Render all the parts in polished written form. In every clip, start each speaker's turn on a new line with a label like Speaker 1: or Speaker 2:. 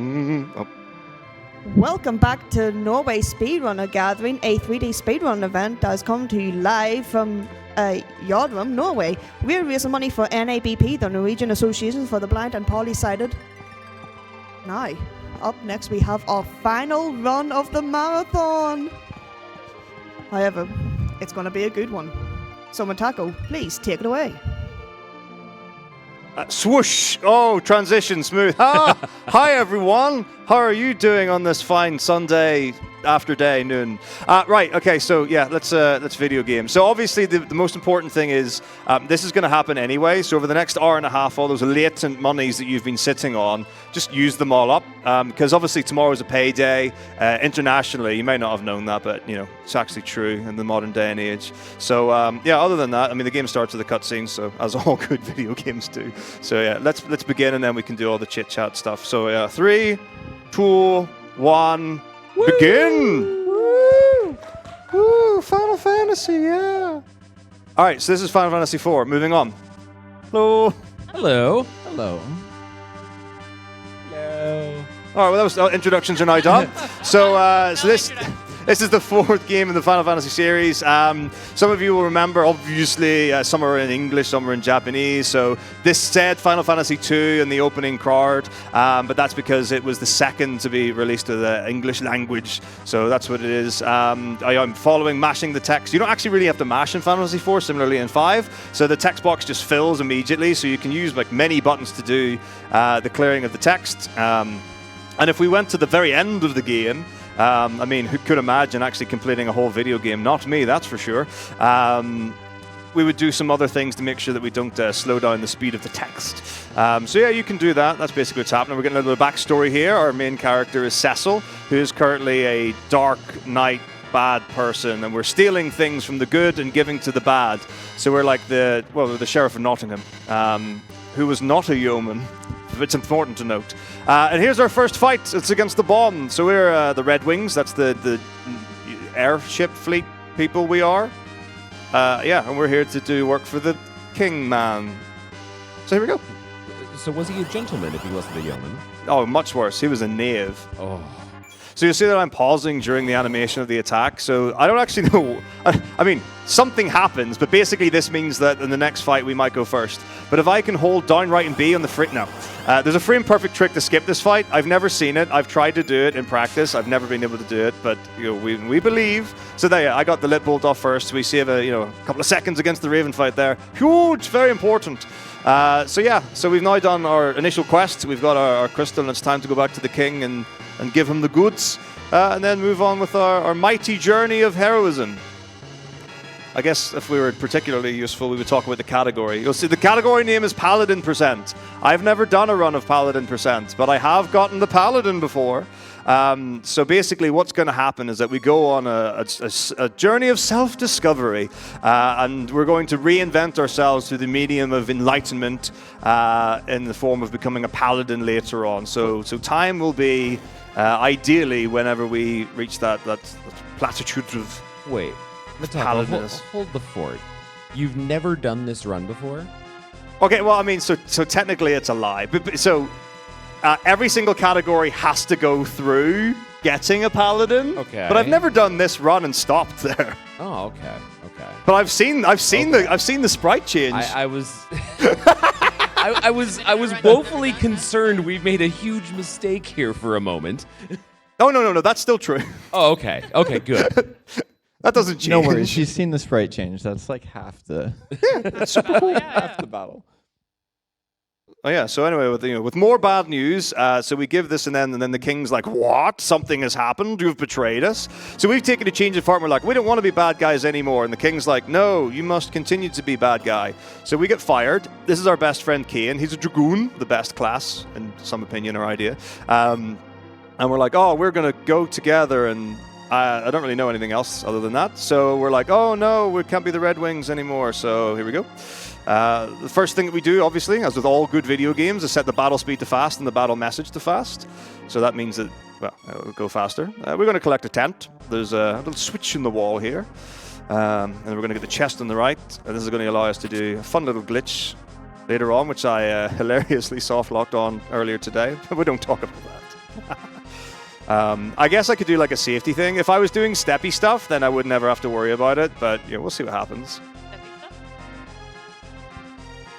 Speaker 1: Oh.
Speaker 2: Welcome back to Norway Speedrunner Gathering, a 3D speedrun event that has come to you live from Yardrum, Norway. We're raising money for NABP, the Norwegian Association for the Blind and Poorly-Sighted. Now, up next we have our final run of the marathon. However, it's going to be a good one. So Metako, please take it away.
Speaker 1: Swoosh! Oh, transition smooth. Hi everyone. How are you doing on this fine Sunday afternoon? Right. Okay. So yeah, let's video game. So obviously the most important thing is this is going to happen anyway. So over the next hour and a half, all those latent monies that you've been sitting on, just use them all up. Because obviously tomorrow's a payday internationally. You may not have known that, but you know it's actually true in the modern day and age. So yeah. Other than that, I mean the game starts with a cutscene, so as all good video games do. So yeah, let's begin and then we can do all the chit chat stuff. So yeah, 3, 2, 1. Woo! Begin! Woo! Woo! Final Fantasy, yeah! Alright, so this is Final Fantasy IV. Moving on. Hello.
Speaker 3: Hello. Hello. Hello.
Speaker 1: Alright, well, that was, introductions are now done. So this is the 4th game in the Final Fantasy series. Some of you will remember, obviously, some are in English, some are in Japanese. So this said Final Fantasy II in the opening card, but that's because it was the second to be released with the English language. So that's what it is. I'm following, mashing the text. You don't actually really have to mash in Final Fantasy IV, similarly in 5. So the text box just fills immediately, so you can use like many buttons to do the clearing of the text. And if we went to the very end of the game, I mean, who could imagine actually completing a whole video game? Not me, that's for sure. We would do some other things to make sure that we don't slow down the speed of the text. So yeah, you can do that. That's basically what's happening. We're getting a little backstory here. Our main character is Cecil, who is currently a dark knight bad person, and we're stealing things from the good and giving to the bad. So we're like the sheriff of Nottingham, who was not a yeoman. It's important to note. And here's our first fight. It's against the Bond. So we're the Red Wings. That's the airship fleet people we are. Yeah, and we're here to do work for the King Man. So here we go.
Speaker 3: So was he a gentleman if he wasn't a yeoman?
Speaker 1: Oh, much worse. He was a knave.
Speaker 3: Oh.
Speaker 1: So you'll see that I'm pausing during the animation of the attack. So I don't actually know. I mean, something happens, but basically this means that in the next fight we might go first. But if I can hold down right and B on the frame, no. There's a frame perfect trick to skip this fight. I've never seen it. I've tried to do it in practice. I've never been able to do it, but you know, we believe. So there, I got the lit bolt off first. We save a couple of seconds against the Raven fight there. Huge, very important. So yeah, so we've now done our initial quest. We've got our crystal, and it's time to go back to the king and give him the goods, and then move on with our mighty journey of heroism. I guess if we were particularly useful, we would talk about the category. You'll see the category name is Paladin Percent. I've never done a run of Paladin Percent, but I have gotten the Paladin before. So basically what's going to happen is that we go on a journey of self-discovery, and we're going to reinvent ourselves through the medium of enlightenment in the form of becoming a paladin later on. So time will be ideally whenever we reach that platitude of
Speaker 3: Wait, Metako, hold the fort. You've never done this run before?
Speaker 1: Okay, well, I mean, so technically it's a lie. But so every single category has to go through getting a paladin.
Speaker 3: Okay.
Speaker 1: But I've never done this run and stopped there.
Speaker 3: Oh, okay.
Speaker 1: But I've seen the sprite change.
Speaker 3: I was I was woefully concerned we made a huge mistake here for a moment.
Speaker 1: Oh no, that's still true.
Speaker 3: Oh, okay. Okay, good.
Speaker 1: That doesn't change.
Speaker 4: No worries, she's seen the sprite change. That's like half the
Speaker 1: that's super cool.
Speaker 4: half the battle.
Speaker 1: Oh yeah. So anyway, with more bad news, so we give this and then the king's like, "What? Something has happened. You've betrayed us." So we've taken a change of heart. We're like, "We don't want to be bad guys anymore." And the king's like, "No, you must continue to be bad guy." So we get fired. This is our best friend Kane. He's a dragoon, the best class in some opinion or idea. And we're like, "Oh, we're gonna go together." And I don't really know anything else other than that. So we're like, "Oh no, we can't be the Red Wings anymore." So here we go. The first thing that we do, obviously, as with all good video games, is set the battle speed to fast and the battle message to fast. So that means that, well, it'll go faster. We're going to collect a tent. There's a little switch in the wall here. And we're going to get the chest on the right. And this is going to allow us to do a fun little glitch later on, which I hilariously soft-locked on earlier today. But we don't talk about that. I guess I could do like a safety thing. If I was doing steppy stuff, then I would never have to worry about it. But yeah, we'll see what happens.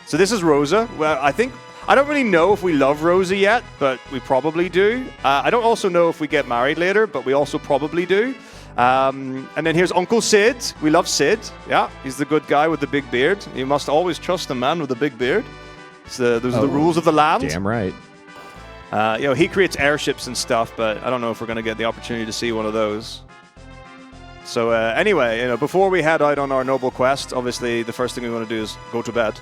Speaker 1: So this is Rosa. Well, I don't really know if we love Rosa yet, but we probably do. I don't also know if we get married later, but we also probably do. And then here's Uncle Sid. We love Sid. Yeah, he's the good guy with the big beard. You must always trust a man with a big beard. Those are the rules of the land.
Speaker 3: Damn right.
Speaker 1: He creates airships and stuff, but I don't know if we're going to get the opportunity to see one of those. So anyway, before we head out on our noble quest, obviously the first thing we want to do is go to bed.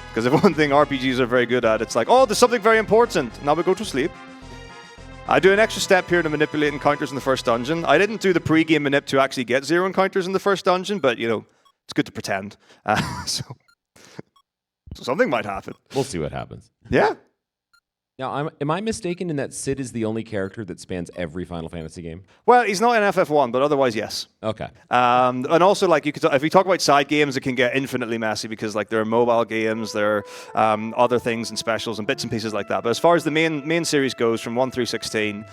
Speaker 1: Because if one thing RPGs are very good at, it's like, oh, there's something very important. Now we go to sleep. I do an extra step here to manipulate encounters in the first dungeon. I didn't do the pre-game manip to actually get 0 encounters in the first dungeon, but, it's good to pretend. So something might happen.
Speaker 3: We'll see what happens.
Speaker 1: Yeah.
Speaker 3: Now, am I mistaken in that Sid is the only character that spans every Final Fantasy game?
Speaker 1: Well, he's not in FF1, but otherwise, yes.
Speaker 3: Okay.
Speaker 1: And also, like, if we talk about side games, it can get infinitely messy because, like, there are mobile games, there are other things and specials and bits and pieces like that. But as far as the main series goes, from 1 through 16,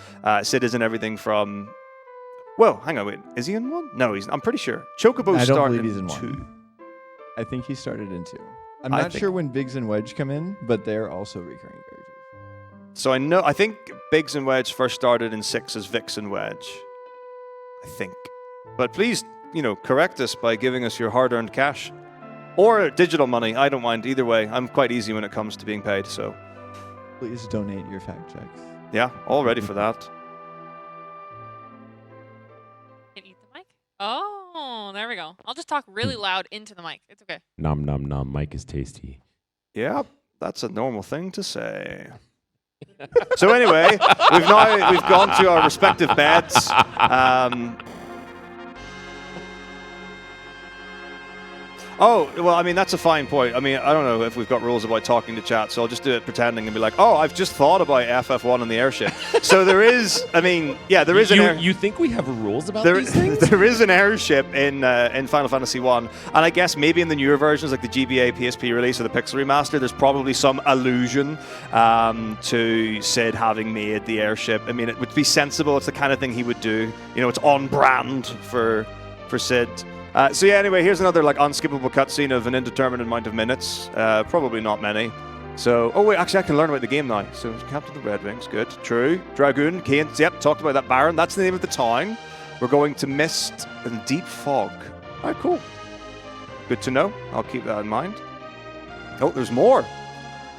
Speaker 1: Sid is in everything from... Well, hang on, wait. Is he in 1? No, I'm pretty sure. Chocobo started
Speaker 4: believe he's in
Speaker 1: 2.
Speaker 4: 1. I think he started in 2. I'm not sure when Biggs and Wedge come in, but they're also recurring characters.
Speaker 1: So I think Biggs and Wedge first started in 6 as Vix and Wedge. I think. But please, correct us by giving us your hard-earned cash. Or digital money. I don't mind either way. I'm quite easy when it comes to being paid, so.
Speaker 4: Please donate your fact checks.
Speaker 1: Yeah, all ready for that.
Speaker 5: Can eat the mic? Oh, there we go. I'll just talk really loud into the mic. It's okay.
Speaker 3: Nom nom nom. Mike is tasty.
Speaker 1: Yeah, that's a normal thing to say. So anyway, we've gone to our respective beds. That's a fine point. I don't know if we've got rules about talking to chat, so I'll just do it pretending and be like, oh, I've just thought about FF1 and the airship. So there is, there is
Speaker 3: You think we have rules about these things?
Speaker 1: There is an airship in Final Fantasy 1, and I guess maybe in the newer versions, like the GBA PSP release or the Pixel Remaster, there's probably some allusion to Sid having made the airship. It would be sensible. It's the kind of thing he would do. It's on brand for Sid. Anyway, here's another unskippable cutscene of an indeterminate amount of minutes. Probably not many. So, actually I can learn about the game now. So, Captain of the Red Wings, good. True. Dragoon, Kane, yep, talked about that Baron. That's the name of the town. We're going to Mist and Deep Fog. All right, cool. Good to know. I'll keep that in mind. Oh, there's more.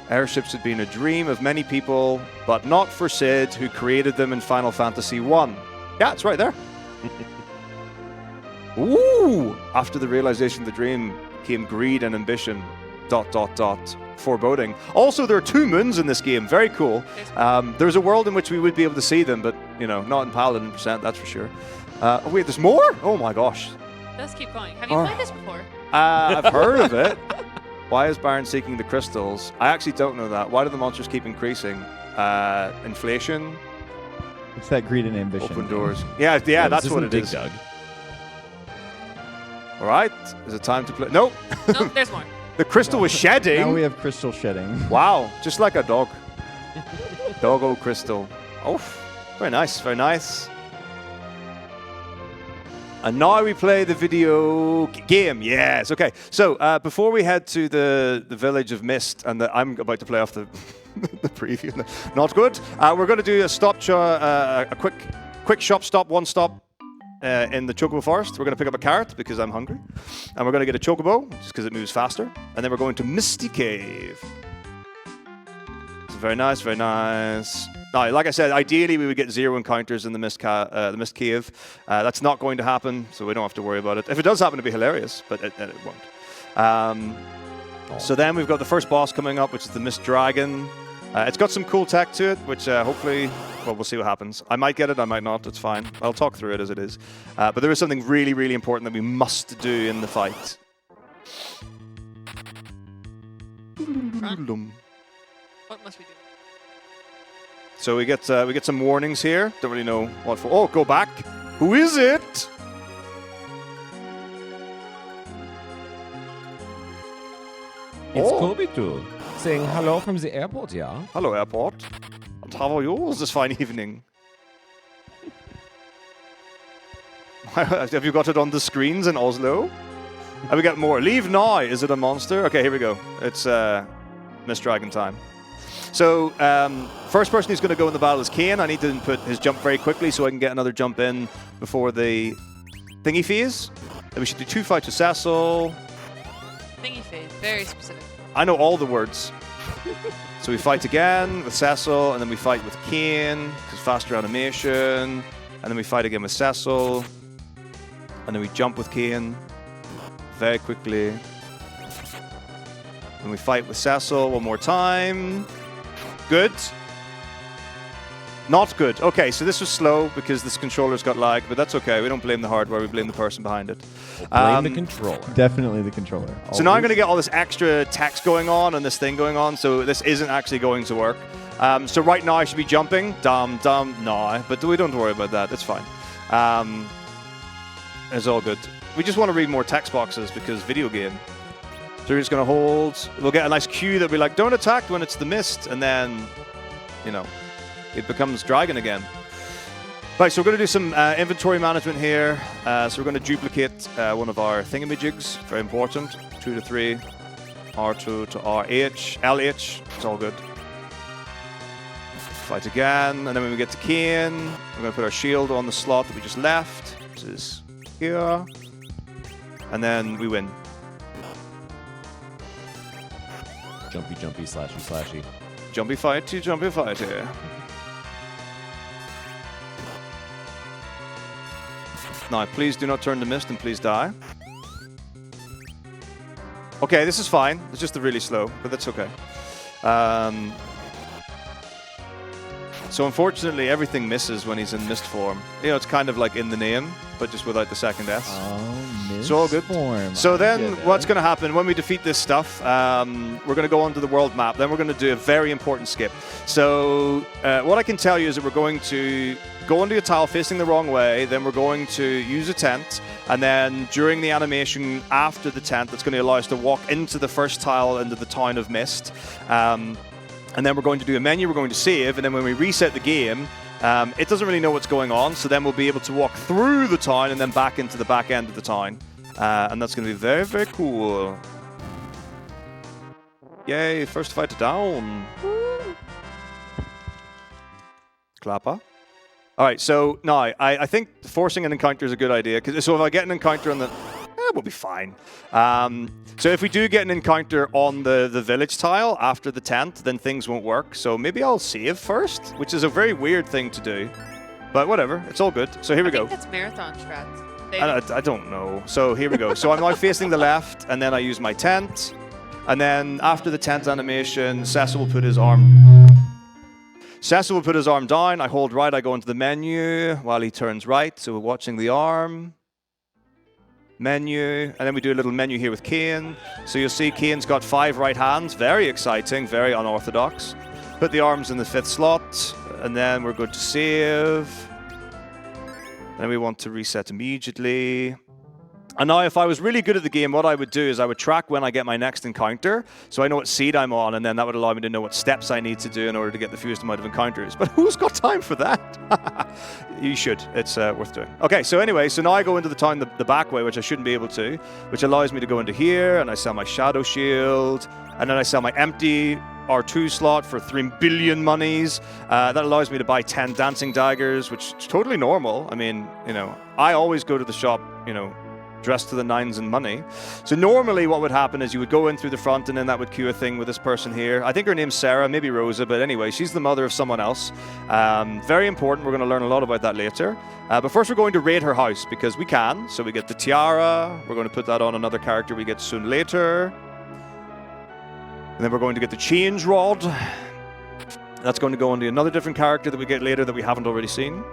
Speaker 1: Airships had been a dream of many people, but not for Sid, who created them in Final Fantasy 1. Yeah, it's right there. Ooh! After the realization of the dream came greed and ambition. ... Foreboding. Also, there are 2 moons in this game. Very cool. There's a world in which we would be able to see them, but, not in Paladin %, that's for sure. Wait, there's more? Oh my gosh.
Speaker 5: It does keep going. Have you played this before?
Speaker 1: I've heard of it. Why is Baron seeking the crystals? I actually don't know that. Why do the monsters keep increasing? Inflation?
Speaker 4: It's that greed and ambition.
Speaker 1: Open doors. Yeah, that's what it is.
Speaker 3: Doug.
Speaker 1: All right, is it time to play? Nope.
Speaker 5: Nope, there's more.
Speaker 1: The crystal was shedding.
Speaker 4: Now we have crystal shedding.
Speaker 1: Wow, just like a dog. Doggo crystal. Oh, very nice, very nice. And now we play the video game. Yes, okay. So before we head to the village of Mist, and I'm about to play off the the preview. Not good. We're going to do a quick shop stop, one stop. In the Chocobo Forest, we're going to pick up a carrot because I'm hungry. And we're going to get a Chocobo, just because it moves faster. And then we're going to Misty Cave. So very nice, very nice. Now, like I said, ideally we would get 0 encounters in the Mist Cave. That's not going to happen, so we don't have to worry about it. If it does happen, it'd be hilarious, but it won't. So then we've got the first boss coming up, which is the Mist Dragon. It's got some cool tech to it, which hopefully... Well, we'll see what happens. I might get it, I might not. It's fine. I'll talk through it as it is. But there is something really, really important that we must do in the fight.
Speaker 5: What must we do?
Speaker 1: So we get some warnings here. Don't really know what for. Oh, go back. Who is it?
Speaker 3: It's Kobito saying hello from the airport, yeah?
Speaker 1: Hello, airport. How are yours this fine evening? Have you got it on the screens in Oslo? Have we got more? Leave now. Is it a monster? Okay, here we go. It's Miss Dragon time. So, first person who's going to go in the battle is Kane. I need to input his jump very quickly so I can get another jump in before the thingy phase. Then we should do 2 fights with Cecil.
Speaker 5: Thingy phase, very specific.
Speaker 1: I know all the words. So we fight again with Cecil, and then we fight with Kane, because faster animation. And then we fight again with Cecil. And then we jump with Kane very quickly. And we fight with Cecil one more time. Good. Not good. Okay, so this was slow because this controller's got lag, but that's okay. We don't blame the hardware, we blame the person behind it.
Speaker 3: Blame the controller.
Speaker 4: Definitely the controller.
Speaker 1: So now I'm going to get all this extra text going on and this thing going on, so this isn't actually going to work. So right now I should be jumping. No, but we don't worry about that. It's fine. It's all good. We just want to read more text boxes because video game. So we're just going to hold. We'll get a nice cue that'll be like, don't attack when it's the mist, and then, you know, it becomes dragon again. Right, so we're going to do some inventory management here. So we're going to duplicate one of our thingamajigs, very important. 2 to 3, R2 to RH, LH, it's all good. Fight again, and then when we get to Kane, we're going to put our shield on the slot that we just left, which is here. And then we win.
Speaker 3: Jumpy, jumpy, slashy, slashy.
Speaker 1: Jumpy fighty, jumpy fighty. Now, please do not turn to mist and please die. Okay, this is fine. It's just really slow, but that's okay. So unfortunately, everything misses when he's in mist form. You know, it's kind of like in the name, but just without the second S.
Speaker 4: Oh, mist
Speaker 1: so all good.
Speaker 4: form.
Speaker 1: So then what's going to happen when we defeat this stuff, we're going to go onto the world map. Then we're going to do a very important skip. So what I can tell you is that we're going to go into a tile facing the wrong way. Then we're going to use a tent. And then during the animation after the tent, that's going to allow us to walk into the first tile into the town of Mist. And then we're going to do a menu, we're going to save, and then when we reset the game, it doesn't really know what's going on, so then we'll be able to walk through the town and then back into the back end of the town. And that's going to be very, very cool. Yay, first fight down. Clapper. All right, so now, I think forcing an encounter is a good idea, so if I get an encounter on the... we'll be fine. So if we do get an encounter on the village tile after the tent, then things won't work. So maybe I'll save first, which is a very weird thing to do. But whatever, it's all good. So here we go.
Speaker 5: I think that's marathon strats.
Speaker 1: I don't know. So here we go. So I'm now facing the left, and then I use my tent. And then after the tent animation, Cecil will put his arm... Cecil will put his arm down. I hold right, I go into the menu while he turns right. So we're watching the arm. Menu, and then we do a little menu here with Kane. So you'll see Kane's got 5 right hands. Very exciting, very unorthodox. Put the arms in the 5th slot, and then we're good to save. Then we want to reset immediately. And now if I was really good at the game, what I would do is I would track when I get my next encounter, so I know what seed I'm on, and then that would allow me to know what steps I need to do in order to get the fewest amount of encounters. But who's got time for that? You should. It's worth doing. Okay, so anyway, so now I go into the town the back way, which I shouldn't be able to, which allows me to go into here, and I sell my shadow shield, and then I sell my empty R2 slot for 3 billion monies. That allows me to buy 10 dancing daggers, which is totally normal. I mean, you know, I always go to the shop, you know, dressed to the nines in money. So normally what would happen is you would go in through the front and then that would queue a thing with this person here. I think her name's Sarah, maybe Rosa, but anyway, she's the mother of someone else. Very important, we're going to learn a lot about that later. But first we're going to raid her house because we can. So we get the tiara, we're going to put that on another character we get soon later. And then we're going to get the change rod. That's going to go into another different character that we get later that we haven't already seen.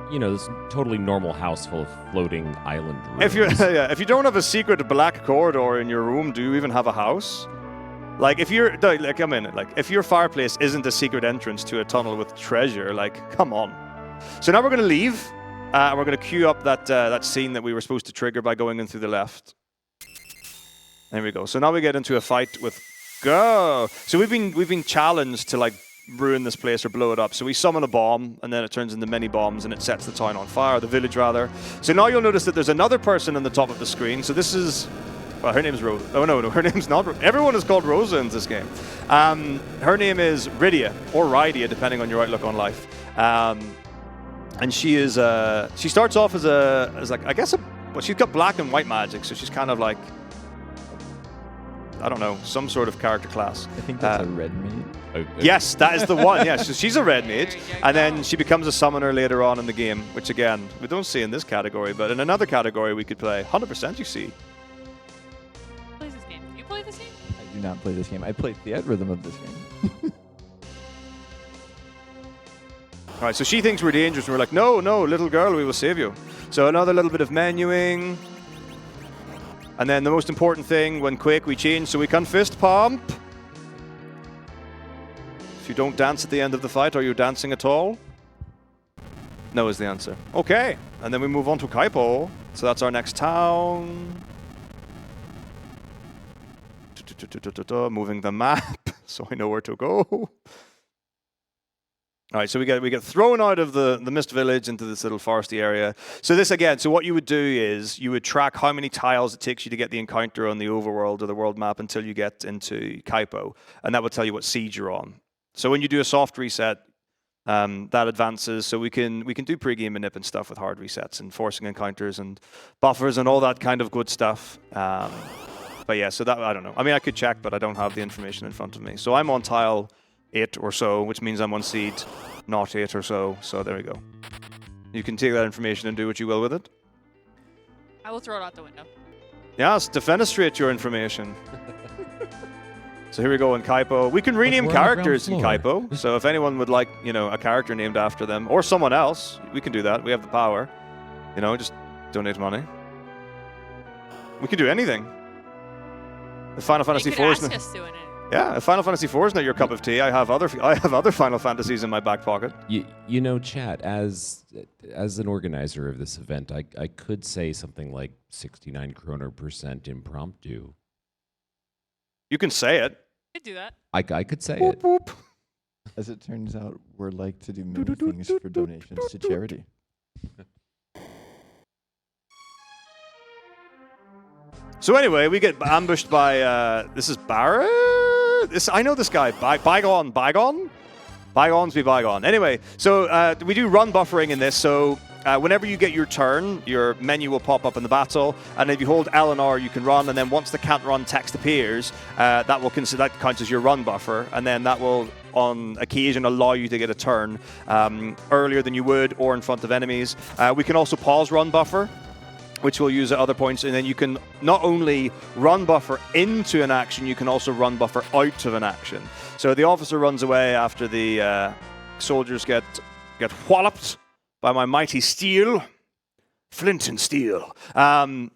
Speaker 3: You know, this totally normal house full of floating island rooms.
Speaker 1: If you don't have a secret black corridor in your room, do you even have a house? Like if your if your fireplace isn't a secret entrance to a tunnel with treasure, like come on. So now we're going to leave. And we're going to queue up that scene that we were supposed to trigger by going in through the left. There we go. So now we get into a fight with go. So we've been challenged to like ruin this place or blow it up. So we summon a bomb, and then it turns into many bombs, and it sets the town on fire, the village rather. So now you'll notice that there's another person on the top of the screen. So this is, well, her name's Rosa. Oh no, her name's not. Everyone is called Rosa in this game. Her name is Rydia, or Rydia, depending on your outlook on life. And she is, she starts off as like, I guess, well, she's got black and white magic, so she's kind of like, I don't know, some sort of character class.
Speaker 4: I think that's a red mage.
Speaker 1: Yes, that is the one. Yes, so she's a red mage,
Speaker 5: There you
Speaker 1: and
Speaker 5: go.
Speaker 1: then she becomes a summoner later on in the game, which again we don't see in this category, but in another category we could play. 100% you see.
Speaker 5: Who plays this game? Do you play this game?
Speaker 4: I do not play this game. I play the rhythm of this game.
Speaker 1: All right, so she thinks we're dangerous, and we're like, no, no, little girl, we will save you. So another little bit of menuing. And then the most important thing, when Quake, we change so we can fist pump. If you don't dance at the end of the fight, are you dancing at all? No is the answer. Okay, and then we move on to Kaipo. So that's our next town. Moving the map, so I know where to go. All right, so we get thrown out of the mist village into this little foresty area. So this again, so what you would do is you would track how many tiles it takes you to get the encounter on the overworld or the world map until you get into Kaipo, and that will tell you what siege you're on. So when you do a soft reset, that advances. So we can do pre-game manip and stuff with hard resets and forcing encounters and buffers and all that kind of good stuff. But yeah, so that I don't know. I mean, I could check, but I don't have the information in front of me. So I'm on tile 8 or so, which means I'm on seed not 8 or so. So there we go. You can take that information and do what you will with it.
Speaker 5: I will throw it out the window.
Speaker 1: Yes, defenestrate your information. So here we go in Kaipo. We can rename
Speaker 3: we're on the ground
Speaker 1: characters in
Speaker 3: floor.
Speaker 1: Kaipo. So if anyone would like, you know, a character named after them or someone else, we can do that. We have the power. You know, just donate money. We can do anything. If Final Fantasy
Speaker 5: You
Speaker 1: IV
Speaker 5: could
Speaker 1: is
Speaker 5: ask us to in it.
Speaker 1: yeah, if Final Fantasy IV is not your cup of tea, I have other Final Fantasies in my back pocket.
Speaker 3: You know, chat, as an organizer of this event, I could say something like 69 kroner % impromptu.
Speaker 1: You can say it.
Speaker 5: Could do that.
Speaker 3: I could say
Speaker 1: Boop,
Speaker 3: it.
Speaker 1: boop.
Speaker 4: As it turns out, we're like to do many things for donations to charity.
Speaker 1: So anyway, we get ambushed by this is Barrett. I know this guy. Bygone. Bygones be bygone. Anyway, so we do run buffering in this. So whenever you get your turn, your menu will pop up in the battle, and if you hold L and R, you can run. And then once the can't run text appears, that counts as your run buffer, and then that will on occasion allow you to get a turn earlier than you would or in front of enemies. We can also pause run buffer, which we'll use at other points, and then you can not only run buffer into an action, you can also run buffer out of an action. So the officer runs away after the soldiers get walloped by my mighty steel, flint and steel. And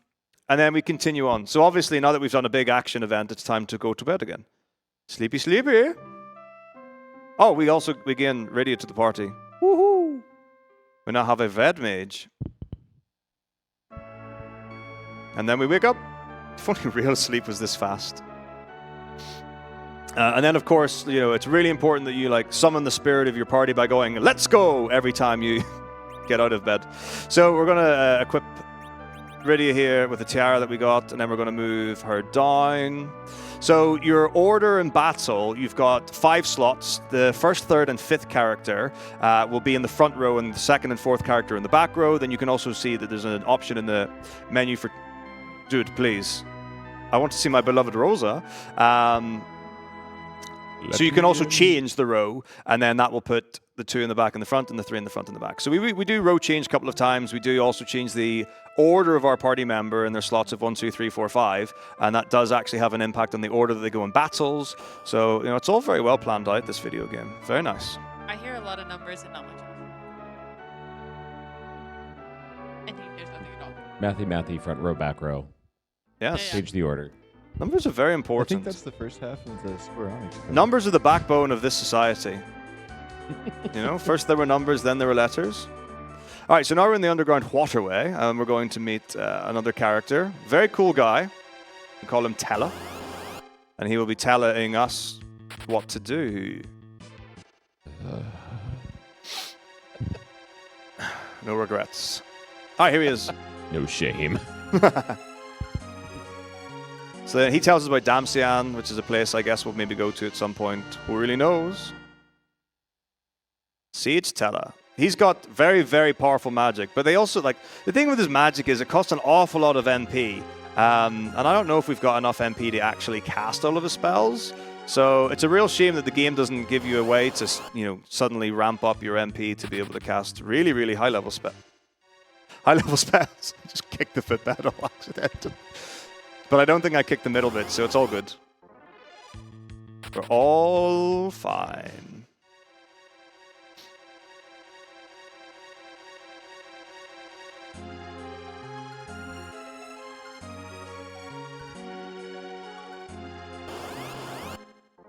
Speaker 1: then we continue on. So obviously, now that we've done a big action event, it's time to go to bed again. Sleepy, sleepy. Oh, we also begin radio to the party. Woohoo! We now have a Ved Mage. And then we wake up. If only real sleep was this fast. And then, of course, you know, it's really important that you like summon the spirit of your party by going, "Let's go!" every time you get out of bed. So we're going to equip Rydia here with the tiara that we got, and then we're going to move her down. So your order in battle, you've got 5 slots. The first, third, and fifth character will be in the front row, and the second and fourth character in the back row. Then you can also see that there's an option in the menu for... Dude, please. I want to see my beloved Rosa. So you can also change the row, and then that will put the 2 in the back and the front, and the 3 in the front and the back. So we do row change a couple of times. We do also change the order of our party member in their slots of 1, 2, 3, 4, 5, and that does actually have an impact on the order that they go in battles. So, you know, it's all very well planned out, this video game. Very nice.
Speaker 5: I hear a lot of numbers and not much else. And he hears nothing at all.
Speaker 3: Mathy, front row, back row.
Speaker 1: Yes.
Speaker 5: Yeah.
Speaker 3: Change the order.
Speaker 1: Numbers are very
Speaker 4: I
Speaker 1: important.
Speaker 4: think that's the first half of the Squareonics.
Speaker 1: Numbers are the backbone of this society. You know, first there were numbers, then there were letters. All right, so now we're in the underground waterway, and we're going to meet another character. Very cool guy. We call him Tella. And he will be telling us what to do. No regrets. All right, here he is.
Speaker 3: No shame.
Speaker 1: So then he tells us about Damsian, which is a place I guess we'll maybe go to at some point. Who really knows? Sage Tella. He's got very, very powerful magic, but they also, like, the thing with his magic is it costs an awful lot of MP. And I don't know if we've got enough MP to actually cast all of his spells. So it's a real shame that the game doesn't give you a way to, you know, suddenly ramp up your MP to be able to cast really, really high-level spells. High-level spells. Just kick the foot pedal accidentally. But I don't think I kicked the middle bit, so it's all good. We're all fine.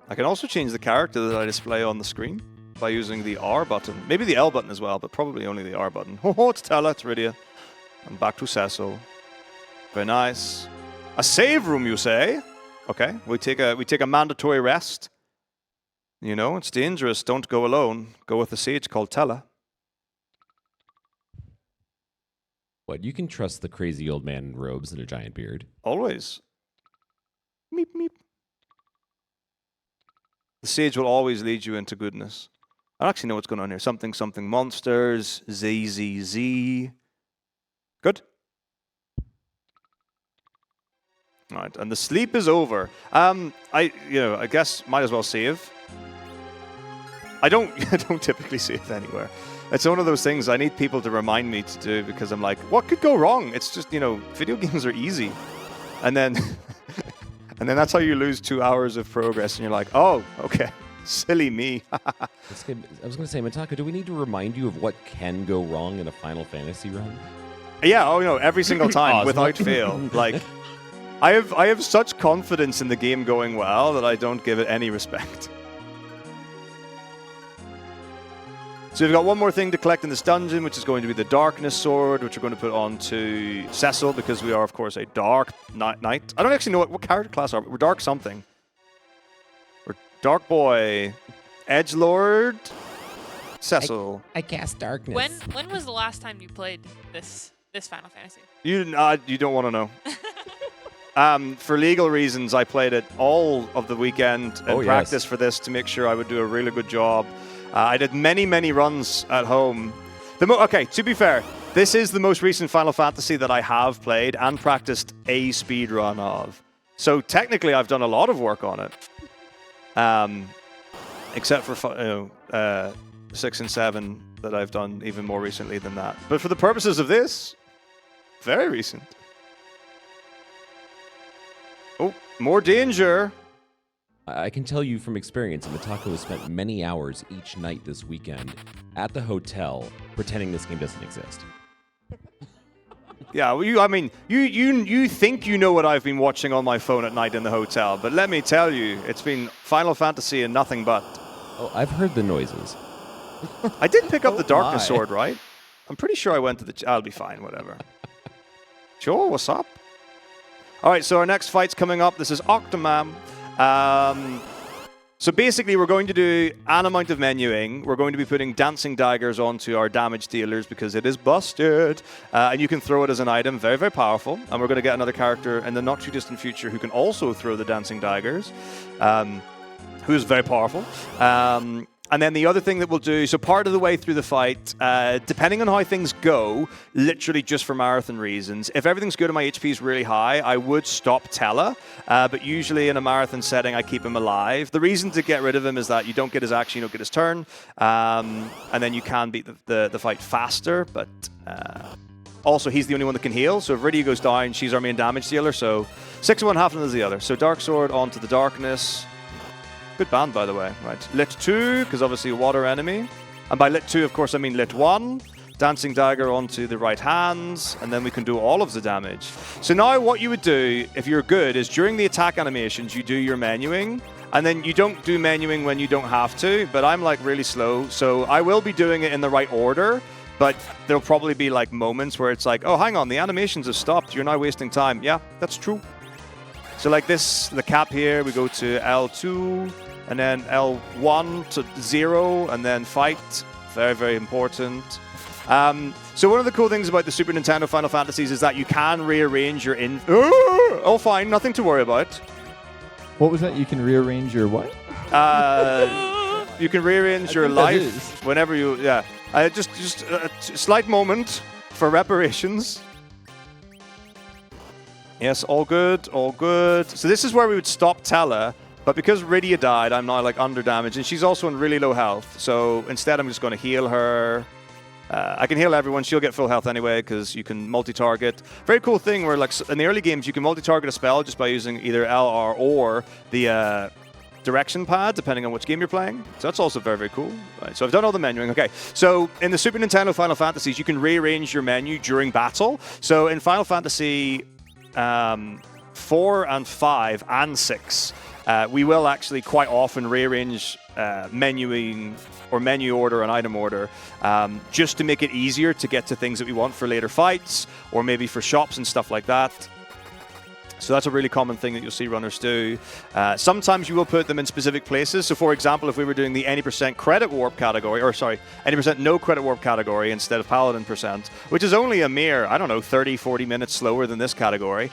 Speaker 1: I can also change the character that I display on the screen by using the R button. Maybe the L button as well, but probably only the R button. Oh, it's Tella, it's Rydia. I'm back to Cecil. Very nice. A save room, you say? Okay, we take a mandatory rest. You know, it's dangerous. Don't go alone. Go with a sage called Tella.
Speaker 3: What, you can trust the crazy old man in robes and a giant beard?
Speaker 1: Always. Meep, meep. The sage will always lead you into goodness. I don't actually know what's going on here. Something, something monsters. ZZZ. Good. All right, and the sleep is over. I guess might as well save. I don't typically save anywhere. It's one of those things I need people to remind me to do because I'm like, what could go wrong? It's just, you know, video games are easy. And then and then that's how you lose 2 hours of progress and you're like, oh, okay. Silly me.
Speaker 3: I was going to say, Metako, do we need to remind you of what can go wrong in a Final Fantasy run?
Speaker 1: Yeah, oh no, every single time without fail. Like I have such confidence in the game going well that I don't give it any respect. So we've got one more thing to collect in this dungeon, which is going to be the Darkness Sword, which we're going to put on to Cecil, because we are, of course, a Dark Knight. I don't actually know what character class are we? We're Dark something. We're Dark Boy, Edgelord, Cecil.
Speaker 3: I cast Darkness.
Speaker 5: When was the last time you played this Final Fantasy?
Speaker 1: You don't want to know. For legal reasons, I played it all of the weekend and practiced for this to make sure I would do a really good job. I did many, many runs at home. Okay, to be fair, this is the most recent Final Fantasy that I have played and practiced a speedrun of. So technically, I've done a lot of work on it. Except for 6 and 7 that I've done even more recently than that. But for the purposes of this, very recent. Oh, more danger.
Speaker 3: I can tell you from experience, Metako has spent many hours each night this weekend at the hotel pretending this game doesn't exist.
Speaker 1: Yeah, well, you think you know what I've been watching on my phone at night in the hotel, but let me tell you, it's been Final Fantasy and nothing but.
Speaker 3: Oh, I've heard the noises.
Speaker 1: I did pick up the Darkness Sword, right? I'm pretty sure I went to the... I'll be fine, whatever. Joe, what's up? All right, so our next fight's coming up. This is Octomam. So basically, we're going to do an amount of menuing. We're going to be putting dancing daggers onto our damage dealers because it is busted. And you can throw it as an item. Very, very powerful. And we're going to get another character in the not-too-distant future who can also throw the dancing daggers, who's very powerful. And then the other thing that we'll do, so part of the way through the fight, depending on how things go, literally just for marathon reasons, if everything's good and my HP is really high, I would stop Tella, but usually in a marathon setting, I keep him alive. The reason to get rid of him is that you don't get his action, you don't get his turn, and then you can beat the fight faster, but also he's the only one that can heal, so if Rydia goes down, she's our main damage dealer, so 6 of one, half of the other. So Dark Sword onto the Darkness. Good band, by the way. Right. Lit 2, because obviously a water enemy. And by Lit 2, of course, I mean Lit 1. Dancing Dagger onto the right hands, and then we can do all of the damage. So now what you would do, if you're good, is during the attack animations, you do your menuing, and then you don't do menuing when you don't have to, but I'm like really slow, so I will be doing it in the right order, but there'll probably be like moments where it's like, oh, hang on, the animations have stopped, you're now wasting time. Yeah, that's true. So like this, the cap here, we go to L2, and then L1 to 0, and then fight. Very, very important. So one of the cool things about the Super Nintendo Final Fantasies is that you can rearrange your Oh, fine, nothing to worry about.
Speaker 4: What was that? You can rearrange your what?
Speaker 1: You can rearrange your life whenever you. Yeah. Just a slight moment for reparations. Yes, all good, all good. So this is where we would stop Tella, but because Rydia died, I'm now like under damage, and she's also in really low health. So instead, I'm just going to heal her. I can heal everyone. She'll get full health anyway because you can multi-target. Very cool thing where, like, in the early games, you can multi-target a spell just by using either LR or the direction pad, depending on which game you're playing. So that's also very, very cool. Right, so I've done all the menuing. Okay, so in the Super Nintendo Final Fantasies, you can rearrange your menu during battle. So in Final Fantasy 4 and 5 and 6, we will actually quite often rearrange menuing or menu order and item order just to make it easier to get to things that we want for later fights or maybe for shops and stuff like that. So that's a really common thing that you'll see runners do. Sometimes you will put them in specific places. So for example, if we were doing the any % credit warp category, or sorry, any % no credit warp category instead of paladin %, which is only a mere, I don't know, 30, 40 minutes slower than this category,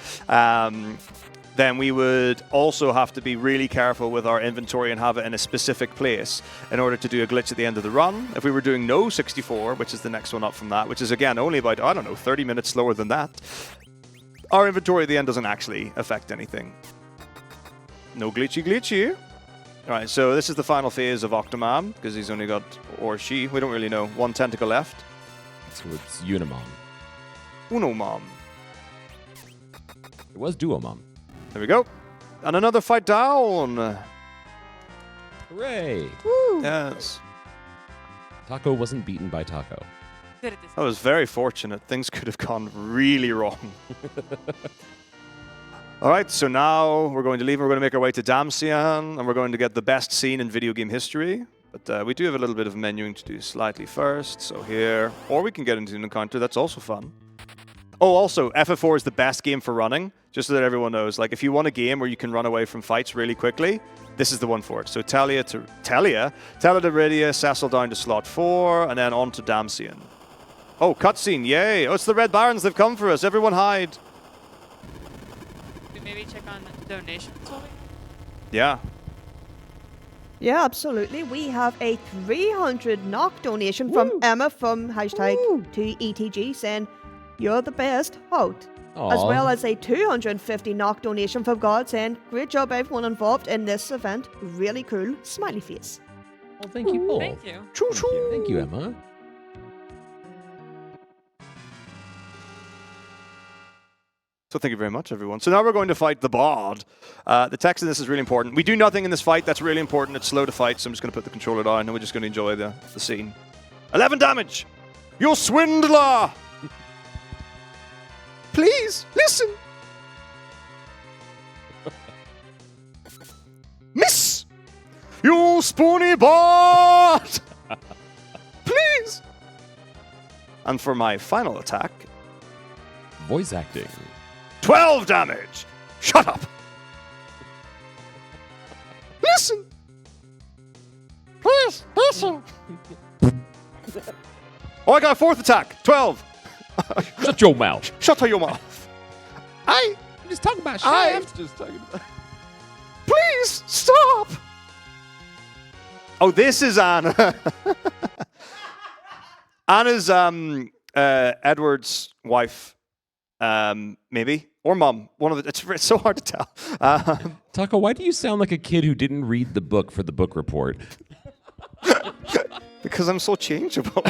Speaker 1: then we would also have to be really careful with our inventory and have it in a specific place in order to do a glitch at the end of the run. If we were doing no 64, which is the next one up from that, which is again only about, I don't know, 30 minutes slower than that, our inventory at the end doesn't actually affect anything. No glitchy. All right, so this is the final phase of Octomom, because he's only got, or she, we don't really know, one tentacle left.
Speaker 3: So it's Unimom.
Speaker 1: Unomom.
Speaker 3: It was Duomom.
Speaker 1: There we go. And another fight down.
Speaker 3: Hooray!
Speaker 2: Woo.
Speaker 1: Yes.
Speaker 3: Taco wasn't beaten by Taco.
Speaker 5: Good at this.
Speaker 1: That was very fortunate. Things could have gone really wrong. All right, so now we're going to leave. We're going to make our way to Damsian, and we're going to get the best scene in video game history. But we do have a little bit of menuing to do slightly first. So here, or we can get into an encounter. That's also fun. Oh, also, FF4 is the best game for running, just so that everyone knows. Like, if you want a game where you can run away from fights really quickly, this is the one for it. So Tella to Rydia, Cecil down to slot 4, and then on to Damsian. Oh, cutscene, yay! Oh, it's the Red Barons, they've come for us. Everyone hide.
Speaker 5: We maybe check on donations, will we?
Speaker 1: Yeah.
Speaker 2: Yeah, absolutely. We have a 300 NOK donation from Emma from #2ETG saying, "You're the best, Hout." As well as a 250 NOK donation from God saying, "Great job everyone involved in this event. Really cool." Smiley face.
Speaker 3: Well, thank you, Paul.
Speaker 5: Thank you.
Speaker 3: Thank you, Emma.
Speaker 1: So thank you very much, everyone. So now we're going to fight the Bard. The text in this is really important. We do nothing in this fight. That's really important. It's slow to fight, so I'm just going to put the controller down, and we're just going to enjoy the scene. 11 damage! You swindler! Please, listen! Miss! You spoony Bard! Please! And for my final attack...
Speaker 3: Voice acting.
Speaker 1: 12 damage! Shut up! Listen! Please, listen! Oh, I got a fourth attack! 12!
Speaker 3: Shut your mouth.
Speaker 1: Shut your mouth!
Speaker 3: I'm just talking about
Speaker 4: Just talking about.
Speaker 1: Please, stop! Oh, this is Anna. Anna's Edward's wife, maybe. Or mom. One of the, it's so hard to tell.
Speaker 3: Taco, why do you sound like a kid who didn't read the book for the book report?
Speaker 1: Because I'm so changeable.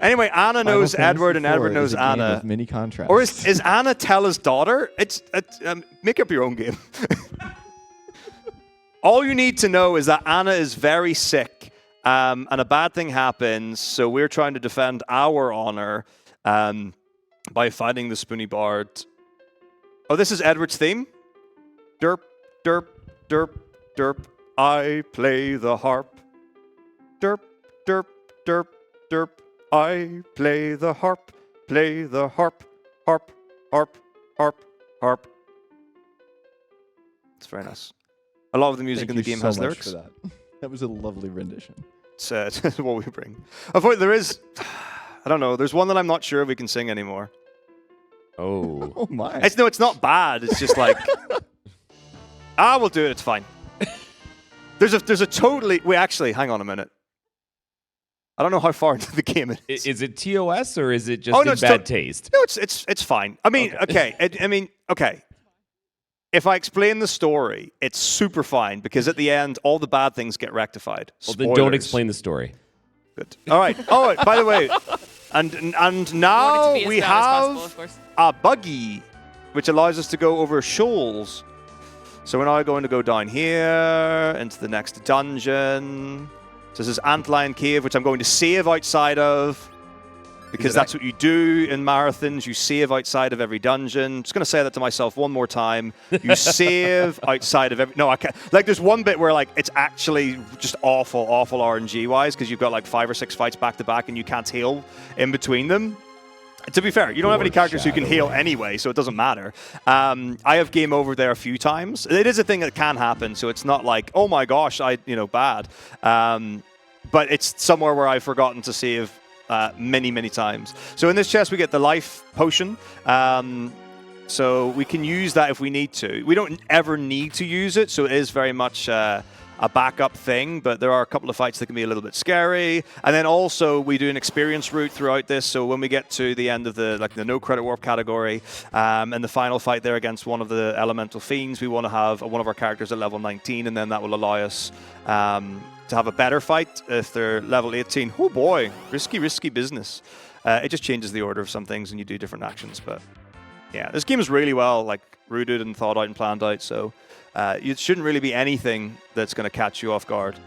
Speaker 1: Anyway, Anna knows Edward and Edward knows Anna.
Speaker 4: Mini contrast.
Speaker 1: Or is Anna Tella's daughter? Make up your own game. All you need to know is that Anna is very sick, and a bad thing happens. So we're trying to defend our honor by fighting the Spoony Bard. Oh, this is Edward's theme. Derp, derp, derp, derp. I play the harp. Derp, derp, derp, derp. I play the harp. Play the harp. Harp, harp, harp, harp. It's very nice. A lot of the music in the game has lyrics.
Speaker 4: For that. That was a lovely rendition.
Speaker 1: what we bring. Unfortunately, there is, I don't know, there's one that I'm not sure if we can sing anymore.
Speaker 3: Oh.
Speaker 4: Oh my.
Speaker 1: It's not bad. It's just like, we'll do it. It's fine. There's a totally, wait, actually, hang on a minute. I don't know how far into the game it is.
Speaker 3: Is it TOS or is it just in bad taste?
Speaker 1: No, it's fine. I mean, okay. Okay. If I explain the story, it's super fine because at the end, all the bad things get rectified.
Speaker 3: Well,
Speaker 1: Spoilers.
Speaker 3: then don't explain the story.
Speaker 1: Good. All right. Oh, by the way, and now we have a buggy, which allows us to go over shoals. So we're now going to go down here into the next dungeon. So this is Antlion Cave, which I'm going to save outside of, because that's what you do in marathons. You save outside of every dungeon. Just going to say that to myself one more time. You save outside of every... No, I can't. Like, there's one bit where, like, it's actually just awful RNG-wise, because you've got, like, 5 or 6 fights back-to-back, and you can't heal in between them. To be fair, you don't have any characters who can heal anyway, so it doesn't matter. I have game over there a few times. It is a thing that can happen, so it's not like, oh my gosh, bad. But it's somewhere where I've forgotten to save many times. So in this chest, we get the life potion. So we can use that if we need to. We don't ever need to use it, so it is very much... a backup thing, but there are a couple of fights that can be a little bit scary. And then also we do an experience route throughout this, so when we get to the end of the no credit warp category and the final fight there against one of the elemental fiends, we want to have one of our characters at level 19, and then that will allow us to have a better fight if they're level 18. Oh boy, risky business. It just changes the order of some things and you do different actions, but yeah, this game is really well rooted and thought out and planned out, so it shouldn't really be anything that's going to catch you off guard.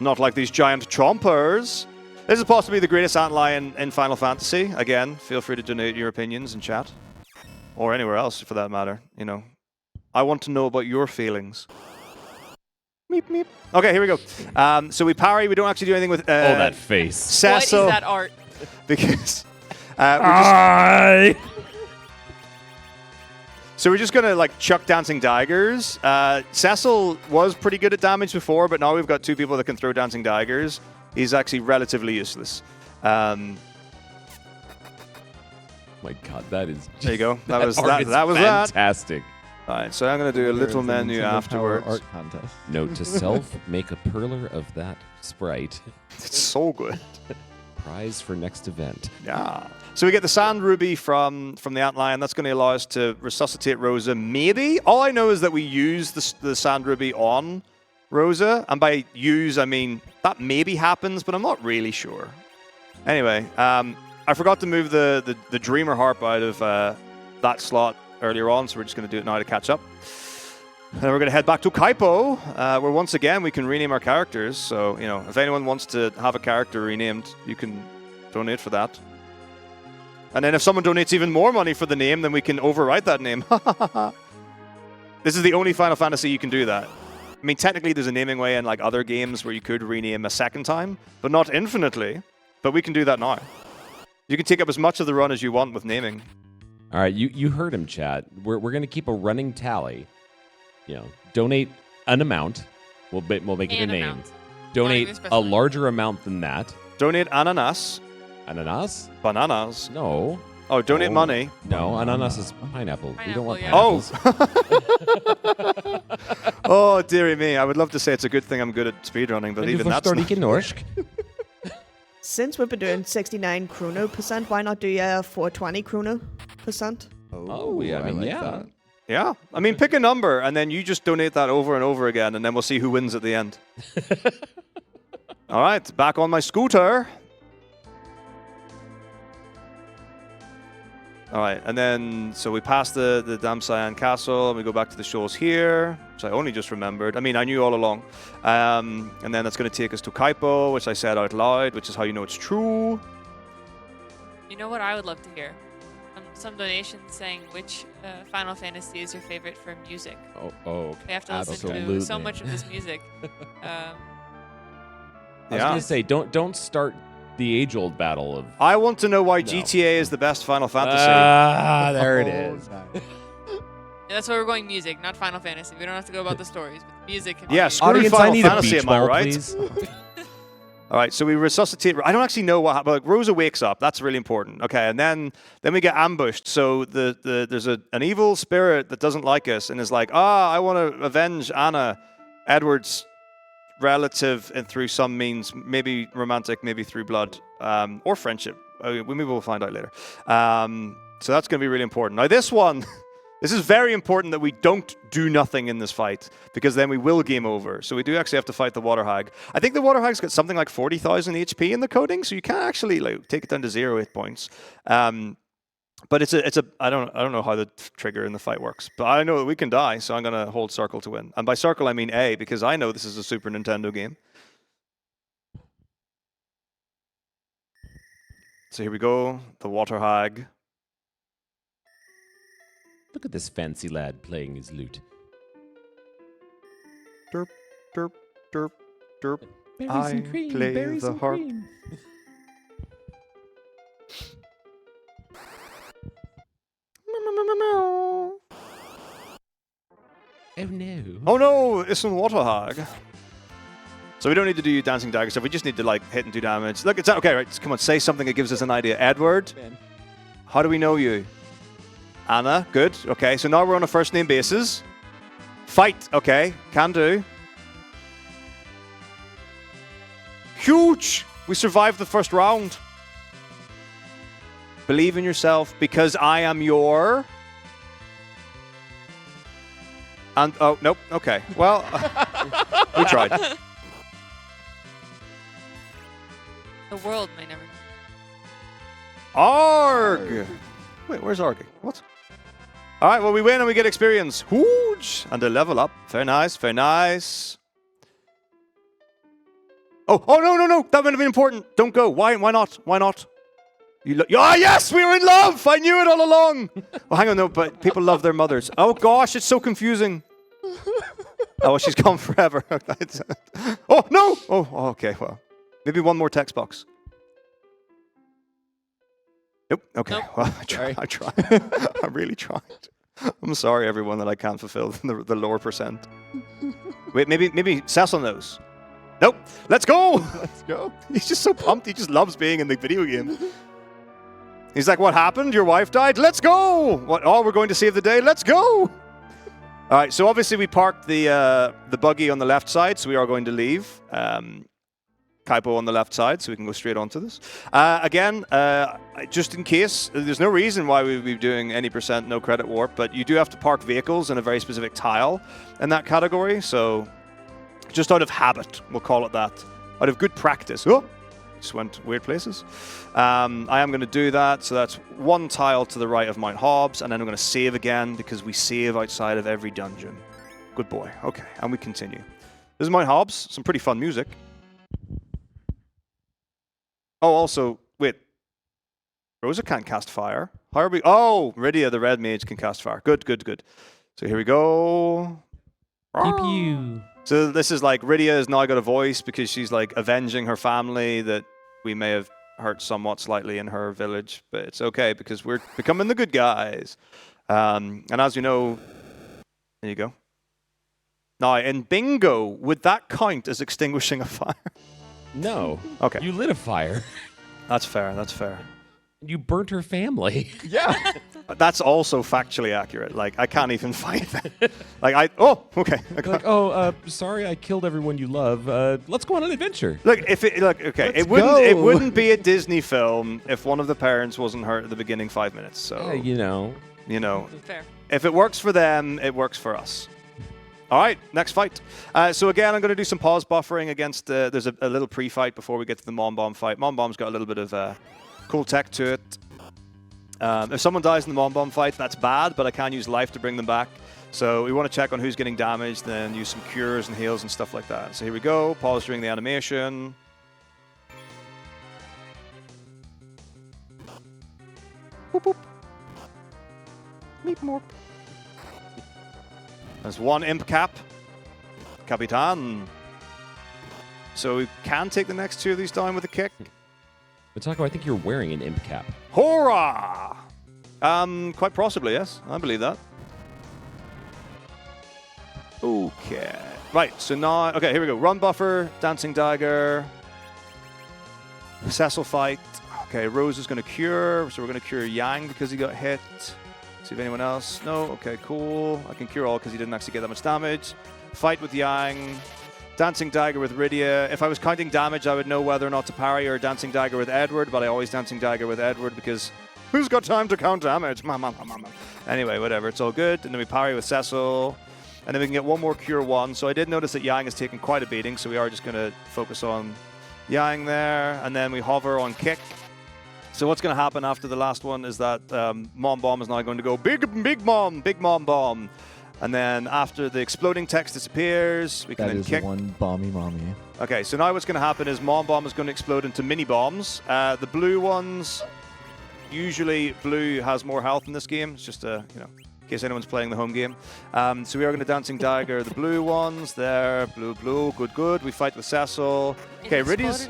Speaker 1: Not like these giant chompers. This is possibly the greatest antlion in Final Fantasy. Again, feel free to donate your opinions in chat. Or anywhere else, for that matter. You know, I want to know about your feelings. Meep, meep. Okay, here we go. So we parry. We don't actually do anything with...
Speaker 3: that face.
Speaker 1: Cecil,
Speaker 5: what is that art?
Speaker 1: Because... we're just... So we're just going to chuck dancing daggers. Cecil was pretty good at damage before, but now we've got 2 people that can throw dancing daggers. He's actually relatively useless.
Speaker 3: My God, that is...
Speaker 1: There you go. That was
Speaker 3: fantastic.
Speaker 1: All right, so I'm going to do a little menu afterwards.
Speaker 4: Art contest.
Speaker 3: Note to self, make a perler of that sprite.
Speaker 1: It's so good.
Speaker 3: Prize for next event.
Speaker 1: Yeah. So we get the Sand Ruby from the Antlion. That's going to allow us to resuscitate Rosa, maybe. All I know is that we use the Sand Ruby on Rosa. And by use, I mean that maybe happens, but I'm not really sure. Anyway, I forgot to move the Dreamer Harp out of that slot earlier on, so we're just going to do it now to catch up. And then we're going to head back to Kaipo, where once again we can rename our characters. So, you know, if anyone wants to have a character renamed, you can donate for that. And then if someone donates even more money for the name, then we can overwrite that name. This is the only Final Fantasy you can do that. I mean, technically there's a naming way in other games where you could rename a second time, but not infinitely. But we can do that now. You can take up as much of the run as you want with naming.
Speaker 3: All right, you heard him, chat. We're going to keep a running tally. You know, donate an amount. We'll make it a name.
Speaker 5: Amount.
Speaker 3: Donate a larger amount than that.
Speaker 1: Donate ananas.
Speaker 3: Ananas?
Speaker 1: Bananas.
Speaker 3: No.
Speaker 1: Oh, donate money.
Speaker 3: No, ananas is pineapple. We don't want
Speaker 5: Pineapple,
Speaker 3: pineapples.
Speaker 1: Oh, dearie me. I would love to say it's a good thing I'm good at speedrunning, but even that's not...
Speaker 3: norsk.
Speaker 2: Since we've been doing 69 kroner percent, why not do 420 kroner percent?
Speaker 3: Oh, yeah. I mean,
Speaker 4: like
Speaker 3: yeah.
Speaker 4: that.
Speaker 1: Yeah. I mean, pick a number, and then you just donate that over and over again, and then we'll see who wins at the end. All right, back on my scooter. All right, and then, so we pass the Damsayan Castle, and we go back to the shoals here, which I only just remembered. I mean, I knew all along. And then that's going to take us to Kaipo, which I said out loud, which is how you know it's true.
Speaker 5: You know what I would love to hear? Some donations saying which Final Fantasy is your favorite for music.
Speaker 3: Oh, okay.
Speaker 5: We have to listen
Speaker 3: Absolutely.
Speaker 5: to so much of this music.
Speaker 3: I was going to say, don't start the age-old battle of...
Speaker 1: I want to know why GTA is the best Final Fantasy.
Speaker 3: There it is.
Speaker 5: Yeah, that's why we're going music, not Final Fantasy. We don't have to go about the stories, but the music can be.
Speaker 1: Yeah, screw
Speaker 3: Audience, I
Speaker 1: Final
Speaker 3: need a
Speaker 1: Fantasy,
Speaker 3: beach
Speaker 1: am I
Speaker 3: ball,
Speaker 1: right?
Speaker 3: please.
Speaker 1: All right, so we resuscitate. I don't actually know what happened. Like, Rosa wakes up. That's really important. Okay, and then we get ambushed. So there's an evil spirit that doesn't like us and is like, I want to avenge Anna, Edward's relative, and through some means, maybe romantic, maybe through blood, or friendship. Maybe we'll find out later. So that's going to be really important. Now this one. This is very important that we don't do nothing in this fight, because then we will game over. So we do actually have to fight the Water Hag. I think the Water Hag's got something like 40,000 HP in the coding, so you can't actually like take it down to 0 hit points. But it's a I don't know how the trigger in the fight works, but I know that we can die, so I'm gonna hold circle to win. And by circle I mean A, because I know this is a Super Nintendo game. So here we go, the Water Hag.
Speaker 3: Look at this fancy lad playing his lute.
Speaker 1: Derp, derp, derp, derp.
Speaker 3: Berries and cream,
Speaker 1: play
Speaker 3: berries
Speaker 1: the
Speaker 3: and
Speaker 1: harp.
Speaker 3: cream. Oh no.
Speaker 1: Oh no, it's an Water Hag. So we don't need to do dancing dagger stuff. We just need to like hit and do damage. Look, it's okay, right? Come on, say something that gives us an idea. Edward, how do we know you? Anna, good. Okay, so now we're on a first name basis. Fight, okay, can do. Huge! We survived the first round. Believe in yourself, because I am your... And, oh, nope, okay. Well, we tried.
Speaker 5: The world may never.
Speaker 1: Arg! Wait, where's Arg? What? All right, well, we win and we get experience. Huge! And a level up. Very nice, very nice. Oh, no. That would have been important. Don't go. Why not? Why not? Yes, we were in love. I knew it all along. Well, hang on, no, but people love their mothers. Oh, gosh, it's so confusing. Oh, she's gone forever. Oh, no. Oh, okay, well. Maybe one more text box. Nope. Okay.
Speaker 5: Nope.
Speaker 1: Well, I tried. I really tried. I'm sorry, everyone, that I can't fulfill the lower percent. Wait, maybe Cecil knows. Nope. Let's go.
Speaker 4: Let's go.
Speaker 1: He's just so pumped. He just loves being in the video game. He's like, what happened? Your wife died? Let's go. What? Oh, we're going to save the day. Let's go. All right. So obviously we parked the buggy on the left side, so we are going to leave. Kaipo on the left side, so we can go straight onto this. Again, just in case, there's no reason why we would be doing any percent no credit warp, but you do have to park vehicles in a very specific tile in that category, so just out of habit, we'll call it that. Out of good practice. Oh, just went weird places. I am going to do that, so that's one tile to the right of Mount Hobbs, and then I'm going to save again, because we save outside of every dungeon. Good boy. Okay, and we continue. This is Mount Hobbs, some pretty fun music. Oh, also, wait. Rosa can't cast fire. How are we? Oh, Rydia, the red mage, can cast fire. Good. So here we go.
Speaker 3: Pew pew.
Speaker 1: So this is like, Rydia has now got a voice because she's like avenging her family that we may have hurt somewhat slightly in her village. But it's okay because we're becoming the good guys. And as you know, there you go. Now, in bingo, would that count as extinguishing a fire?
Speaker 3: No.
Speaker 1: Okay.
Speaker 3: You lit a fire.
Speaker 1: That's fair.
Speaker 3: You burnt her family.
Speaker 4: Yeah.
Speaker 1: That's also factually accurate. Like, I can't even find that. Like, okay.
Speaker 3: Like, sorry, I killed everyone you love. Let's go on an adventure.
Speaker 1: Look, okay. It wouldn't be a Disney film if one of the parents wasn't hurt at the beginning 5 minutes. So,
Speaker 3: you know.
Speaker 5: Fair.
Speaker 1: If it works for them, it works for us. All right, next fight. So again, I'm going to do some pause buffering against. There's a little pre-fight before we get to the Mom Bomb fight. Mom Bomb's got a little bit of cool tech to it. If someone dies in the Mom Bomb fight, that's bad, but I can use life to bring them back. So we want to check on who's getting damaged, then use some cures and heals and stuff like that. So here we go. Pause during the animation. Boop, boop. Meep morp. There's one imp cap. Capitan. So we can take the next two of these down with a kick.
Speaker 3: Metako, I think you're wearing an imp cap.
Speaker 1: Hurrah! Quite possibly, yes. I believe that. Okay. Right, so now, okay, here we go. Run buffer, Dancing Dagger, Cecil fight. Okay, Rose is going to cure, so we're going to cure Yang because he got hit. See if anyone else. No? Okay, cool. I can cure all because he didn't actually get that much damage. Fight with Yang. Dancing Dagger with Rydia. If I was counting damage, I would know whether or not to parry or Dancing Dagger with Edward, but I always Dancing Dagger with Edward because who's got time to count damage? Anyway, whatever. It's all good. And then we parry with Cecil. And then we can get one more cure 1. So I did notice that Yang has taken quite a beating, so we are just going to focus on Yang there. And then we hover on kick. So what's going to happen after the last one is that Mom Bomb is now going to go Big Mom Bomb. And then after the exploding text disappears, we can then kick.
Speaker 4: That is one bomby mommy.
Speaker 1: Okay, so now what's going to happen is Mom Bomb is going to explode into mini bombs. The blue ones, usually blue has more health in this game. It's just in case anyone's playing the home game. So we are going to Dancing Dagger the blue ones. There, blue, good. We fight with Cecil. Okay, Rydia's.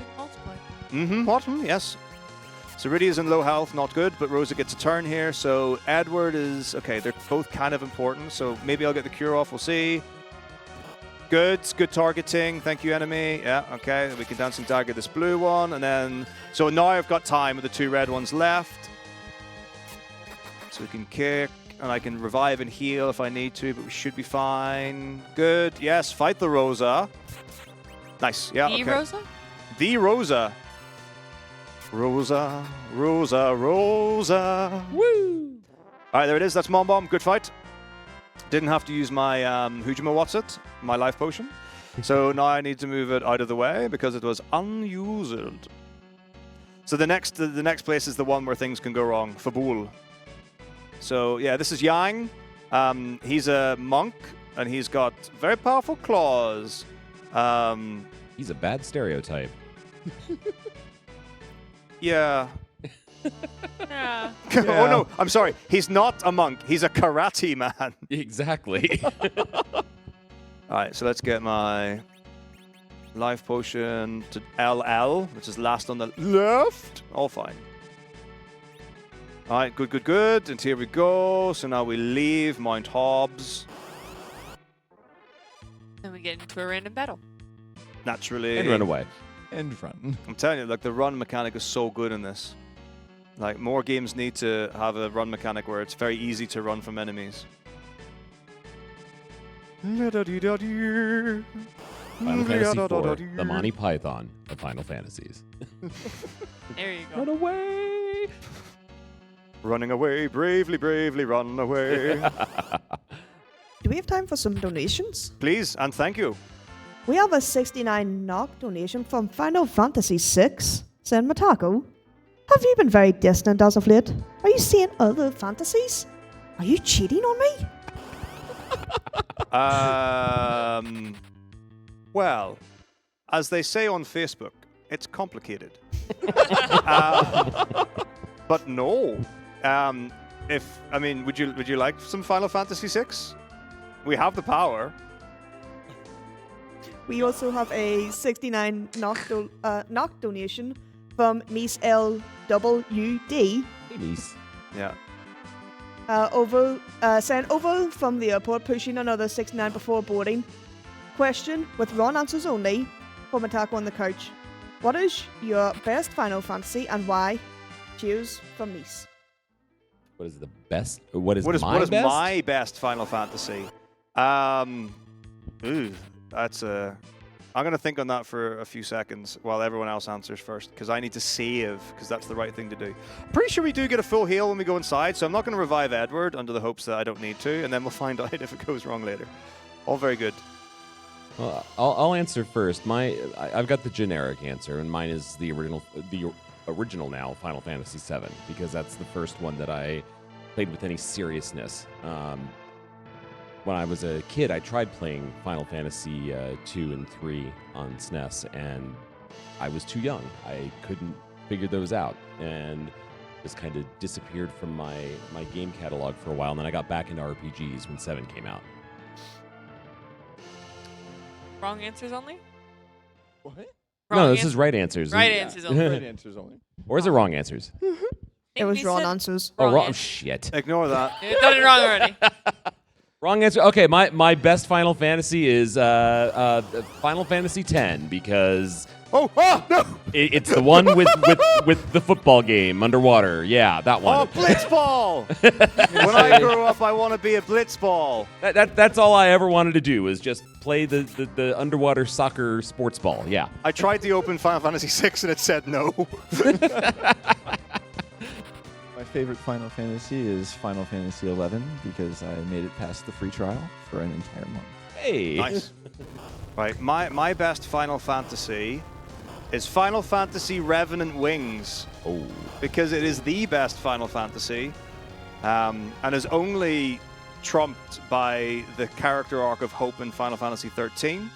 Speaker 1: Yes. So Rydia's in low health, not good, but Rosa gets a turn here. So Edward is, okay, they're both kind of important. So maybe I'll get the cure off, we'll see. Good targeting. Thank you, enemy. Yeah, okay, we can Dancing Dagger this blue one. And then, so now I've got time with the 2 red ones left. So we can kick, and I can revive and heal if I need to, but we should be fine. Good, yes, fight the Rosa. Nice, yeah, okay.
Speaker 5: Rosa?
Speaker 1: The Rosa. Rosa.
Speaker 5: Woo!
Speaker 1: All right, there it is. That's Mom Bomb. Good fight. Didn't have to use my Hujima What's It, my life potion. So now I need to move it out of the way because it was unused. So the next place is the one where things can go wrong. Fabul. So yeah, this is Yang. He's a monk and he's got very powerful claws.
Speaker 3: He's a bad stereotype.
Speaker 1: Yeah.
Speaker 5: Yeah.
Speaker 1: Oh no, I'm sorry. He's not a monk. He's a karate man.
Speaker 3: Exactly.
Speaker 1: All right, so let's get my life potion to LL, which is last on the left. All fine. All right, good. And here we go. So now we leave Mount Hobbs.
Speaker 5: And we get into a random battle.
Speaker 1: Naturally.
Speaker 3: And run away.
Speaker 4: And run.
Speaker 1: I'm telling you, like, the run mechanic is so good in this. Like, more games need to have a run mechanic where it's very easy to run from enemies.
Speaker 3: Final Fantasy IV, the Monty Python of Final Fantasies.
Speaker 5: There you go.
Speaker 3: Run away!
Speaker 1: Running away, bravely run away.
Speaker 2: Do we have time for some donations?
Speaker 1: Please, and thank you.
Speaker 2: We have a 69 NOK donation from Final Fantasy VI. Said Metako, have you been very distant as of late? Are you seeing other fantasies? Are you cheating on me?
Speaker 1: Well, as they say on Facebook, it's complicated. But no. Would you like some Final Fantasy VI? We have the power.
Speaker 2: We also have a 69 NOK donation from Miss LWD.
Speaker 3: Hey, niece.
Speaker 1: Yeah.
Speaker 2: Sent over from the airport, pushing another 69 before boarding. Question, with wrong answers only, for Metako on the couch. What is your best Final Fantasy and why? Cheers from Nice.
Speaker 3: What is the best? What is
Speaker 1: my best Final Fantasy? I'm going to think on that for a few seconds while everyone else answers first, because I need to save, because that's the right thing to do. Pretty sure we do get a full heal when we go inside, so I'm not going to revive Edward under the hopes that I don't need to, and then we'll find out if it goes wrong later. All very good.
Speaker 3: Well, I'll answer first. I've got the generic answer, and mine is the original now, Final Fantasy VII, because that's the first one that I played with any seriousness. When I was a kid, I tried playing Final Fantasy 2 and 3 on SNES, and I was too young. I couldn't figure those out, and just kind of disappeared from my game catalog for a while, and then I got back into RPGs when 7 came out.
Speaker 5: Wrong answers only?
Speaker 4: What?
Speaker 3: No, this is right answers.
Speaker 5: Right answers only.
Speaker 4: Right answers only.
Speaker 3: Or is it wrong answers?
Speaker 2: It was wrong answers.
Speaker 3: Oh, wrong
Speaker 5: answer.
Speaker 3: shit.
Speaker 1: Ignore that.
Speaker 5: You done it wrong already.
Speaker 3: Wrong answer. Okay, my best Final Fantasy is Final Fantasy X because
Speaker 1: No!
Speaker 3: it's the one with the football game underwater. Yeah, that one.
Speaker 1: Oh, Blitzball! When I grow up, I want to be a Blitzball.
Speaker 3: That's all I ever wanted to do was just play the underwater soccer sports ball. Yeah.
Speaker 1: I tried to open Final Fantasy VI and it said no.
Speaker 4: My favorite Final Fantasy is Final Fantasy XI because I made it past the free trial for an entire month.
Speaker 3: Hey.
Speaker 1: Nice. Right, my best Final Fantasy is Final Fantasy Revenant Wings.
Speaker 3: Oh.
Speaker 1: Because it is the best Final Fantasy, and is only trumped by the character arc of Hope in Final Fantasy 13.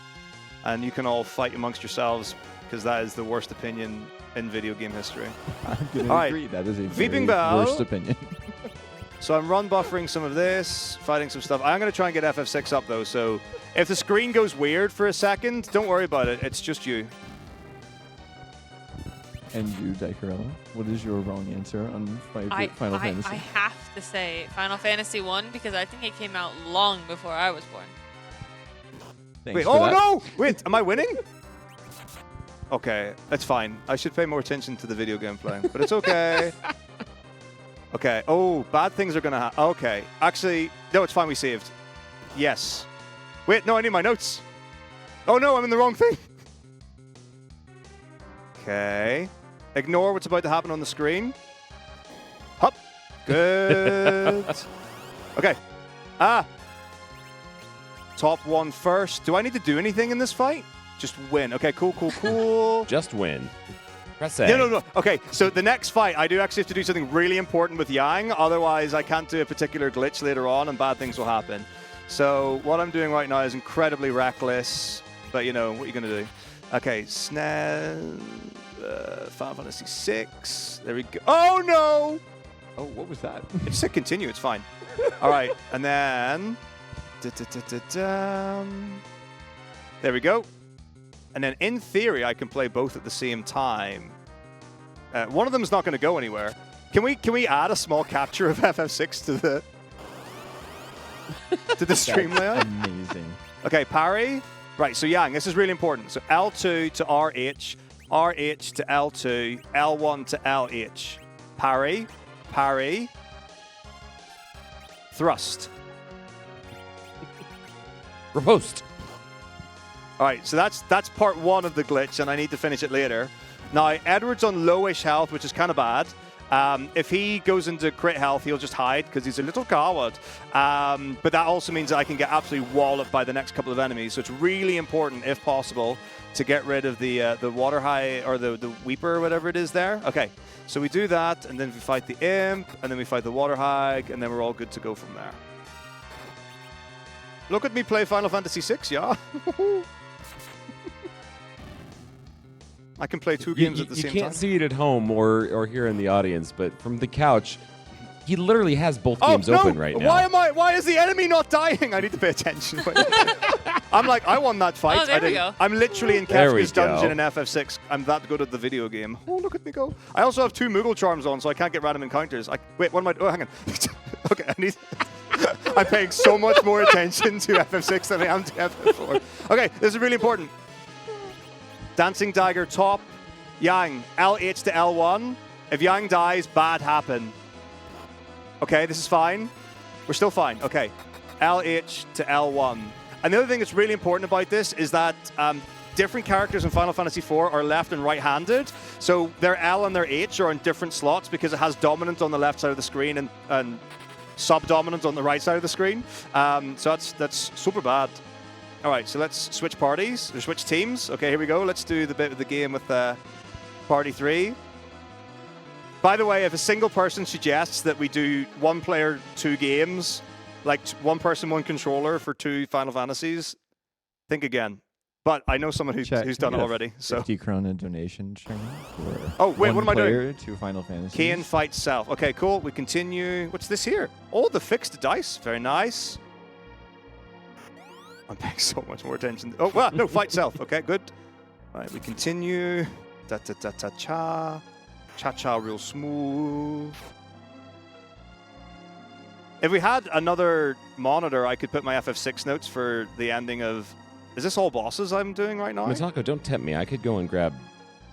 Speaker 1: And you can all fight amongst yourselves because that is the worst opinion in video game history.
Speaker 4: I'm going
Speaker 1: All
Speaker 4: to
Speaker 1: right.
Speaker 4: agree. That is a
Speaker 1: Veeping
Speaker 4: very
Speaker 1: Bell.
Speaker 4: worst opinion.
Speaker 1: So I'm run buffering some of this, fighting some stuff. I'm going to try and get FF6 up though, so if the screen goes weird for a second, don't worry about it. It's just you.
Speaker 4: And you, Dicarella, what is your wrong answer on Final Fantasy?
Speaker 5: I have to say Final Fantasy 1 because I think it came out long before I was born.
Speaker 4: Thanks
Speaker 1: Wait,
Speaker 4: for that.
Speaker 1: no! Wait, am I winning? Okay, that's fine. I should pay more attention to the video game playing, but it's okay. Okay, oh, bad things are gonna happen. Okay, actually, no, it's fine, we saved. Yes. Wait, no, I need my notes. Oh no, I'm in the wrong thing. Okay. Ignore what's about to happen on the screen. Hop. Good. Okay. Top one first. Do I need to do anything in this fight? Just win. Okay, cool.
Speaker 3: Just win. Press A.
Speaker 1: No. Okay, so the next fight, I do actually have to do something really important with Yang. Otherwise, I can't do a particular glitch later on, and bad things will happen. So what I'm doing right now is incredibly reckless, but you know, what are you going to do? Okay, SNES, Final Fantasy VI. There we go. Oh, no!
Speaker 4: Oh, what was that?
Speaker 1: It just said continue. It's fine. All right, and then... There we go. And then, in theory, I can play both at the same time. One of them is not going to go anywhere. Can we add a small capture of FF6 to the stream layout?
Speaker 4: Amazing.
Speaker 1: Okay, parry. Right, so Yang, this is really important. So L2 to RH, RH to L2, L1 to LH. Parry, parry, thrust.
Speaker 3: Riposte.
Speaker 1: All right, so that's part one of the glitch, and I need to finish it later. Now, Edward's on lowish health, which is kind of bad. If he goes into crit health, he'll just hide because he's a little coward. But that also means that I can get absolutely walloped by the next couple of enemies. So it's really important, if possible, to get rid of the water high or the weeper or whatever it is there. Okay, so we do that, and then we fight the imp, and then we fight the water hag, and then we're all good to go from there. Look at me play Final Fantasy VI, yeah. I can play two games at the same time.
Speaker 3: You can't see it at home or here in the audience, but from the couch, he literally has both games open right now.
Speaker 1: Why is the enemy not dying? I need to pay attention. I'm like, I won that fight.
Speaker 5: Oh, there we go.
Speaker 1: I'm literally in
Speaker 3: There we
Speaker 1: Kefka's dungeon
Speaker 3: go.
Speaker 1: in FF6. I'm that good at the video game. Oh, look at me go. I also have 2 Moogle charms on, so I can't get random encounters. Wait, what am I... Oh, hang on. Okay, I need... I'm paying so much more attention to FF6 than I am to FF4. Okay, this is really important. Dancing Dagger top, Yang, LH to L1. If Yang dies, bad happen. Okay, this is fine. We're still fine. Okay, LH to L1. And the other thing that's really important about this is that different characters in Final Fantasy IV are left and right-handed. So their L and their H are in different slots because it has dominant on the left side of the screen and subdominant on the right side of the screen. So that's super bad. All right, so let's switch parties, or switch teams. Okay, here we go. Let's do the bit of the game with Party 3. By the way, if a single person suggests that we do 1 player, 2 games, like 1 person, 1 controller for 2 Final Fantasies, think again. But I know someone who's done it already. So
Speaker 4: 50 krona donation sharing for
Speaker 1: oh, wait, what am I doing?
Speaker 4: player, 2 Final Fantasies.
Speaker 1: Kane fights Self. Okay, cool. We continue. What's this here? Oh, the fixed dice. Very nice. I'm paying so much more attention. Oh, well, no, fight Self. Okay, good. All right, we continue. Da-da-da-da-cha. Cha-cha real smooth. If we had another monitor, I could put my FF6 notes for the ending of... Is this all bosses I'm doing right now?
Speaker 3: Metako, don't tempt me. I could go and grab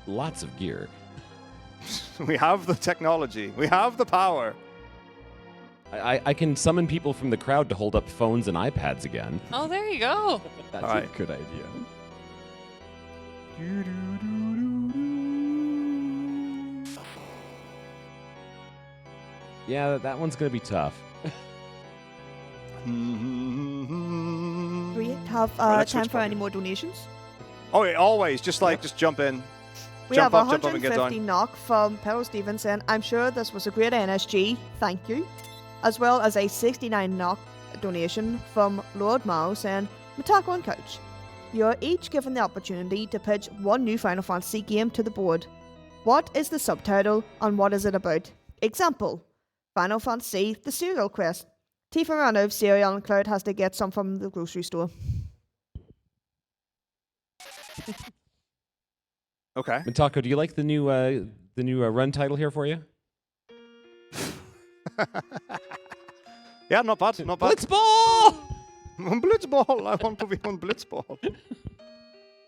Speaker 3: lots of gear.
Speaker 1: We have the technology. We have the power.
Speaker 3: I can summon people from the crowd to hold up phones and iPads again.
Speaker 5: Oh, there you go.
Speaker 4: That's
Speaker 1: All
Speaker 4: a
Speaker 1: right.
Speaker 4: good idea.
Speaker 3: Yeah, that one's going to be tough.
Speaker 2: Do we have
Speaker 1: let's
Speaker 2: time
Speaker 1: switch
Speaker 2: for
Speaker 1: back.
Speaker 2: any more donations?
Speaker 1: Oh, yeah, always. Just jump in.
Speaker 2: We
Speaker 1: Jump
Speaker 2: have
Speaker 1: up and get
Speaker 2: 150
Speaker 1: done.
Speaker 2: knock from Peril Stevenson. I'm sure this was a great NSG. Thank you. As well as a 69 knock donation from Lord Mao saying, Metako and Coach, you're each given the opportunity to pitch one new Final Fantasy game to the board. What is the subtitle and what is it about? Example, Final Fantasy The Cereal Quest. Tifa ran out of cereal and Cloud has to get some from the grocery store.
Speaker 1: Okay.
Speaker 3: Metako, do you like the new run title here for you?
Speaker 1: Yeah, not bad. Not bad.
Speaker 3: Blitzball!
Speaker 1: Blitzball. I want to be on Blitzball.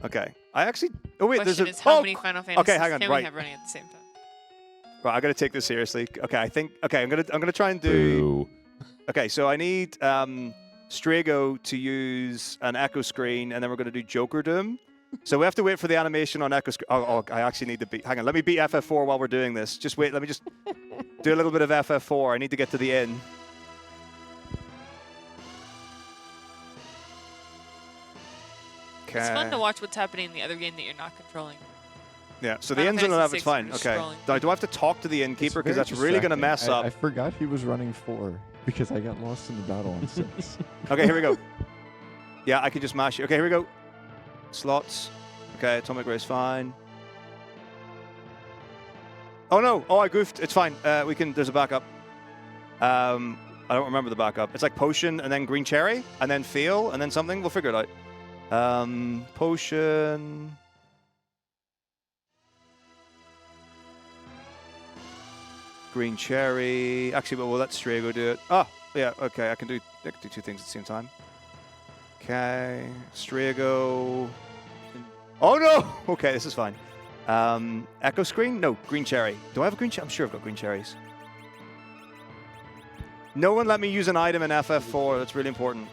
Speaker 1: Okay. I actually... Oh, wait. There's
Speaker 5: Question
Speaker 1: a...
Speaker 5: is, how
Speaker 1: oh,
Speaker 5: many Final Fantasies
Speaker 1: okay, hang on.
Speaker 5: can
Speaker 1: Right.
Speaker 5: we have running at the same time?
Speaker 1: Right, I got to take this seriously. Okay, I think... Okay, I'm gonna try and do...
Speaker 3: Boo.
Speaker 1: Okay, so I need Strago to use an echo screen, and then we're going to do Joker Doom. So we have to wait for the animation on echo screen. Oh, I actually need to beat... Hang on, let me beat FF4 while we're doing this. Just wait, let me just do a little bit of FF4. I need to get to the inn. Okay.
Speaker 5: It's fun to watch what's happening in the other game that you're not controlling.
Speaker 1: Yeah, so the
Speaker 5: Final
Speaker 1: inn's in and
Speaker 5: Fantasy
Speaker 1: it's
Speaker 5: VI,
Speaker 1: fine.
Speaker 5: we're just
Speaker 1: Okay.
Speaker 5: scrolling.
Speaker 1: Do I have to talk to the innkeeper? Because that's really going to mess up.
Speaker 4: I forgot he was running 4 because I got lost in the battle on 6.
Speaker 1: Okay, here we go. Yeah, I can just mash it. Okay, here we go. Slots. Okay, Atomic Ray's fine. Oh no! Oh, I goofed. It's fine. There's a backup. I don't remember the backup. It's like potion and then green cherry and then feel and then something. We'll figure it out. Potion. Green cherry. Actually, we'll let Strago do it. Oh, yeah. Okay, I can do 2 things at the same time. Okay, Strago. Oh no! Okay, this is fine. Echo screen? No, green cherry. Do I have a green cherry? I'm sure I've got green cherries. No one let me use an item in FF4. That's really important.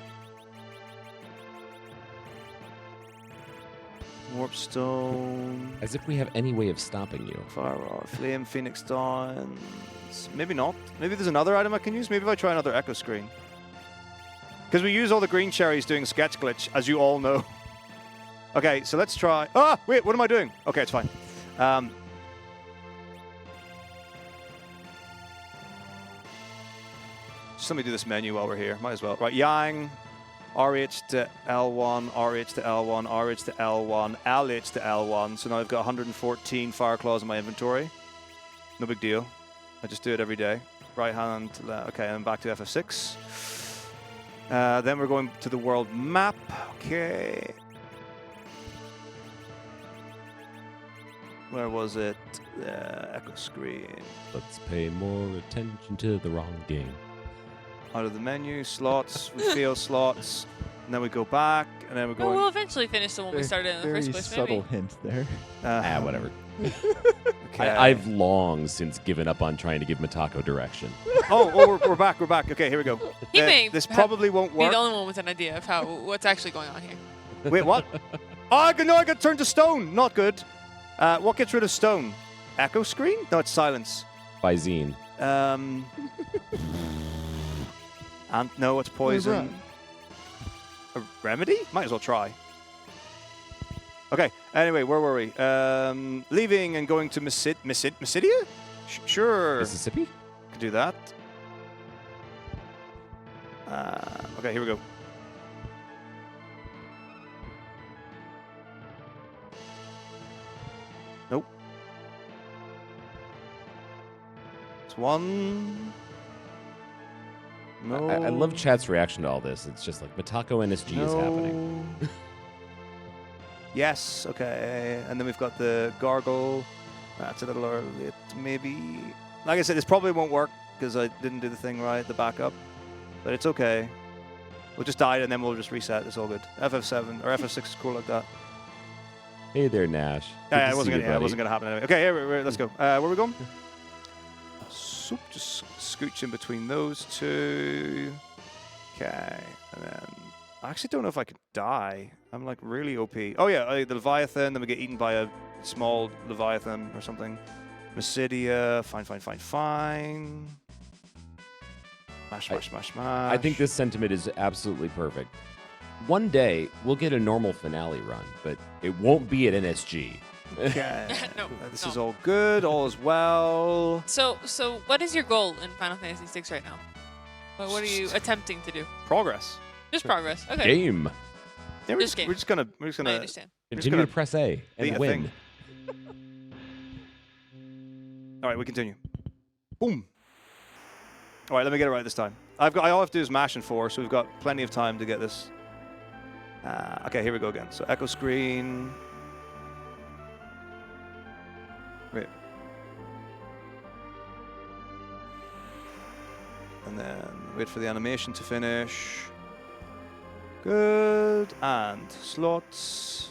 Speaker 1: Warpstone.
Speaker 3: As if we have any way of stopping you.
Speaker 1: Fire Rod, Flame, Phoenix Dawns. Maybe not. Maybe there's another item I can use. Maybe if I try another echo screen. Because we use all the green cherries doing sketch glitch, as you all know. Okay, so let's try... Ah, wait, what am I doing? Okay, it's fine. Just let me do this menu while we're here. Might as well. Right, Yang, RH to L1, RH to L1, RH to L1, LH to L1. So now I've got 114 Fire Claws in my inventory. No big deal. I just do it every day. Right hand to left. Okay, and back to FF6. Then we're going to the world map. Okay. Where was it? Echo screen.
Speaker 3: Let's pay more attention to the wrong game.
Speaker 1: Out of the menu, slots, we fail slots, and then we go back, and then we're
Speaker 5: Well,
Speaker 1: going...
Speaker 5: we'll eventually finish the one we started in the
Speaker 4: Very
Speaker 5: first place,
Speaker 4: subtle
Speaker 5: maybe.
Speaker 4: hint there.
Speaker 3: Whatever.
Speaker 1: Okay.
Speaker 3: I've long since given up on trying to give Metako direction.
Speaker 1: Oh, we're back, we're back. Okay, here we go.
Speaker 5: He may
Speaker 1: This
Speaker 5: have
Speaker 1: probably won't
Speaker 5: Be
Speaker 1: work.
Speaker 5: the only one with an idea of what's actually going on here.
Speaker 1: Wait, what? Oh, I got turned to stone. Not good. What gets rid of stone? Echo screen? No, it's silence.
Speaker 3: By Zine.
Speaker 1: And no, it's poison. A remedy? Might as well try. Okay. Anyway, where were we? Leaving and going to Mysidia? Sure.
Speaker 3: Mississippi?
Speaker 1: Could do that. Okay, here we go. Nope. It's one. No.
Speaker 3: I love chat's reaction to all this. It's just like Metako NSG is happening.
Speaker 1: Yes, okay. And then we've got the gargle. That's a little early, maybe. Like I said, this probably won't work because I didn't do the thing right, the backup. but it's okay. We'll just die and then we'll just reset. It's all good. FF7 or FF6 is cool like that.
Speaker 3: Hey there, Nash. Good
Speaker 1: Yeah,
Speaker 3: to
Speaker 1: it wasn't
Speaker 3: see you,
Speaker 1: gonna,
Speaker 3: buddy.
Speaker 1: happen anyway. Okay, here, let's go. Where are we going? Soup, just scooch in between those two. Okay, and then I actually don't know if I could die. I'm like really OP. Oh yeah, the Leviathan. Then we get eaten by a small Leviathan or something. Mysidia. Fine. Mash.
Speaker 3: I think this sentiment is absolutely perfect. One day, we'll get a normal finale run, but it won't be at NSG.
Speaker 1: Okay.
Speaker 5: No,
Speaker 1: This
Speaker 5: no.
Speaker 1: is all good. All is well.
Speaker 5: So what is your goal in Final Fantasy VI right now? What are you attempting to do?
Speaker 1: Progress.
Speaker 5: Just progress. Okay.
Speaker 3: Game.
Speaker 1: Yeah,
Speaker 5: Just game.
Speaker 1: we're just gonna
Speaker 5: I understand.
Speaker 1: We're just
Speaker 3: Continue
Speaker 1: gonna
Speaker 3: to press A
Speaker 1: beat
Speaker 3: and
Speaker 1: a
Speaker 3: win.
Speaker 1: thing. All right, we continue. Boom. All right, let me get it right this time. All I have to do is mash and 4, so we've got plenty of time to get this. Okay, here we go again. So echo screen. Wait. And then wait for the animation to finish. Good. And slots.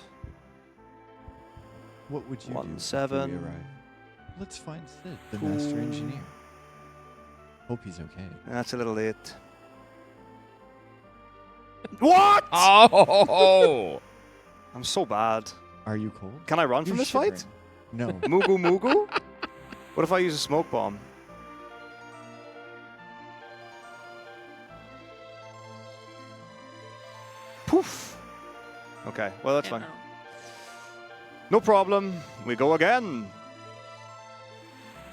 Speaker 4: What would you
Speaker 1: 1,
Speaker 4: do
Speaker 1: 7.
Speaker 4: before we arrive? Let's find Sid, the master engineer. Hope he's okay.
Speaker 1: That's a little late. What?
Speaker 3: Oh!
Speaker 1: I'm so bad.
Speaker 4: Are you cold?
Speaker 1: Can I run from
Speaker 4: You're
Speaker 1: this fight?
Speaker 4: shivering. No.
Speaker 1: Mugu? What if I use a smoke bomb? Poof. Okay, well that's
Speaker 5: Yeah,
Speaker 1: fine.
Speaker 5: no.
Speaker 1: No problem. We go again.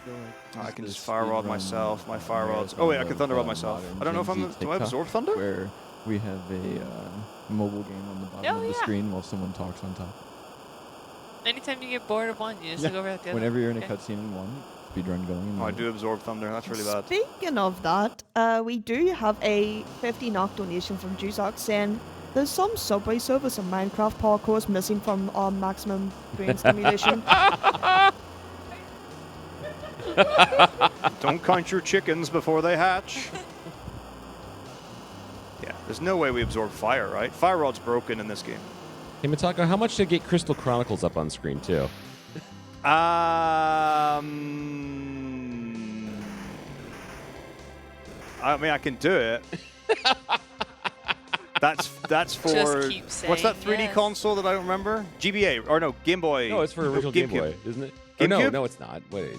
Speaker 4: feel like
Speaker 1: I
Speaker 4: this
Speaker 1: can
Speaker 4: is
Speaker 1: just fire rod
Speaker 4: speedrun
Speaker 1: myself. My fire rods.
Speaker 4: marathon
Speaker 1: Oh wait, I can
Speaker 4: of,
Speaker 1: thunder rod myself.
Speaker 4: modern
Speaker 1: I don't know if
Speaker 4: Gen
Speaker 1: I'm.
Speaker 4: Z
Speaker 1: Do I have
Speaker 4: TikTok,
Speaker 1: absorb thunder?
Speaker 4: Where we have a mobile game on the bottom
Speaker 5: Oh,
Speaker 4: of the
Speaker 5: yeah.
Speaker 4: screen while someone talks on top.
Speaker 5: Anytime you get bored of one, you just
Speaker 4: Yeah.
Speaker 5: look over at the other.
Speaker 4: Whenever you're in a
Speaker 5: Okay.
Speaker 4: cutscene in one, speedrun going in
Speaker 1: Oh, I
Speaker 4: the
Speaker 1: do absorb thunder. That's really bad.
Speaker 2: Speaking of that, we do have a 50 NOK donation from Juzak saying there's some Subway service and Minecraft parkours missing from our maximum brain stimulation.
Speaker 1: Don't count your chickens before they hatch. Yeah, there's no way we absorb fire, right? Fire rod's broken in this game.
Speaker 3: Hey, Metako, how much to get Crystal Chronicles up on screen, too?
Speaker 1: I mean, I can do it. That's for
Speaker 5: Just keep
Speaker 1: what's that
Speaker 5: saying
Speaker 1: 3D
Speaker 5: yes.
Speaker 1: console that I don't remember? GBA or no Game Boy?
Speaker 3: No, it's for original Game Boy, isn't it? Or no,
Speaker 1: GameCube?
Speaker 3: no, it's not. Wait.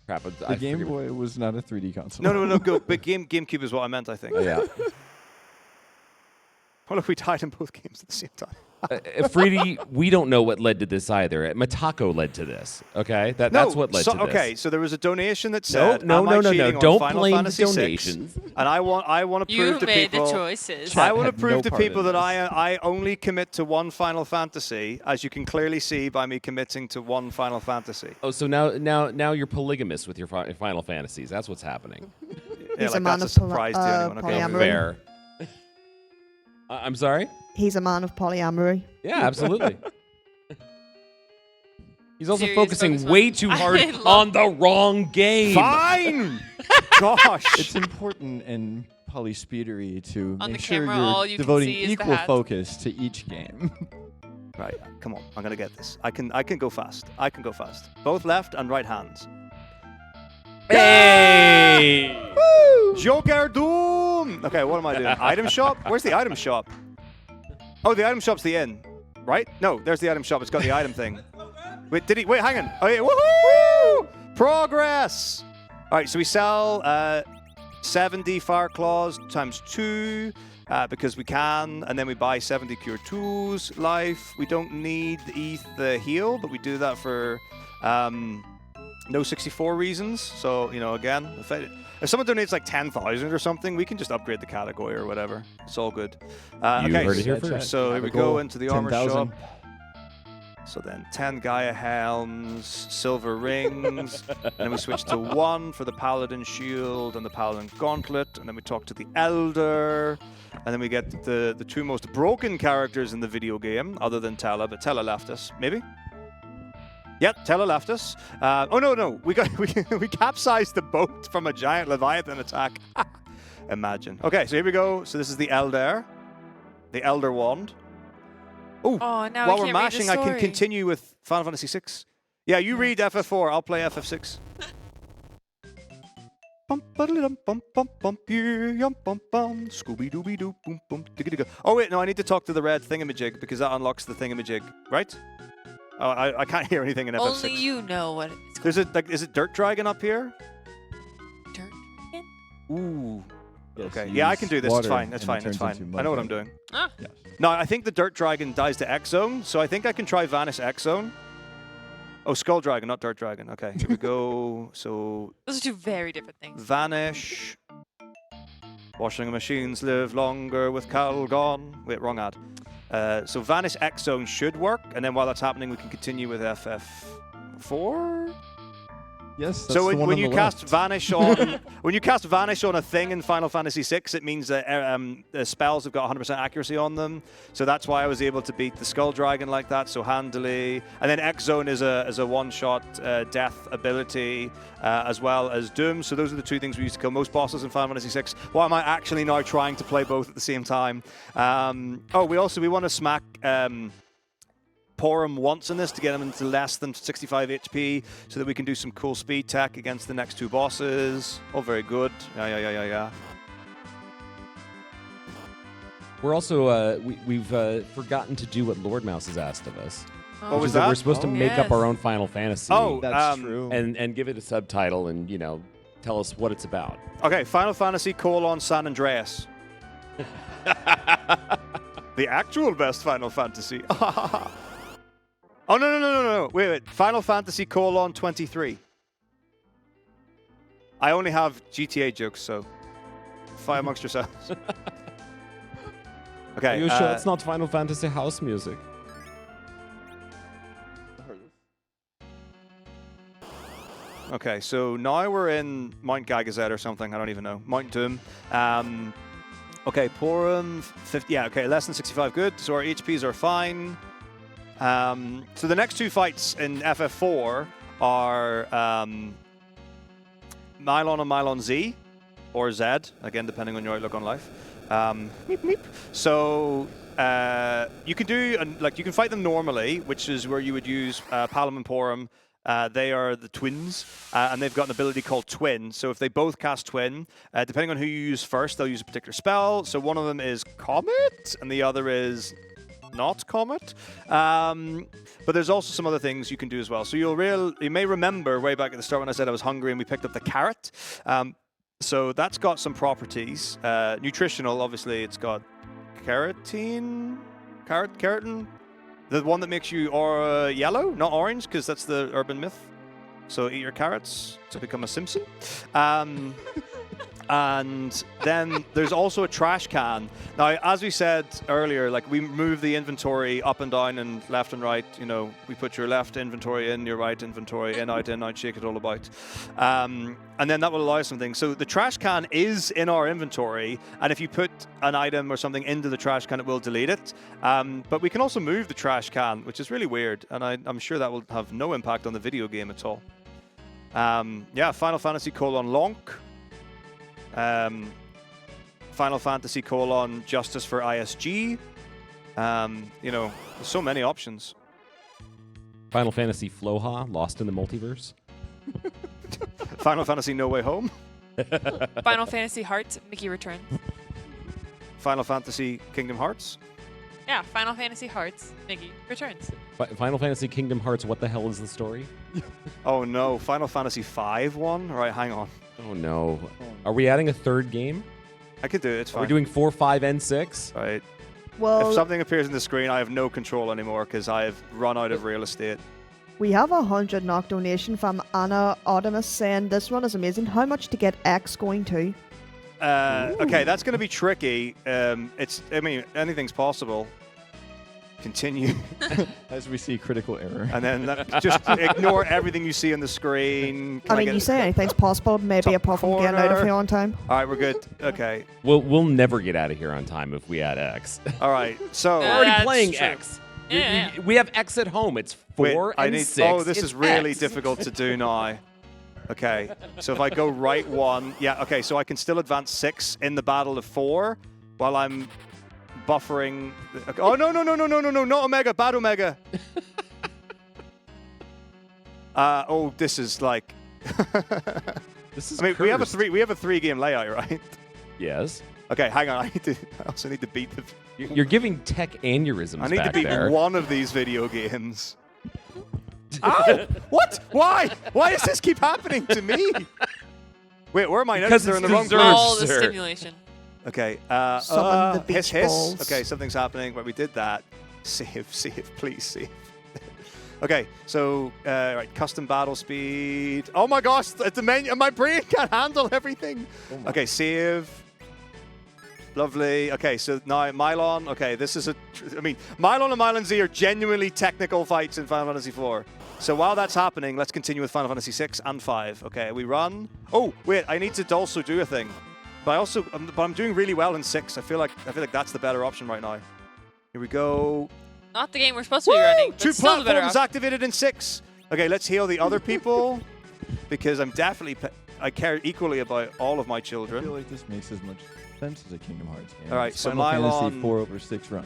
Speaker 3: Crap.
Speaker 4: The Game Boy was not a 3D console.
Speaker 1: No. But GameCube is what I meant. I think.
Speaker 3: Oh, yeah.
Speaker 1: What if we died in both games at the same time?
Speaker 3: Freedy, we don't know what led to this either. Metako led to this. Okay, that's what led to this.
Speaker 1: Okay, so there was a donation that said,
Speaker 3: No.
Speaker 1: "Am I cheating on
Speaker 3: Don't
Speaker 1: Final
Speaker 3: blame
Speaker 1: Fantasy
Speaker 3: the
Speaker 1: VI?"
Speaker 3: donations.
Speaker 1: And I want to
Speaker 5: You
Speaker 1: prove to
Speaker 5: made
Speaker 1: people.
Speaker 5: the choices.
Speaker 1: I want to
Speaker 4: had
Speaker 1: prove
Speaker 4: no
Speaker 1: to
Speaker 4: part
Speaker 1: people
Speaker 4: in
Speaker 1: that
Speaker 4: this.
Speaker 1: I only commit to one Final Fantasy, as you can clearly see by me committing to one Final Fantasy.
Speaker 3: Oh, so now you're polygamous with your Final Fantasies. That's what's happening.
Speaker 1: Yeah,
Speaker 2: He's
Speaker 1: like
Speaker 2: a man
Speaker 1: that's a
Speaker 2: of
Speaker 1: surprise to anyone. Okay.
Speaker 2: polyamory.
Speaker 3: Fair. I'm sorry?
Speaker 2: He's a man of polyamory.
Speaker 3: Yeah, absolutely. He's also
Speaker 5: Serious
Speaker 3: focusing
Speaker 5: focus
Speaker 3: way
Speaker 5: on-
Speaker 3: too
Speaker 5: I
Speaker 3: hard
Speaker 5: love-
Speaker 3: on the wrong game.
Speaker 1: Fine. Gosh.
Speaker 4: It's important in polyspeedery to
Speaker 5: On
Speaker 4: make
Speaker 5: the
Speaker 4: sure
Speaker 5: camera,
Speaker 4: you're
Speaker 5: all you can
Speaker 4: devoting
Speaker 5: see is the
Speaker 4: equal
Speaker 5: hat.
Speaker 4: focus to each game.
Speaker 1: Right, come on. I'm gonna get this. I can go fast. I can go fast. Both left and right hands.
Speaker 3: Hey!
Speaker 1: Joker Doom. Okay, what am I doing? Item shop? Where's the item shop? Oh, the item shop's the inn, right? No, there's the item shop. It's got the item thing. Wait, did he? Wait, hang on. Oh yeah, woohoo! Progress. All right, so we sell 70 fire claws times 2 because we can, and then we buy 70 cure tools life. We don't need the heal, but we do that for no 64 reasons. So again, if someone donates like 10,000 or something, we can just upgrade the category or whatever. It's all good.
Speaker 3: You
Speaker 1: Okay,
Speaker 3: heard it here
Speaker 4: Chat,
Speaker 3: first.
Speaker 1: so here
Speaker 4: have
Speaker 1: we
Speaker 4: a
Speaker 1: go
Speaker 4: goal.
Speaker 1: into the armor
Speaker 4: 10,000.
Speaker 1: shop. So then 10 Gaia helms, silver rings, and then we switch to 1 for the paladin shield and the paladin gauntlet, and then we talk to the elder, and then we get the 2 most broken characters in the video game, other than Tella, but Tella left us, maybe? Yep, Tella left us. Oh no, we capsized the boat from a giant Leviathan attack. imagine. Okay, so here we go. So this is the Elder Wand. Oh,
Speaker 5: Oh, now
Speaker 1: while
Speaker 5: I
Speaker 1: we're
Speaker 5: can't
Speaker 1: mashing,
Speaker 5: read
Speaker 1: I
Speaker 5: the
Speaker 1: can continue with Final Fantasy VI. Yeah, you read FF4. I'll play FF6. Scooby-Dooby-Doo, boom, boom, digga-digga. Oh, wait, no, I need to talk to the red thingamajig because that unlocks the thingamajig, right? Oh, I can't hear anything in FF6.
Speaker 5: Only you know what it's called.
Speaker 1: There's a, like, is it Dirt Dragon up here?
Speaker 5: Dirt Dragon?
Speaker 1: Ooh.
Speaker 4: Yes,
Speaker 1: Okay,
Speaker 4: you
Speaker 1: yeah, I
Speaker 4: use
Speaker 1: can do this. It's
Speaker 4: water
Speaker 1: fine. It's
Speaker 4: and it
Speaker 1: fine. It's
Speaker 4: turns into
Speaker 1: fine. I know what I'm
Speaker 4: mud.
Speaker 1: doing.
Speaker 5: Ah.
Speaker 4: Yes.
Speaker 1: No, I think the Dirt Dragon dies to X Zone, so I think I can try Vanish X Zone. Oh, Skull Dragon, not Dirt Dragon. Okay, here we go. So
Speaker 5: Those are two very different things.
Speaker 1: Vanish. Washing machines live longer with Calgon. Wait, wrong ad. So Vanish X Zone should work, and then while that's happening, we can continue with FF4.
Speaker 4: Yes. That's
Speaker 1: So
Speaker 4: the one
Speaker 1: when
Speaker 4: on
Speaker 1: you
Speaker 4: the
Speaker 1: cast
Speaker 4: left.
Speaker 1: Vanish on when you cast Vanish on a thing in Final Fantasy VI, it means that the spells have got 100% accuracy on them. So that's why I was able to beat the Skull Dragon like that so handily. And then X Zone is a one-shot death ability as well as Doom. So those are the two things we used to kill most bosses in Final Fantasy VI. Why am I actually now trying to play both at the same time? We want to smack. Porum once in this to get him into less than 65 HP so that we can do some cool speed tech against the next two bosses. Oh, very good. Yeah.
Speaker 3: We're also we've forgotten to do what Lord Mouse has asked of us.
Speaker 5: Oh.
Speaker 1: What was
Speaker 3: Which is
Speaker 1: that?
Speaker 3: We're supposed to make up
Speaker 5: Yes.
Speaker 3: our own Final Fantasy.
Speaker 1: Oh,
Speaker 4: That's true.
Speaker 3: and give it a subtitle and tell us what it's about.
Speaker 1: Okay, Final Fantasy : San Andreas. The actual best Final Fantasy. Oh, no. Wait. Final Fantasy : 23. I only have GTA jokes, so fight amongst yourselves. Okay.
Speaker 3: Are you sure it's not Final Fantasy house music?
Speaker 1: Okay, so now we're in Mount Gagazet or something. I don't even know. Mount Doom. Okay, Porum 50. Yeah, okay, less than 65. Good. So our HPs are fine. So the next two fights in FF4 are Mylon and Mylon Z, or Z, again, depending on your outlook on life. Meep, meep. So you can do, you can fight them normally, which is where you would use Palom and Porum. They are the twins, and they've got an ability called Twin. So if they both cast Twin, depending on who you use first, they'll use a particular spell. So one of them is Comet, and the other is not Comet. But there's also some other things you can do as well. So you may remember way back at the start when I said I was hungry and we picked up the carrot. So that's got some properties. Nutritional, obviously, it's got keratin. The one that makes you yellow, not orange, because that's the urban myth. So eat your carrots to become a Simpson. And then there's also a trash can. Now, as we said earlier, we move the inventory up and down and left and right. We put your left inventory in, your right inventory in, out, shake it all about. And then that will allow something. So the trash can is in our inventory, and if you put an item or something into the trash can, it will delete it. But we can also move the trash can, which is really weird, and I'm sure that will have no impact on the video game at all. Final Fantasy : Lonk. Final Fantasy : Justice for ISG. There's so many options.
Speaker 3: Final Fantasy Floha, Lost in the Multiverse.
Speaker 1: Final Fantasy No Way Home.
Speaker 5: Final Fantasy Hearts, Mickey Returns.
Speaker 1: Final Fantasy Kingdom Hearts.
Speaker 5: Yeah, Final Fantasy Hearts, Mickey Returns.
Speaker 3: Final Fantasy Kingdom Hearts, what the hell is the story?
Speaker 1: Oh no, Final Fantasy V one? All right, hang on.
Speaker 3: Oh no. Are we adding a third game?
Speaker 1: I could do it, it's
Speaker 3: Are
Speaker 1: fine.
Speaker 3: we doing 4, 5, and 6?
Speaker 1: All right.
Speaker 2: Well,
Speaker 1: If something appears on the screen, I have no control anymore because I have run out of real estate.
Speaker 2: we have a 100 NOK donation from Anna Artemis saying this one is amazing. How much to get X going to?
Speaker 1: Okay, that's going to be tricky. Anything's possible. Continue.
Speaker 4: As we see critical error.
Speaker 1: And then just ignore everything you see on the screen. Can
Speaker 2: I mean,
Speaker 1: get
Speaker 2: you say anything's possible, maybe
Speaker 1: top
Speaker 2: apart from getting out of
Speaker 1: corner?
Speaker 2: here on time.
Speaker 1: All right, we're good. Okay.
Speaker 3: We'll never get out of here on time if we add X.
Speaker 1: All right. So
Speaker 3: We're already
Speaker 5: That's
Speaker 3: playing
Speaker 5: true.
Speaker 3: X.
Speaker 5: Yeah.
Speaker 3: We have X at home. It's 4
Speaker 1: I
Speaker 3: and
Speaker 1: need.
Speaker 3: 6.
Speaker 1: Oh, this
Speaker 3: It's
Speaker 1: is really
Speaker 3: X.
Speaker 1: difficult to do now. Okay, so if I go right 1, yeah, okay, so I can still advance 6 in the battle of 4 while I'm buffering. Oh, no, not Omega, bad Omega. Oh, this is like.
Speaker 3: This is.
Speaker 1: I mean,
Speaker 3: cursed.
Speaker 1: we have a 3-game layout, right?
Speaker 3: Yes.
Speaker 1: Okay, hang on. I also need to beat the.
Speaker 3: You're giving tech aneurysms.
Speaker 1: I need to
Speaker 3: back
Speaker 1: beat
Speaker 3: there.
Speaker 1: one of these video games. Ow! What? Why? Why does this keep happening to me? Wait, where are my notes?
Speaker 3: Because
Speaker 1: They're in
Speaker 3: it's
Speaker 1: the wrong
Speaker 3: deserved.
Speaker 1: place.
Speaker 5: All the
Speaker 3: sir.
Speaker 5: stimulation.
Speaker 1: Okay.
Speaker 2: Summon the beach
Speaker 1: hiss.
Speaker 2: balls.
Speaker 1: Okay, something's happening. Right, we did that. Save, please save. Okay, so right, custom battle speed. Oh my gosh, the menu. My brain can't handle everything. Okay, save. Lovely. Okay, so now Mylon. Okay, this is I mean, Mylon and Mylon Z are genuinely technical fights in Final Fantasy IV. So while that's happening, let's continue with Final Fantasy VI and V. Okay, we run. Oh, wait, I need to also do a thing. But I'm doing really well in 6. I feel like that's the better option right now. Here we go.
Speaker 5: Not the game we're supposed to be running. But
Speaker 1: 2
Speaker 5: still the better
Speaker 1: platforms
Speaker 5: option.
Speaker 1: activated in 6. Okay, let's heal the other people because I care equally about all of my
Speaker 4: I feel
Speaker 1: children.
Speaker 4: like this makes as much sense as a Kingdom Hearts game.
Speaker 1: All right,
Speaker 4: It's
Speaker 1: so
Speaker 4: Final Fantasy
Speaker 1: Mylon-
Speaker 4: 4/6 run.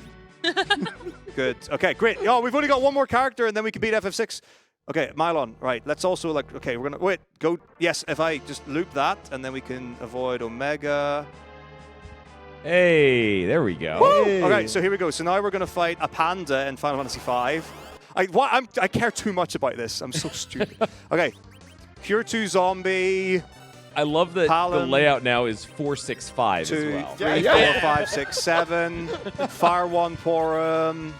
Speaker 1: Good. Okay, great. Oh, we've only got one more character and then we can beat FF6. Okay, Mylon. Right, let's also okay, we're gonna go. Yes, if I just loop that and then we can avoid Omega.
Speaker 3: Hey, there we go.
Speaker 1: Woo!
Speaker 4: Hey.
Speaker 1: Okay, so here we go. So now we're gonna fight a panda in Final Fantasy V. I care too much about this. I'm so stupid. Okay, Cure 2 zombie.
Speaker 3: I love that the
Speaker 1: Talon.
Speaker 3: layout now is 465 as
Speaker 1: 2,
Speaker 3: well.
Speaker 1: 3, 4, 5, 6, 7. Fire 1 Porum.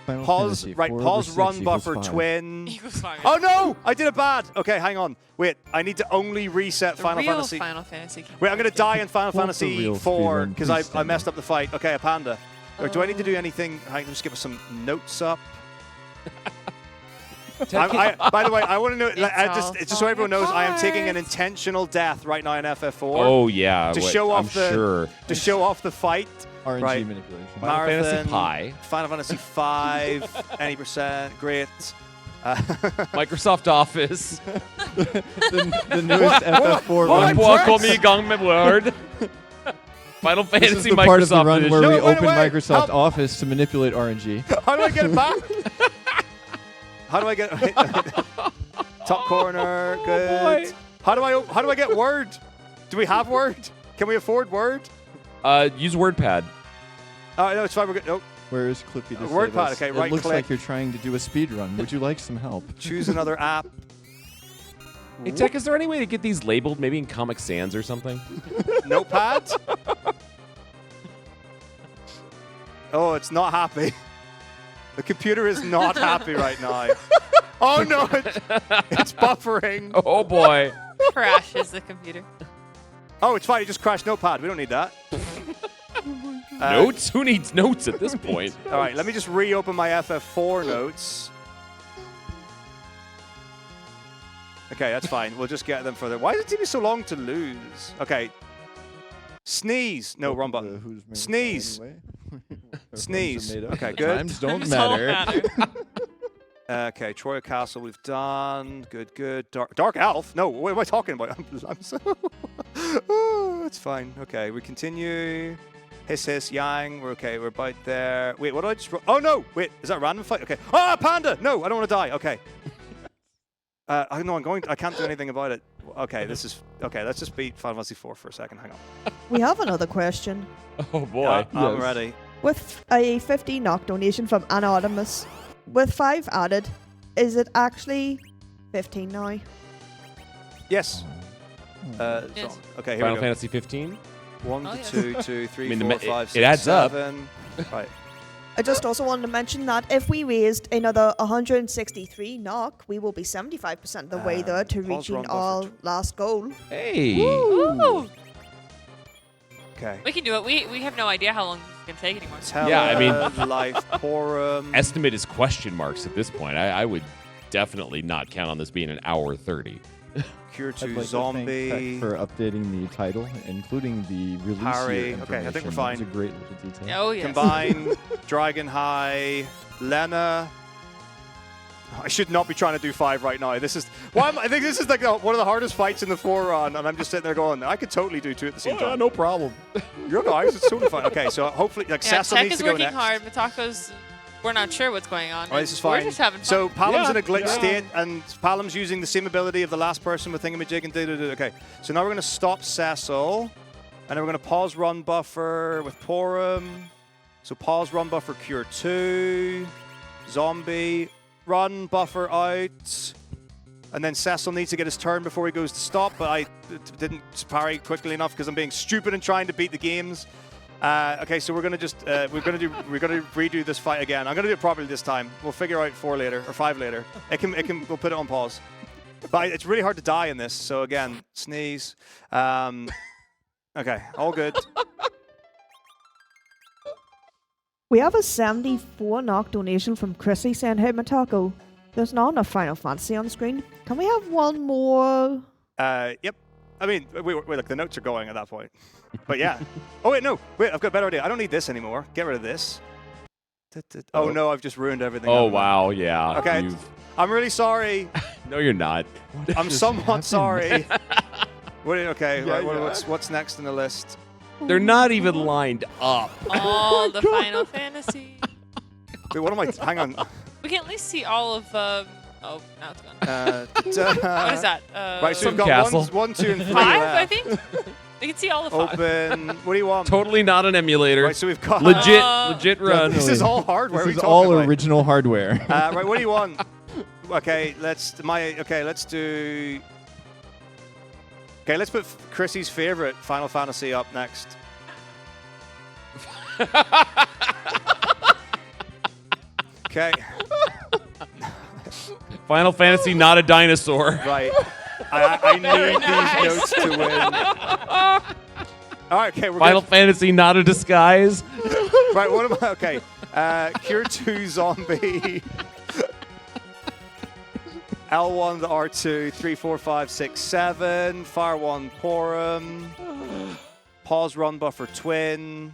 Speaker 4: Final
Speaker 1: Pause.
Speaker 4: Fantasy
Speaker 1: Right.
Speaker 4: 4/6
Speaker 1: Pause. Run
Speaker 4: equals
Speaker 1: buffer
Speaker 4: 5.
Speaker 1: twin.
Speaker 5: Equals fire.
Speaker 1: Oh no! I did it bad. Okay, hang on. Wait, I need to only reset
Speaker 5: The
Speaker 1: Final
Speaker 5: real
Speaker 1: Fantasy.
Speaker 5: Final Fantasy. Kingdom
Speaker 1: Wait, I'm gonna
Speaker 5: Hearts
Speaker 1: die in Final
Speaker 4: What's the
Speaker 1: Fantasy
Speaker 4: real
Speaker 1: 4
Speaker 4: speedrun?
Speaker 1: because
Speaker 4: Please
Speaker 1: I
Speaker 4: tell
Speaker 1: messed
Speaker 4: me.
Speaker 1: up the fight. Okay, a panda. Or do I need to do anything? Hang on, just give us some notes up. By the way, I want to know. Just so everyone knows, I am taking an intentional death right now in FF4
Speaker 3: Oh yeah.
Speaker 1: To
Speaker 3: wait,
Speaker 1: show
Speaker 3: I'm
Speaker 1: off the-
Speaker 3: sure.
Speaker 1: to show off the fight.
Speaker 4: RNG
Speaker 1: Right.
Speaker 4: manipulation.
Speaker 3: Final Fantasy
Speaker 1: Marathon,
Speaker 3: Pi.
Speaker 1: Final Fantasy 5, any percent, great.
Speaker 3: Microsoft Office.
Speaker 4: the newest FF4 run.
Speaker 3: Welcome me gang me word. Final
Speaker 4: This
Speaker 3: Fantasy
Speaker 4: is the part of the
Speaker 3: Microsoft
Speaker 4: run
Speaker 3: Edition.
Speaker 4: where
Speaker 1: No,
Speaker 4: we
Speaker 1: wait,
Speaker 4: open
Speaker 1: wait,
Speaker 4: Microsoft
Speaker 1: help.
Speaker 4: Office to manipulate RNG.
Speaker 1: How do I get it back? How do I get top corner? Good.
Speaker 3: boy.
Speaker 1: How do I get Word? Do we have Word? Can we afford Word?
Speaker 3: Use WordPad.
Speaker 1: Oh no, it's fine. We're good. Oh,
Speaker 4: Where is Clippy to
Speaker 1: WordPad,
Speaker 4: save us?
Speaker 1: okay, right
Speaker 4: It looks
Speaker 1: click.
Speaker 4: like you're trying to do a speed run. Would you like some help?
Speaker 1: choose another app.
Speaker 3: Hey Tech, is there any way to get these labeled, maybe in Comic Sans or something?
Speaker 1: Notepad. Oh, it's not happy. The computer is not happy right now. Oh no, it's buffering.
Speaker 3: Oh boy.
Speaker 5: crashes the computer.
Speaker 1: Oh, it's fine. It just crashed Notepad. We don't need that.
Speaker 3: Notes? Who needs notes at this point?
Speaker 1: All right, let me just reopen my FF4 notes. Okay, that's fine. We'll just get them further. Why does it take me so long to lose? Okay. Sneeze. No, wrong button.
Speaker 4: Who's made
Speaker 1: Sneeze.
Speaker 4: anyway? Our
Speaker 1: Sneeze.
Speaker 4: friends are made up.
Speaker 1: Okay,
Speaker 4: The
Speaker 1: good.
Speaker 4: Times don't
Speaker 5: Times don't
Speaker 4: matter.
Speaker 1: Okay, Troya Castle we've done. Good, good. Dark Elf? No, what am I talking about? I'm so... oh, it's fine. Okay, we continue. Hiss, hiss, yang. We're okay. We're about there. Wait, what did I just... Oh, no! Wait, is that a random fight? Okay. Ah, panda! No, I don't want to die. Okay. No, I can't do anything about it. Okay, this is... Okay, let's just beat Final Fantasy IV for a second. Hang on.
Speaker 2: We have another question.
Speaker 3: Oh boy.
Speaker 1: I'm
Speaker 4: Yes.
Speaker 1: ready.
Speaker 2: With a 50 NOK donation from Anonymous, with 5 added, is it actually 15 now?
Speaker 1: Yes.
Speaker 5: Yes.
Speaker 1: So- okay, here
Speaker 3: Final
Speaker 1: we go.
Speaker 3: Fantasy 15?
Speaker 1: 1,
Speaker 5: Oh, yes.
Speaker 1: 2, 2, 3,
Speaker 3: I mean,
Speaker 1: 4,
Speaker 3: it
Speaker 1: 5, 6,
Speaker 3: adds up.
Speaker 1: 7. Right.
Speaker 2: I just also wanted to mention that if we raised another 163 NOK, we will be 75% the way there to
Speaker 1: pause
Speaker 2: reaching
Speaker 1: run
Speaker 2: our
Speaker 1: buffer.
Speaker 2: last goal.
Speaker 3: Hey.
Speaker 5: Ooh,
Speaker 1: Okay.
Speaker 5: we can do it. We have no idea how long this is gonna take anymore.
Speaker 3: Yeah, I mean-
Speaker 1: Life Forum.
Speaker 3: Estimate is question marks at this point. I would definitely not count on this being an hour 30.
Speaker 1: Cure
Speaker 4: I'd
Speaker 1: 2
Speaker 4: like to
Speaker 1: Zombie.
Speaker 4: thank Tech for updating the title, including the release
Speaker 1: Parry.
Speaker 4: year
Speaker 1: Okay, I think we're
Speaker 4: information.
Speaker 1: fine.
Speaker 4: That was a great little detail.
Speaker 5: Oh yes.
Speaker 1: Combine. Dragon High. Lena. I should not be trying to do 5 right now. This is I think this is like one of the hardest fights in the 4-run, and I'm just sitting there going, I could totally do 2 at the same time.
Speaker 3: No problem.
Speaker 1: You're guys, it's totally fine. Okay, so hopefully, like Cecil
Speaker 5: Tech
Speaker 1: needs
Speaker 5: is
Speaker 1: to go
Speaker 5: working
Speaker 1: next.
Speaker 5: hard. Metako's, we're not sure what's going on.
Speaker 1: Oh, this is
Speaker 5: We're
Speaker 1: fine.
Speaker 5: just having fun.
Speaker 1: So Palom's in a glitch
Speaker 3: Yeah.
Speaker 1: state, and Palom's using the same ability of the last person with Thingamajig and da-da-da. Okay, so now we're going to stop Cecil, and then we're going to pause run buffer with Porum. So pause run buffer cure 2, zombie, run buffer out, and then Cecil needs to get his turn before he goes to stop, but I didn't parry quickly enough because I'm being stupid and trying to beat the games. Okay, so we're gonna just we're gonna redo this fight again. I'm gonna do it properly this time. We'll figure out 4 later or 5 later. We'll put it on pause. But it's really hard to die in this. So again, sneeze. Okay, all good.
Speaker 2: We have a 74 NOK donation from Chrissy saying, "Hey Metako, there's not enough Final Fantasy on screen. Can we have one more?"
Speaker 1: Yep. I mean, look, the notes are going at that point. But yeah. Oh wait, no. Wait, I've got a better idea. I don't need this anymore. Get rid of this. Oh no, I've just ruined everything.
Speaker 3: Oh wow, yeah.
Speaker 1: Okay. I'm really sorry.
Speaker 3: No, you're not.
Speaker 1: I'm somewhat sorry. Okay,
Speaker 4: Yeah,
Speaker 1: right, what's next in the list?
Speaker 3: They're not even lined up.
Speaker 5: all the Final Fantasy.
Speaker 1: Wait, what am I? Hang on.
Speaker 5: We can at least see all of. Oh, now it's gone.
Speaker 1: What
Speaker 5: What is that?
Speaker 1: Right, so
Speaker 3: Some
Speaker 1: we've got
Speaker 3: castle.
Speaker 1: 1, 2, and 3
Speaker 5: 5,
Speaker 1: left.
Speaker 5: I think. We can see all of 5.
Speaker 1: Open. What do you want?
Speaker 3: Totally not an emulator.
Speaker 1: Right, so we've got.
Speaker 3: Legit run.
Speaker 1: This is all hardware.
Speaker 4: This is
Speaker 1: we
Speaker 4: all
Speaker 1: talking about?
Speaker 4: original hardware.
Speaker 1: Right, what do you want? Okay, let's do. Okay, let's put Chrissy's favorite Final Fantasy up next. Okay.
Speaker 3: Final Fantasy, not a dinosaur.
Speaker 1: Right. I need these notes to win. All right, okay, we're
Speaker 3: Final
Speaker 1: good.
Speaker 3: Fantasy, not a disguise.
Speaker 1: Right, what am I? Okay. Cure 2 zombie. L1 the R2, 3, 4, 5, 6, 7. Fire 1 Porum. Pause run buffer twin.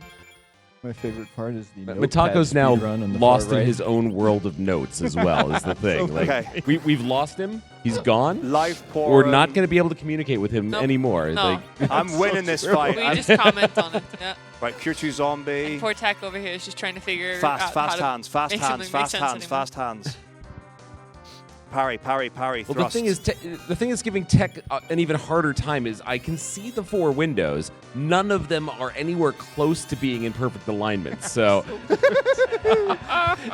Speaker 4: My favorite part is the
Speaker 3: Metako's now
Speaker 4: speedrun on the
Speaker 3: lost
Speaker 4: far
Speaker 3: in
Speaker 4: right.
Speaker 3: his own world of notes as well, is the thing. Like,
Speaker 1: Okay.
Speaker 3: we've lost him. He's gone.
Speaker 1: Life Porum.
Speaker 3: We're not going to be able to communicate with him
Speaker 5: Nope.
Speaker 3: anymore.
Speaker 5: No.
Speaker 3: Like,
Speaker 1: I'm winning this fight.
Speaker 5: We
Speaker 1: I'm-
Speaker 5: just comment on it. Yeah.
Speaker 1: Right, Cure 2 zombie.
Speaker 5: Poor Tech over here is just trying to figure
Speaker 1: Fast
Speaker 5: out how to
Speaker 1: hands, fast
Speaker 5: make
Speaker 1: hands,
Speaker 5: something make
Speaker 1: fast
Speaker 5: sense
Speaker 1: hands,
Speaker 5: anymore.
Speaker 1: fast hands. Parry, parry, parry,
Speaker 3: well,
Speaker 1: thrust.
Speaker 3: the thing is giving Tech an even harder time is I can see the 4 windows. None of them are anywhere close to being in perfect alignment. So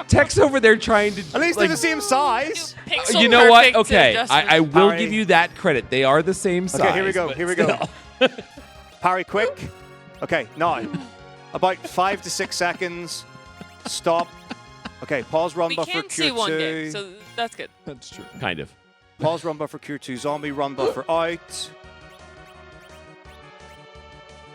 Speaker 3: Tech's over there trying to.
Speaker 1: At least
Speaker 3: like,
Speaker 1: they're the same size.
Speaker 5: Pixel
Speaker 3: you know what?
Speaker 5: perfect
Speaker 3: Okay,
Speaker 5: adjustment.
Speaker 3: I will
Speaker 1: Parry.
Speaker 3: give you that credit. They are the same size.
Speaker 1: Okay, here we go.
Speaker 3: but
Speaker 1: Here we go.
Speaker 3: still.
Speaker 1: Parry quick. Okay, now. About 5 to 6 seconds. Stop. Okay, pause run
Speaker 5: We
Speaker 1: buffer
Speaker 5: can
Speaker 1: Cure
Speaker 5: see one
Speaker 1: 2.
Speaker 5: game, so that's good.
Speaker 4: That's true.
Speaker 3: Kind of.
Speaker 1: Pause run buffer Cure 2. Zombie run buffer out.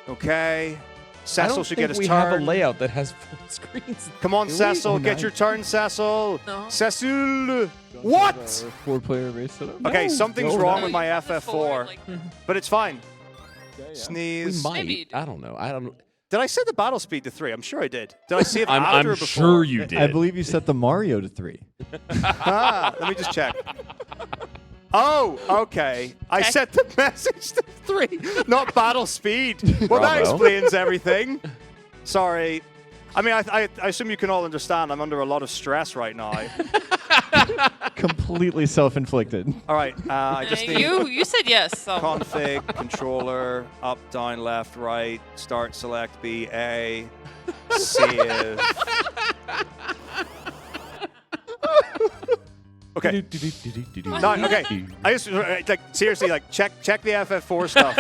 Speaker 1: Okay. Cecil should get his
Speaker 3: we
Speaker 1: turn.
Speaker 3: have a layout that has 4 screens.
Speaker 1: Come on,
Speaker 4: Do we?
Speaker 1: Cecil.
Speaker 4: Oh,
Speaker 1: Get
Speaker 4: nice.
Speaker 1: your turn, Cecil.
Speaker 5: No.
Speaker 1: Cecil. What?
Speaker 4: 4-player race setup?
Speaker 1: Okay,
Speaker 4: No.
Speaker 1: something's
Speaker 4: No,
Speaker 1: wrong
Speaker 4: no.
Speaker 1: with my
Speaker 5: The 4,
Speaker 1: FF4,
Speaker 5: like,
Speaker 1: but it's fine.
Speaker 4: Yeah, yeah.
Speaker 3: We
Speaker 1: Sneeze.
Speaker 3: might.
Speaker 5: Maybe you do.
Speaker 3: I don't know. I don't.
Speaker 1: Did I set the battle speed to 3? I'm sure I did. Did I save
Speaker 3: I'm
Speaker 1: after or before?
Speaker 3: sure you did.
Speaker 4: I believe you set the Mario to 3.
Speaker 1: Let me just check. Oh, okay. I
Speaker 5: Check.
Speaker 1: set the message to 3, not battle speed. Well, that
Speaker 3: Bravo.
Speaker 1: explains everything. Sorry. I mean, I assume you can all understand I'm under a lot of stress right now.
Speaker 4: Completely self-inflicted.
Speaker 1: All right, I just need
Speaker 5: you said yes. So.
Speaker 1: config, controller, up, down, left, right, start, select, B, A, save. Okay. No, okay. I just like seriously like check the FF4 stuff.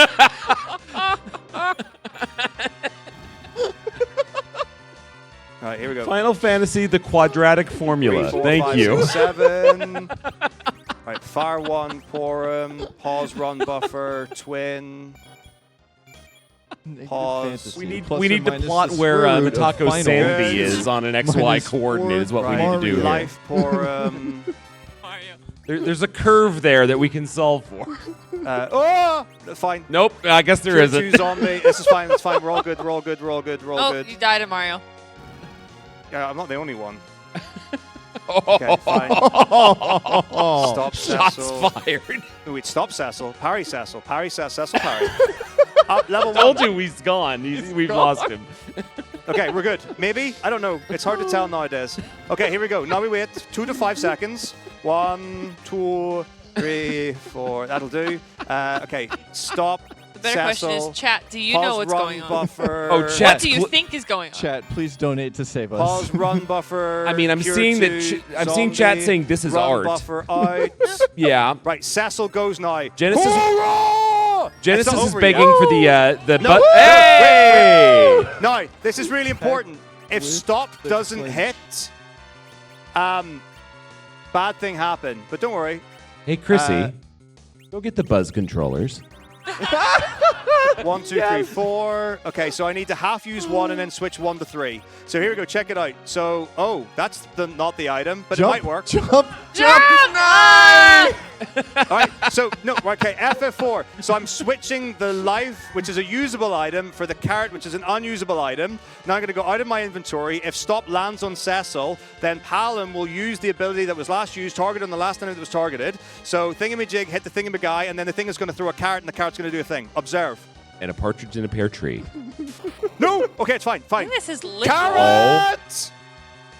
Speaker 1: All right, here we go.
Speaker 3: Final Fantasy, the quadratic formula.
Speaker 1: 3, 4,
Speaker 3: Thank
Speaker 1: 5,
Speaker 3: you.
Speaker 1: 6, 7. Right, fire 1, Porum, pause, run buffer, twin. Pause.
Speaker 3: We need
Speaker 4: Plus
Speaker 3: we
Speaker 4: or
Speaker 3: need the
Speaker 4: minus
Speaker 3: plot
Speaker 4: the
Speaker 3: where
Speaker 4: square root of
Speaker 3: Metako
Speaker 4: final.
Speaker 3: Sandy
Speaker 1: Good.
Speaker 3: is on an XY
Speaker 4: Minus
Speaker 3: coordinate is what we
Speaker 1: Right,
Speaker 3: need to do here.
Speaker 1: life, Porum.
Speaker 5: Mario.
Speaker 3: There's a curve there that we can solve for.
Speaker 1: Oh, fine.
Speaker 3: Nope, I guess there
Speaker 1: Cure
Speaker 3: isn't.
Speaker 1: 2 zombie. This is fine. It's fine. We're all good. We're all good. We're all good. We're all
Speaker 5: Oh,
Speaker 1: good.
Speaker 5: you died at Mario.
Speaker 1: Yeah, I'm not the only one. Okay, fine. Stop
Speaker 3: Shots
Speaker 1: Cecil.
Speaker 3: fired.
Speaker 1: Oh, wait, stop Cecil. Parry Cecil. Parry Cecil. Parry. Up level
Speaker 3: Told
Speaker 1: 1.
Speaker 3: you he's gone. We've lost him.
Speaker 1: Okay, we're good. Maybe? I don't know. It's hard to tell nowadays. Okay, here we go. Now we wait 2 to 5 seconds. 1, 2, 3, 4. That'll do. Okay, stop.
Speaker 5: The better question
Speaker 1: Cecil.
Speaker 5: is, chat, do you
Speaker 1: Pause,
Speaker 5: know what's
Speaker 1: run,
Speaker 5: going on?
Speaker 1: Buffer.
Speaker 3: Oh, chat.
Speaker 5: What do you think is going on?
Speaker 4: Chat, please donate to save us.
Speaker 1: Pause, run, buffer.
Speaker 3: I mean, I'm
Speaker 1: Cure
Speaker 3: seeing that
Speaker 1: 2,
Speaker 3: I'm seeing chat
Speaker 1: zombie,
Speaker 3: saying this is
Speaker 1: run,
Speaker 3: art.
Speaker 1: Buffer out.
Speaker 3: Yeah.
Speaker 1: Right, Cecil goes now.
Speaker 3: Genesis.
Speaker 1: Hoorah!
Speaker 3: Genesis
Speaker 1: It's not
Speaker 3: is
Speaker 1: over
Speaker 3: begging
Speaker 1: yet.
Speaker 3: for the
Speaker 1: No,
Speaker 3: but.
Speaker 1: wait,
Speaker 3: Hey!
Speaker 1: wait. Now, this is really important. If
Speaker 4: with
Speaker 1: stop
Speaker 4: the
Speaker 1: doesn't
Speaker 4: clinch.
Speaker 1: hit, bad thing happen. But don't worry.
Speaker 3: Hey, Chrissy, go get the buzz controllers.
Speaker 1: 1, 2, 3, 4. Okay, so I need to half use 1 and then switch 1 to 3. So here we go. Check it out. So, that's not the item, but
Speaker 4: Jump,
Speaker 1: it might work.
Speaker 4: Jump.
Speaker 1: All right, so, no, okay, FF4. So I'm switching the life, which is a usable item, for the carrot, which is an unusable item. Now I'm going to go out of my inventory. If stop lands on Cecil, then Palom will use the ability that was last used, target on the last time it was targeted. So thingamajig, hit the thingamajig, and then the thing is going to throw a carrot, and the carrot's going to do a thing. Observe.
Speaker 3: And a partridge in a pear tree.
Speaker 1: No! Okay, it's fine, fine.
Speaker 5: This is literal.
Speaker 1: Carrot!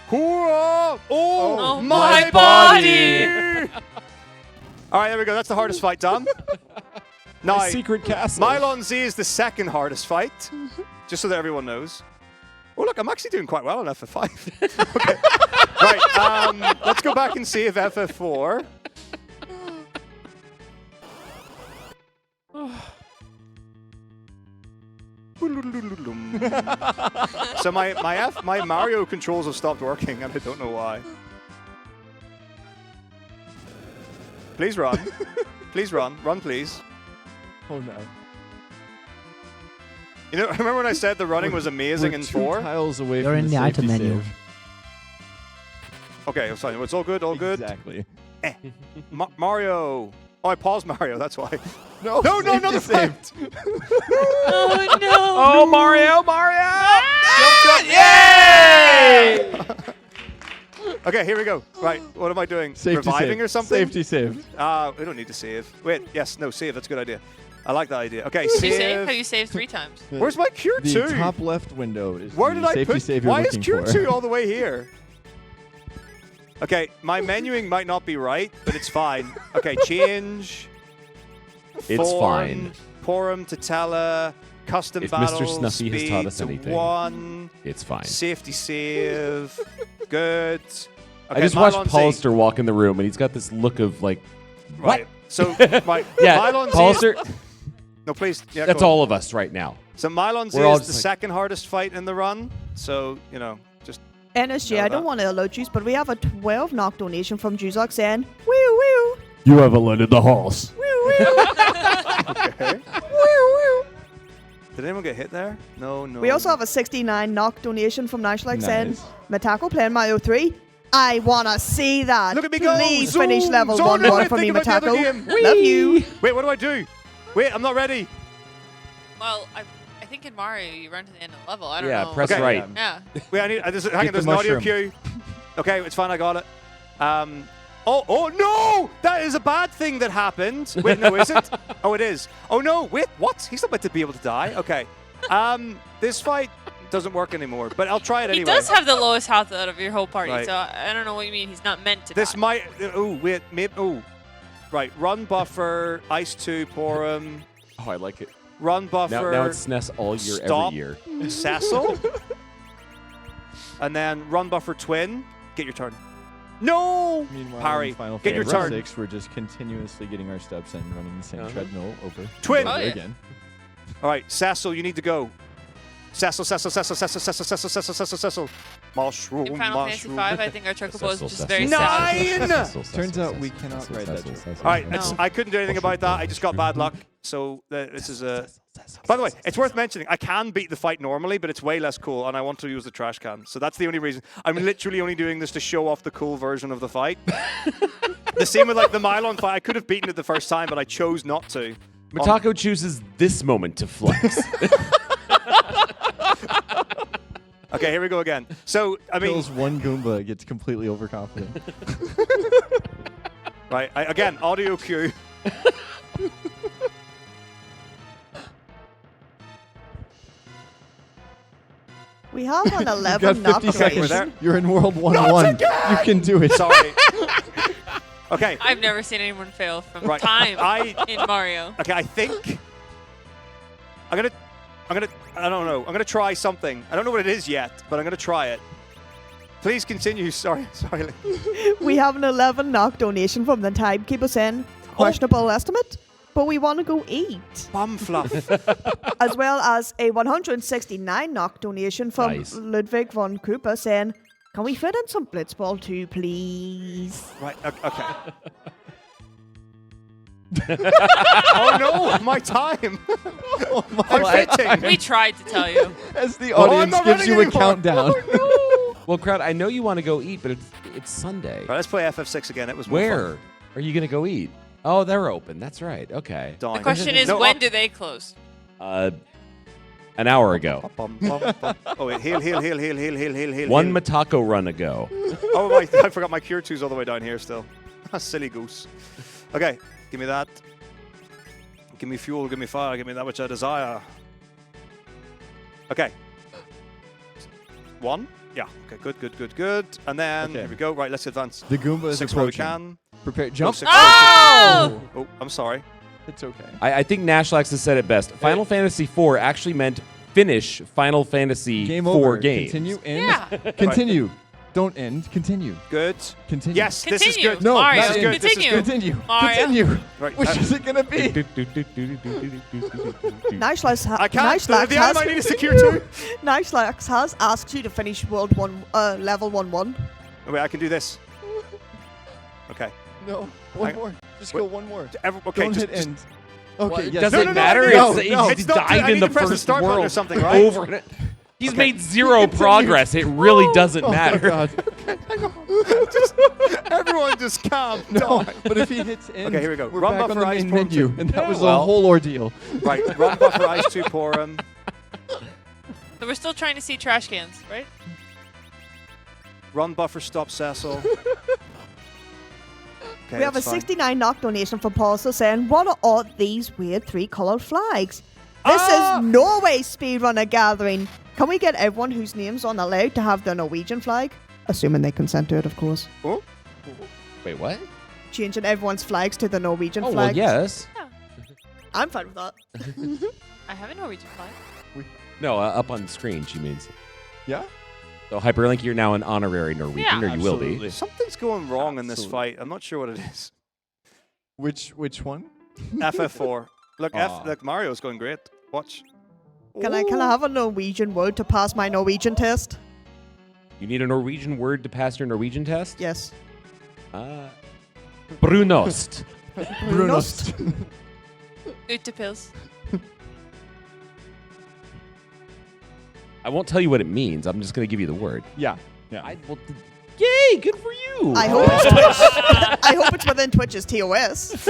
Speaker 1: Hoorah!
Speaker 5: Oh,
Speaker 1: my
Speaker 5: my
Speaker 1: body!
Speaker 5: body!
Speaker 1: All right, there we go. That's the hardest fight done. Now,
Speaker 3: Secret castle.
Speaker 1: Mylon Z is the second hardest fight, just so that everyone knows. Oh, look, I'm actually doing quite well on FF5. Okay. Right, let's go back and see if FF4. So my Mario controls have stopped working, and I don't know why. Please run. Please run. Run, please.
Speaker 4: Oh no.
Speaker 1: You know, remember when I said the running was amazing
Speaker 4: We're
Speaker 1: in
Speaker 4: 2
Speaker 1: 4?
Speaker 4: tiles away
Speaker 6: You're
Speaker 4: from
Speaker 6: in the item
Speaker 4: safety
Speaker 6: menu.
Speaker 4: save.
Speaker 1: Okay, it's fine. It's all good, all good.
Speaker 4: Exactly.
Speaker 1: Mario. Oh, I paused Mario, that's why.
Speaker 4: No,
Speaker 1: No,
Speaker 4: safety
Speaker 1: another
Speaker 4: save.
Speaker 1: fight!
Speaker 5: Oh, no.
Speaker 3: Oh, Mario!
Speaker 1: Yay! Okay, here we go. Right, what am I doing?
Speaker 4: Safety
Speaker 1: Reviving
Speaker 4: save.
Speaker 1: or something?
Speaker 4: Safety save.
Speaker 1: We don't need to save. Wait, yes, no, save. That's a good idea. I like that idea. Okay,
Speaker 5: Have you saved?
Speaker 1: save.
Speaker 5: Have you saved 3 times?
Speaker 1: Where's my cure
Speaker 4: The
Speaker 1: 2?
Speaker 4: top left window is
Speaker 1: Where
Speaker 4: the
Speaker 1: did I
Speaker 4: safety
Speaker 1: put?
Speaker 4: save you're
Speaker 1: Why is
Speaker 4: looking
Speaker 1: cure
Speaker 4: for.
Speaker 1: 2 all the way here? Okay, my menuing might not be right, but it's fine. Okay, change.
Speaker 3: It's
Speaker 1: Form,
Speaker 3: fine.
Speaker 1: Porum to Tella, custom
Speaker 3: If
Speaker 1: battle,
Speaker 3: Mr. Snuffy has
Speaker 1: speed
Speaker 3: taught us
Speaker 1: to
Speaker 3: anything.
Speaker 1: 1,
Speaker 3: It's fine.
Speaker 1: safety save, good.
Speaker 3: I just watched
Speaker 1: Mylon Z.
Speaker 3: Polster walk in the room, and he's got this look of like, what?
Speaker 1: Right. So, right,
Speaker 3: Yeah,
Speaker 1: Mylon Z is-
Speaker 3: Polster.
Speaker 1: No, please. Yeah,
Speaker 3: That's
Speaker 1: go on.
Speaker 3: all of us right now.
Speaker 1: So Mylon Z
Speaker 3: We're all
Speaker 1: is the
Speaker 3: just like-
Speaker 1: second hardest fight in the run. So, just
Speaker 2: NSG,
Speaker 1: know
Speaker 2: I don't
Speaker 1: that.
Speaker 2: want to allow juice, but we have a 12 knock donation from Juzok saying, woo woo,
Speaker 6: You have alerted the horse.
Speaker 2: woo woo.
Speaker 1: okay. Did anyone get hit there? No.
Speaker 2: We also have a 69 knock donation from Nashlag saying,
Speaker 4: Nice.
Speaker 2: Metako playing Mario 3. I want to see that.
Speaker 1: Look at me go.
Speaker 2: Please
Speaker 1: Zoom,
Speaker 2: finish level
Speaker 1: zoom,
Speaker 2: 1-1 for me,
Speaker 1: think about the other game.
Speaker 2: Metako. Love you.
Speaker 1: Wait, what do I do? Wait, I'm not ready.
Speaker 5: Well, I think in Mario you run to the end of the level. I don't
Speaker 3: Yeah,
Speaker 5: know.
Speaker 3: press
Speaker 1: Okay.
Speaker 3: right.
Speaker 5: Yeah.
Speaker 1: Wait, hang on,
Speaker 4: Get
Speaker 1: there's
Speaker 4: the
Speaker 1: an audio
Speaker 4: mushroom.
Speaker 1: cue. Okay, it's fine, I got it. Oh no! That is a bad thing that happened. Wait, no, is it? Oh, it is. Oh no, wait, what? He's not about to be able to die. Okay. This fight doesn't work anymore, but I'll try it
Speaker 5: He
Speaker 1: anyway.
Speaker 5: does have the lowest health out of your whole party,
Speaker 1: Right.
Speaker 5: so I don't know what you mean. He's not meant to
Speaker 1: This
Speaker 5: die.
Speaker 1: might. Oh, wait, maybe. Oh. Right, run buffer, ice 2, Porum,
Speaker 3: Oh, I like it.
Speaker 1: run buffer.
Speaker 3: Now it's SNES all year,
Speaker 1: Stop.
Speaker 3: every year.
Speaker 1: Cecil. And then run buffer twin. Get your turn. No!
Speaker 4: Meanwhile,
Speaker 1: Parry.
Speaker 4: in Final
Speaker 1: Get your
Speaker 4: Fantasy
Speaker 1: turn.
Speaker 4: 6, we're just continuously getting our steps in, running the same treadmill over and
Speaker 1: Twin.
Speaker 4: over
Speaker 5: Oh, yeah.
Speaker 4: again.
Speaker 1: All right, Cecil, you need to go. Cecil. Mushroom,
Speaker 5: In Final Fantasy
Speaker 1: mushroom.
Speaker 5: 5, I think our chocobo is
Speaker 3: Cecil,
Speaker 5: just
Speaker 3: Cecil.
Speaker 5: very
Speaker 1: Nine!
Speaker 5: sad.
Speaker 4: Turns out we cannot ride that joke.
Speaker 1: All right,
Speaker 5: No.
Speaker 1: I couldn't do anything about that. I just got bad luck. So this is a... By the way, it's worth mentioning, I can beat the fight normally, but it's way less cool, and I want to use the trash can. So that's the only reason. I'm literally only doing this to show off the cool version of the fight. The same with like the Mylon fight. I could have beaten it the first time, but I chose not to.
Speaker 3: Metako chooses this moment to flex.
Speaker 1: Okay, here we go again. So, I mean,
Speaker 4: Kills one Goomba, gets completely overconfident.
Speaker 1: right, again, audio cue.
Speaker 2: We have an
Speaker 4: You've
Speaker 2: 11
Speaker 4: got 50
Speaker 2: knockdowns.
Speaker 4: seconds.
Speaker 1: there.
Speaker 4: You're in World 1-1. You can do it.
Speaker 1: Sorry. Okay.
Speaker 5: I've never seen anyone fail from
Speaker 1: Right.
Speaker 5: time
Speaker 1: I
Speaker 5: in Mario.
Speaker 1: okay. I think I don't know. I'm gonna try something. I don't know what it is yet, but I'm gonna try it. Please continue. Sorry.
Speaker 2: We have an 11 knock donation from the timekeeper saying, questionable estimate, but we want to go eat.
Speaker 1: Bum fluff.
Speaker 2: As well as a 169 knock donation from
Speaker 3: Nice.
Speaker 2: Ludwig von Cooper saying, can we fit in some Blitzball too, please?
Speaker 1: Right. Okay. Oh no, my time. I'm fitting.
Speaker 5: We tried to tell you.
Speaker 4: As the
Speaker 1: I'm
Speaker 4: audience
Speaker 1: not
Speaker 4: gives
Speaker 1: running
Speaker 4: you a
Speaker 1: anymore.
Speaker 4: countdown.
Speaker 3: Well, crowd, I know you want to go eat, but it's Sunday.
Speaker 1: Right, let's play FF6 again. It was more
Speaker 3: Where are you gonna go eat? Oh, they're open. That's right. Okay.
Speaker 1: fun.
Speaker 5: The question is,
Speaker 1: No,
Speaker 5: when do they close?
Speaker 3: An hour ago.
Speaker 1: Bum. Oh wait, heal.
Speaker 3: One
Speaker 1: heal.
Speaker 3: Metako run ago.
Speaker 1: Oh my! I forgot my cure 2's all the way down here still. Silly goose. Okay, give me that. Give me fuel. Give me fire. Give me that which I desire. Okay. One. Yeah. Okay. Good. And then
Speaker 4: Okay.
Speaker 1: here we go. Right. Let's advance.
Speaker 4: The Goomba is
Speaker 1: 6 where we
Speaker 4: approaching.
Speaker 1: can.
Speaker 4: Prepare.
Speaker 1: Go
Speaker 4: Jump.
Speaker 1: 6.
Speaker 5: Oh!
Speaker 1: Oh, I'm sorry.
Speaker 4: It's okay.
Speaker 3: I think Nashlax has said it best. Final Fantasy IV actually meant finish Final Fantasy
Speaker 4: Game
Speaker 3: 4
Speaker 4: over.
Speaker 3: games.
Speaker 4: Continue. End.
Speaker 5: Yeah.
Speaker 4: Continue. Don't end. Continue.
Speaker 1: Good.
Speaker 4: Continue.
Speaker 1: Yes, this is
Speaker 5: Continue.
Speaker 1: good.
Speaker 4: No,
Speaker 5: Mario,
Speaker 4: this is good.
Speaker 1: This is
Speaker 5: continue.
Speaker 4: Continue.
Speaker 5: Mario.
Speaker 4: Continue.
Speaker 1: Right.
Speaker 4: Which is it gonna be?
Speaker 2: Nishlax
Speaker 1: I can't. The item I need is secure 2.
Speaker 2: Nishlax has asked you to finish level 1-1.
Speaker 1: Oh, wait, I can do this. Okay.
Speaker 4: No. One
Speaker 1: I-
Speaker 4: more. Just
Speaker 1: Wait.
Speaker 4: go one more.
Speaker 1: Okay.
Speaker 4: Don't
Speaker 1: just,
Speaker 4: hit end. Okay.
Speaker 3: Well,
Speaker 4: yes.
Speaker 3: does
Speaker 1: No,
Speaker 3: it
Speaker 1: no, no,
Speaker 3: matter?
Speaker 1: no,
Speaker 3: It's,
Speaker 4: no.
Speaker 3: he's
Speaker 1: It's not- I
Speaker 3: died
Speaker 1: need
Speaker 3: in the
Speaker 1: to press the
Speaker 3: first
Speaker 1: start button or
Speaker 3: world
Speaker 1: something, right?
Speaker 3: over and he's
Speaker 1: Okay.
Speaker 3: made zero progress. It really doesn't
Speaker 4: Oh my
Speaker 3: matter.
Speaker 4: God.
Speaker 1: everyone just calm
Speaker 4: No,
Speaker 1: down.
Speaker 4: but if he hits end,
Speaker 1: Okay, here we go.
Speaker 4: We're
Speaker 1: Run
Speaker 4: back on
Speaker 1: buffer
Speaker 4: the
Speaker 1: ice
Speaker 4: main
Speaker 1: form
Speaker 4: menu,
Speaker 1: 2.
Speaker 4: and that
Speaker 3: Yeah,
Speaker 4: was
Speaker 3: well.
Speaker 4: a whole ordeal.
Speaker 1: Right. Run buffer ice 2 Porum.
Speaker 5: So we're still trying to see trash cans, right?
Speaker 1: Run buffer stop Cecil. Okay,
Speaker 2: We have a
Speaker 1: that's fine.
Speaker 2: 69 knock donation from Paulso saying, what are all these weird 3-coloured flags? This
Speaker 1: Ah!
Speaker 2: is Norway Speedrunner Gathering. Can we get everyone whose names aren't allowed to have the Norwegian flag? Assuming they consent to it, of course.
Speaker 1: Oh,
Speaker 3: Wait, what?
Speaker 2: Changing everyone's flags to the Norwegian
Speaker 3: Oh, well,
Speaker 2: flag.
Speaker 3: yes.
Speaker 2: I'm fine with that.
Speaker 5: I have a Norwegian flag.
Speaker 3: No, up on screen, she means.
Speaker 4: Yeah?
Speaker 3: So, Hyperlink, you're now an honorary Norwegian,
Speaker 5: Yeah.
Speaker 3: or you will be.
Speaker 4: Absolutely.
Speaker 1: something's going wrong in this
Speaker 4: Absolutely.
Speaker 1: fight. I'm not sure what it is.
Speaker 4: Which one?
Speaker 1: FF4. Look,
Speaker 4: Aw.
Speaker 1: look, Mario's going great. Watch.
Speaker 2: Can I have a Norwegian word to pass my Norwegian test?
Speaker 3: You need a Norwegian word to pass your Norwegian test?
Speaker 2: Yes.
Speaker 3: Brunost.
Speaker 2: Brunost.
Speaker 5: Utepils.
Speaker 3: I won't tell you what it means. I'm just going to give you the word.
Speaker 4: Yeah.
Speaker 3: Yay, good for you.
Speaker 2: I hope it's Twitch. I hope it's within Twitch's TOS.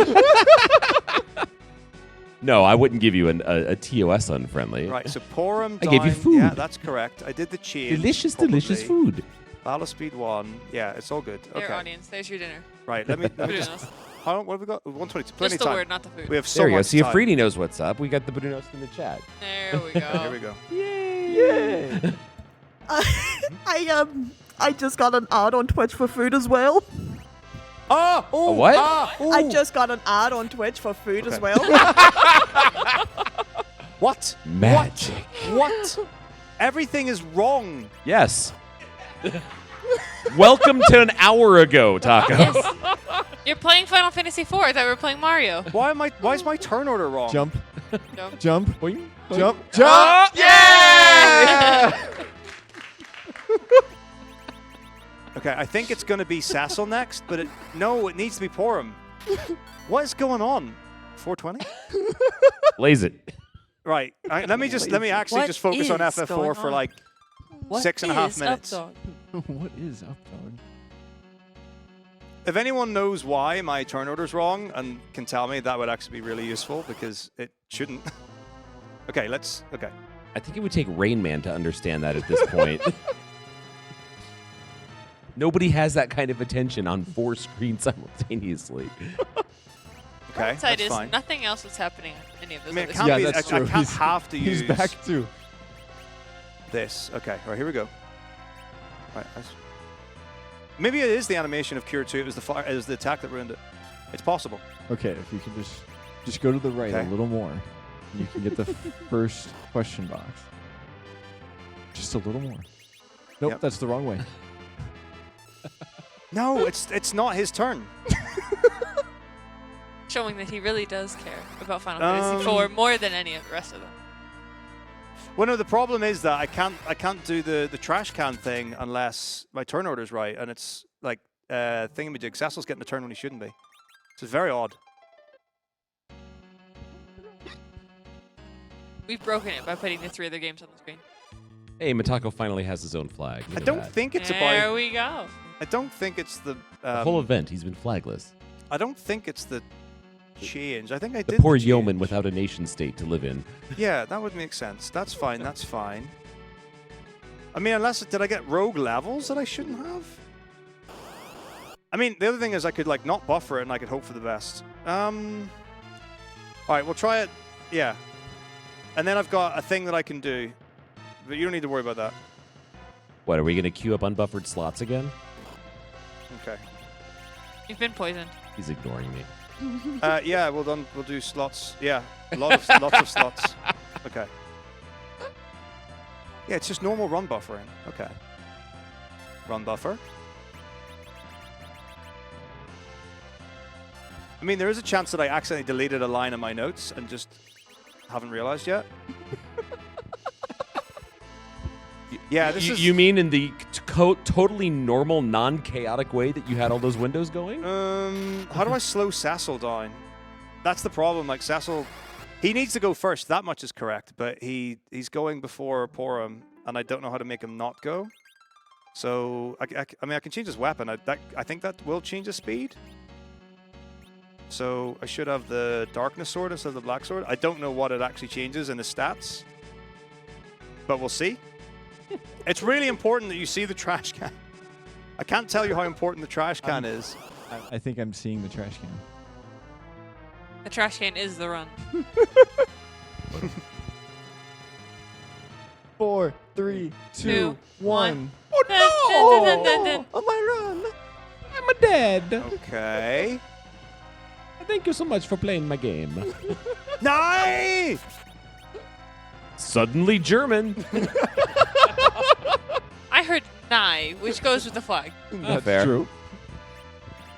Speaker 3: No, I wouldn't give you a TOS unfriendly.
Speaker 1: Right, so Porum
Speaker 3: I gave you
Speaker 1: down.
Speaker 3: food.
Speaker 1: Yeah, that's correct. I did the change.
Speaker 3: Delicious
Speaker 1: probably.
Speaker 3: food.
Speaker 1: Battle Speed 1. Yeah, it's all good.
Speaker 5: Dear
Speaker 1: Okay.
Speaker 5: audience, there's your dinner.
Speaker 1: Right, let me just...
Speaker 5: Brunost.
Speaker 1: How, what have we got? 122. Plenty
Speaker 5: Just
Speaker 1: of
Speaker 5: the
Speaker 1: time.
Speaker 5: word, not the food.
Speaker 1: We have so
Speaker 3: There you go.
Speaker 1: much
Speaker 3: See, if
Speaker 1: time.
Speaker 3: Freedy knows what's up, we got the Brunost in the chat.
Speaker 5: There we go.
Speaker 1: Here we go.
Speaker 4: Yay!
Speaker 2: I just got an ad on Twitch for food as well.
Speaker 1: Oh!
Speaker 3: A what?
Speaker 2: I just got an ad on Twitch for food as
Speaker 1: Okay.
Speaker 2: well.
Speaker 1: What?
Speaker 3: Magic.
Speaker 1: What? Everything is wrong.
Speaker 3: Yes. Welcome to an hour ago, Taco.
Speaker 5: Yes. You're playing Final Fantasy IV. I thought we were playing Mario.
Speaker 1: Why is my turn order wrong?
Speaker 4: Jump.
Speaker 5: No.
Speaker 4: Jump.
Speaker 3: Boing, boing.
Speaker 4: Jump. Jump.
Speaker 1: Yeah! Okay, I think it's going to be Sassel next, but no, it needs to be Porum. What is going on? 420?
Speaker 3: Lays it.
Speaker 1: Right. Let me actually
Speaker 5: What
Speaker 1: just focus on
Speaker 5: is
Speaker 1: FF4
Speaker 5: going
Speaker 1: for
Speaker 5: on?
Speaker 1: like
Speaker 5: What
Speaker 1: 6.5
Speaker 5: is
Speaker 1: minutes.
Speaker 5: Updog?
Speaker 4: What is up, dog?
Speaker 1: If anyone knows why my turn order's wrong and can tell me, that would actually be really useful because it shouldn't. Okay, okay.
Speaker 3: I think it would take Rain Man to understand that at this point. Nobody has that kind of attention on 4 screens simultaneously.
Speaker 1: Okay,
Speaker 5: Outside
Speaker 1: that's
Speaker 5: is
Speaker 1: fine.
Speaker 5: nothing else is happening on any of those
Speaker 1: I mean, it
Speaker 5: other
Speaker 1: can't
Speaker 4: Yeah,
Speaker 1: be,
Speaker 4: that's
Speaker 1: I
Speaker 4: true.
Speaker 1: can't have to use
Speaker 4: He's back too.
Speaker 1: this. Okay, all right, here we go. Right, maybe it is the animation of Cure 2. It was it was the attack that ruined it. It's possible.
Speaker 4: Okay, if you can just go to the right
Speaker 1: Okay.
Speaker 4: a little more, you can get the first question box. Just a little more. Nope,
Speaker 1: Yep.
Speaker 4: that's the wrong way.
Speaker 1: No, it's not his turn.
Speaker 5: Showing that he really does care about Final Fantasy IV more than any of the rest of them.
Speaker 1: Well, no, the problem is that I can't do the trash can thing unless my turn order is right, and it's like thingamajig. Cecil's getting the turn when he shouldn't be. So it's very odd.
Speaker 5: We've broken it by putting the 3 other games on the screen.
Speaker 3: Hey, Metako finally has his own flag. Look
Speaker 1: I
Speaker 3: at
Speaker 1: don't
Speaker 3: that.
Speaker 1: think it's
Speaker 5: There
Speaker 1: about.
Speaker 5: we go.
Speaker 1: I don't think it's the.
Speaker 3: The whole event, he's been flagless.
Speaker 1: I don't think it's the change. I think I
Speaker 3: The
Speaker 1: did.
Speaker 3: poor
Speaker 1: the
Speaker 3: yeoman
Speaker 1: change.
Speaker 3: without a nation state to live in.
Speaker 1: Yeah, that would make sense. That's fine. That's fine. I mean, unless did I get rogue levels that I shouldn't have? I mean, the other thing is I could like not buffer it and I could hope for the best. All right, we'll try it. Yeah, and then I've got a thing that I can do, but you don't need to worry about that.
Speaker 3: What, are we going to queue up unbuffered slots again?
Speaker 1: Okay.
Speaker 5: You've been poisoned.
Speaker 3: He's ignoring me.
Speaker 1: Yeah, we'll do slots. Yeah, lots of slots. Okay. Yeah, it's just normal run buffering. Okay. Run buffer. I mean, there is a chance that I accidentally deleted a line in my notes and just haven't realized yet. Yeah, this is.
Speaker 3: You mean in the totally normal, non-chaotic way that you had all those windows going?
Speaker 1: How do I slow Cecil down? That's the problem. Like Cecil, he needs to go first. That much is correct. But he's going before Porum, and I don't know how to make him not go. So I mean, I can change his weapon. I think that will change his speed. So I should have the Darkness Sword instead of the Black Sword. I don't know what it actually changes in the stats, but we'll see. It's really important that you see the trash can. I can't tell you how important the trash can is.
Speaker 4: I think I'm seeing the trash can.
Speaker 5: The trash can is the run.
Speaker 4: 4, 3, 2,
Speaker 5: 2,
Speaker 4: 1.
Speaker 5: Oh
Speaker 4: On my run! I'm a dead.
Speaker 1: Okay.
Speaker 3: Thank you so much for playing my game.
Speaker 1: Nice!
Speaker 3: Suddenly German.
Speaker 5: I heard "nigh," which goes with the flag.
Speaker 4: That's
Speaker 3: fair.
Speaker 4: true.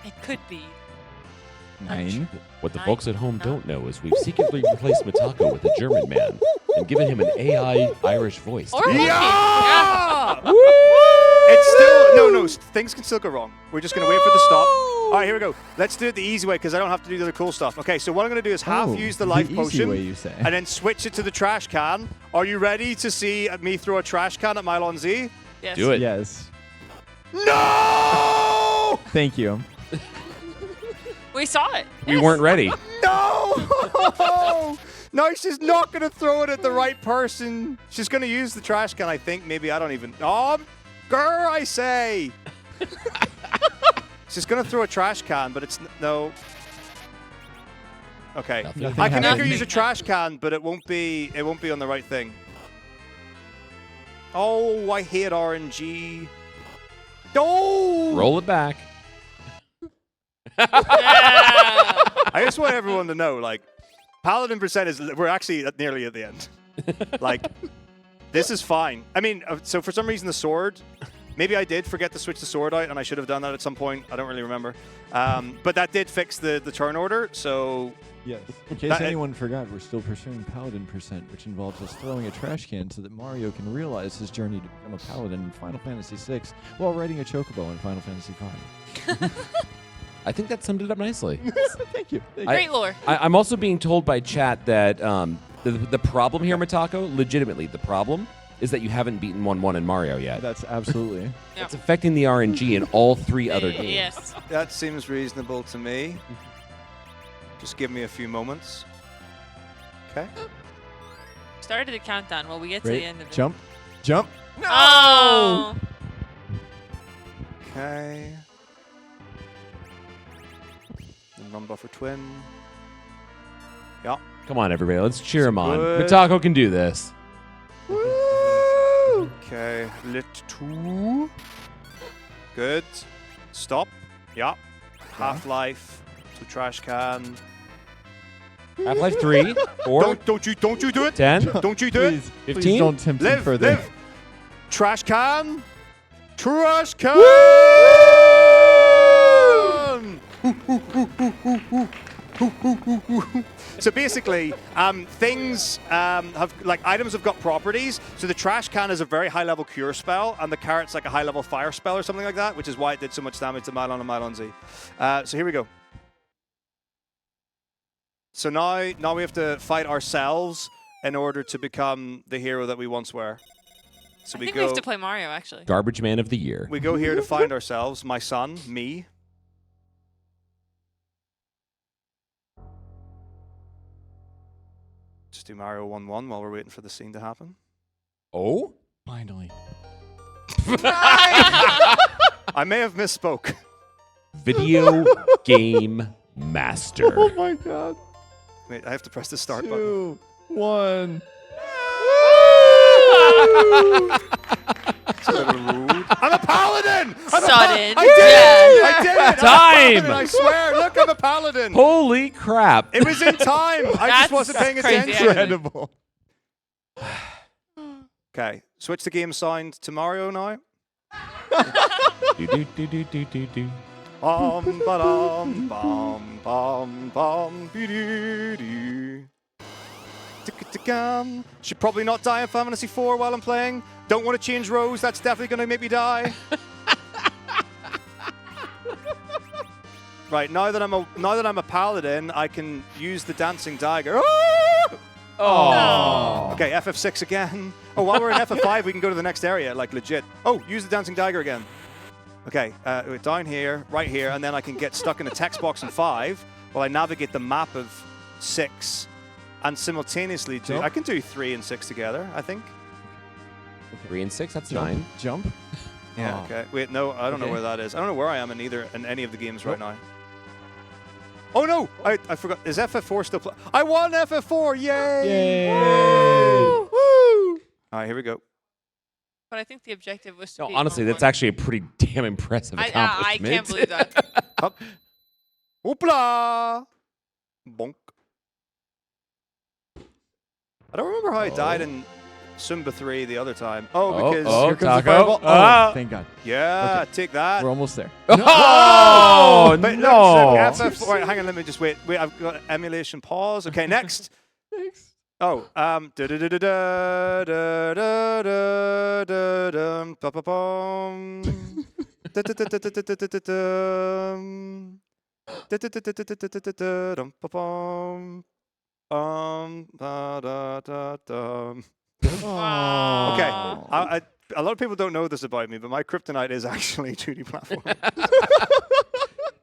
Speaker 5: It could be.
Speaker 4: 9.
Speaker 3: What the
Speaker 5: Nine,
Speaker 3: folks at home
Speaker 5: nine.
Speaker 3: don't know is we've secretly replaced Metako with a German man and given him an AI Irish voice.
Speaker 5: Or a monkey.
Speaker 1: Yeah!
Speaker 5: Yeah.
Speaker 1: It's still no. Things can still go wrong. We're just gonna wait for the stop. All right, here we go. Let's do it the easy way because I don't have to do the other cool stuff. Okay, so what I'm gonna do is half use the life
Speaker 4: easy
Speaker 1: potion
Speaker 4: way you say.
Speaker 1: and then switch it to the trash can. Are you ready to see me throw a trash can at Mylon Z?
Speaker 5: Yes.
Speaker 3: Do it.
Speaker 4: Yes.
Speaker 1: No!
Speaker 4: Thank you.
Speaker 5: We saw it.
Speaker 3: We
Speaker 5: Yes.
Speaker 3: weren't ready.
Speaker 1: No! No, she's not gonna throw it at the right person. She's gonna use the trash can, I think. Maybe I don't even. Oh, grr, I say. She's gonna throw a trash can, but it's no. Okay,
Speaker 3: Nothing
Speaker 1: I can make her
Speaker 5: happened.
Speaker 1: use a trash can, but it won't be on the right thing. Oh, I hate RNG. Oh!
Speaker 3: Roll it back.
Speaker 5: Yeah.
Speaker 1: I just want everyone to know, like, Paladin percent is we're actually nearly at the end. Like, this is fine. I mean, so for some reason the sword. Maybe I did forget to switch the sword out, and I should have done that at some point. I don't really remember. But that did fix the turn order, so...
Speaker 4: Yes. In case
Speaker 1: That-
Speaker 4: anyone forgot, we're still pursuing Paladin percent, which involves us throwing a trash can so that Mario can realize his journey to become a Paladin in Final Fantasy VI while riding a chocobo in Final Fantasy V.
Speaker 3: I think that summed it up nicely.
Speaker 4: Thank you. Thank
Speaker 5: Great lore.
Speaker 3: I'm also being told by chat that the problem here, Metako, legitimately, the problem is that you haven't beaten 1-1 in Mario
Speaker 4: you.
Speaker 3: yet.
Speaker 4: That's absolutely.
Speaker 5: Yeah.
Speaker 3: It's affecting the RNG in all 3 other games.
Speaker 5: Yes.
Speaker 1: That seems reasonable to me. Just give me a few moments. Okay.
Speaker 5: Started the countdown. Well, we get to
Speaker 4: Great.
Speaker 5: the end of it.
Speaker 4: Jump. Jump. No!
Speaker 5: Oh!
Speaker 1: Okay. And run buffer twin. Yeah.
Speaker 3: Come on, everybody. Let's cheer him on.
Speaker 1: Good.
Speaker 3: Metako can do this.
Speaker 1: Woo! Okay. Lit 2. Good. Stop. Yeah. Half-life to trash can.
Speaker 3: Half-Life 3, 4,
Speaker 1: Don't you do it.
Speaker 3: 10,
Speaker 1: Don't you do it.
Speaker 4: Please,
Speaker 3: 15?
Speaker 4: please don't tempt him
Speaker 1: Live,
Speaker 4: further.
Speaker 1: live. Trash can. Trash can. So basically, things have items have got properties. So the trash can is a very high level cure spell, and the carrot's like a high level fire spell or something like that, which is why it did so much damage to Mylon and Mylon Z. So here we go. So now we have to fight ourselves in order to become the hero that we once were. So
Speaker 5: I think we have to play Mario, actually.
Speaker 3: Garbage Man of the Year.
Speaker 1: We go here to find ourselves. My son, me. Just do Mario 1-1 while we're waiting for the scene to happen.
Speaker 3: Oh?
Speaker 4: Finally.
Speaker 1: I may have misspoke.
Speaker 3: Video Game Master.
Speaker 4: Oh my god.
Speaker 1: Wait, I have to press the start button.
Speaker 4: 2, 1.
Speaker 1: It's a little rude. I'm a paladin!
Speaker 5: Sudden.
Speaker 1: I did it!
Speaker 5: Yeah.
Speaker 1: I did it!
Speaker 3: Time!
Speaker 1: I'm a paladin, I swear! Look, I'm a paladin!
Speaker 3: Holy crap.
Speaker 1: It was in time! I just
Speaker 5: That's
Speaker 1: wasn't paying
Speaker 5: crazy,
Speaker 1: attention.
Speaker 5: actually.
Speaker 4: Incredible.
Speaker 1: Okay, switch the game sound to Mario now.
Speaker 3: Do.
Speaker 1: Ba-dum, bum, bum, bum, be-doo-doo. Tick-a-tick-am. Should probably not die in Final Fantasy IV while I'm playing. Don't want to change rows. That's definitely going to make me die. Right, now that I'm a paladin, I can use the dancing dagger.
Speaker 3: Oh.
Speaker 1: Okay, FF6 again. Oh, while we're in FF5, we can go to the next area, like legit. Oh, use the dancing dagger again. Okay, we're down here, right here, and then I can get stuck in a text box in 5 while I navigate the map of 6 and simultaneously do...
Speaker 4: Jump.
Speaker 1: I can do 3 and 6 together, I think.
Speaker 3: 3 and 6, that's
Speaker 4: Jump.
Speaker 3: 9.
Speaker 4: Jump.
Speaker 1: Yeah.
Speaker 4: Oh.
Speaker 1: Okay. Wait, no, I don't know
Speaker 4: Okay.
Speaker 1: where that is. I don't know where I am in any of the games right now. Oh no! I forgot. Is FF4 still play? I won FF4! Yay!
Speaker 4: Yay!
Speaker 1: Woo! Woo! All right, here we go.
Speaker 5: But I think the objective was to
Speaker 3: No,
Speaker 5: beat
Speaker 3: honestly,
Speaker 5: 1-1.
Speaker 3: that's actually a pretty damn impressive accomplishment.
Speaker 5: I can't believe that.
Speaker 1: Up. Hoopla! Bonk. I don't remember how I died in Sumba 3 the other time. Oh, because...
Speaker 3: Oh,
Speaker 4: Here comes the
Speaker 3: Taco.
Speaker 4: fireball.
Speaker 3: Ah.
Speaker 4: Oh, thank God.
Speaker 1: Yeah,
Speaker 4: Okay.
Speaker 1: take that.
Speaker 4: We're almost there.
Speaker 3: Oh,
Speaker 1: But
Speaker 3: no.
Speaker 1: look, FF... Wait, hang on, let me just wait. Wait, I've got emulation pause. Okay, next.
Speaker 4: Thanks.
Speaker 1: Oh,
Speaker 5: Wow.
Speaker 1: Okay, a lot of people don't know this about me, but my kryptonite is actually 2D platform.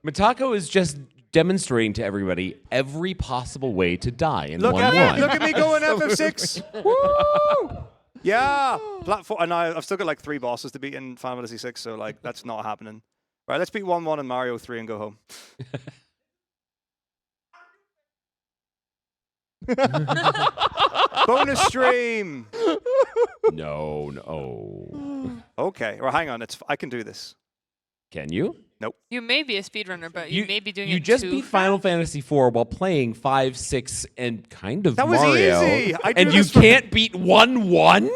Speaker 3: Metako is just demonstrating to everybody every possible way to die in
Speaker 1: Look
Speaker 3: 1-1.
Speaker 1: look at me going FF6. Woo! Yeah, platform. And I've still got like 3 bosses to beat in Final Fantasy 6, so like that's not happening. Right, let's beat 1-1 in Mario 3 and go home. Bonus stream.
Speaker 3: No.
Speaker 1: Okay, well, hang on. I can do this.
Speaker 3: Can you?
Speaker 5: You may be a speedrunner, but you may be doing
Speaker 3: You
Speaker 5: it
Speaker 3: just
Speaker 5: too
Speaker 3: beat
Speaker 5: fast.
Speaker 3: Final Fantasy IV while playing 5, 6, and kind of
Speaker 1: That was
Speaker 3: Mario.
Speaker 1: easy. I do
Speaker 3: And you
Speaker 1: this for-
Speaker 3: can't beat 1-1?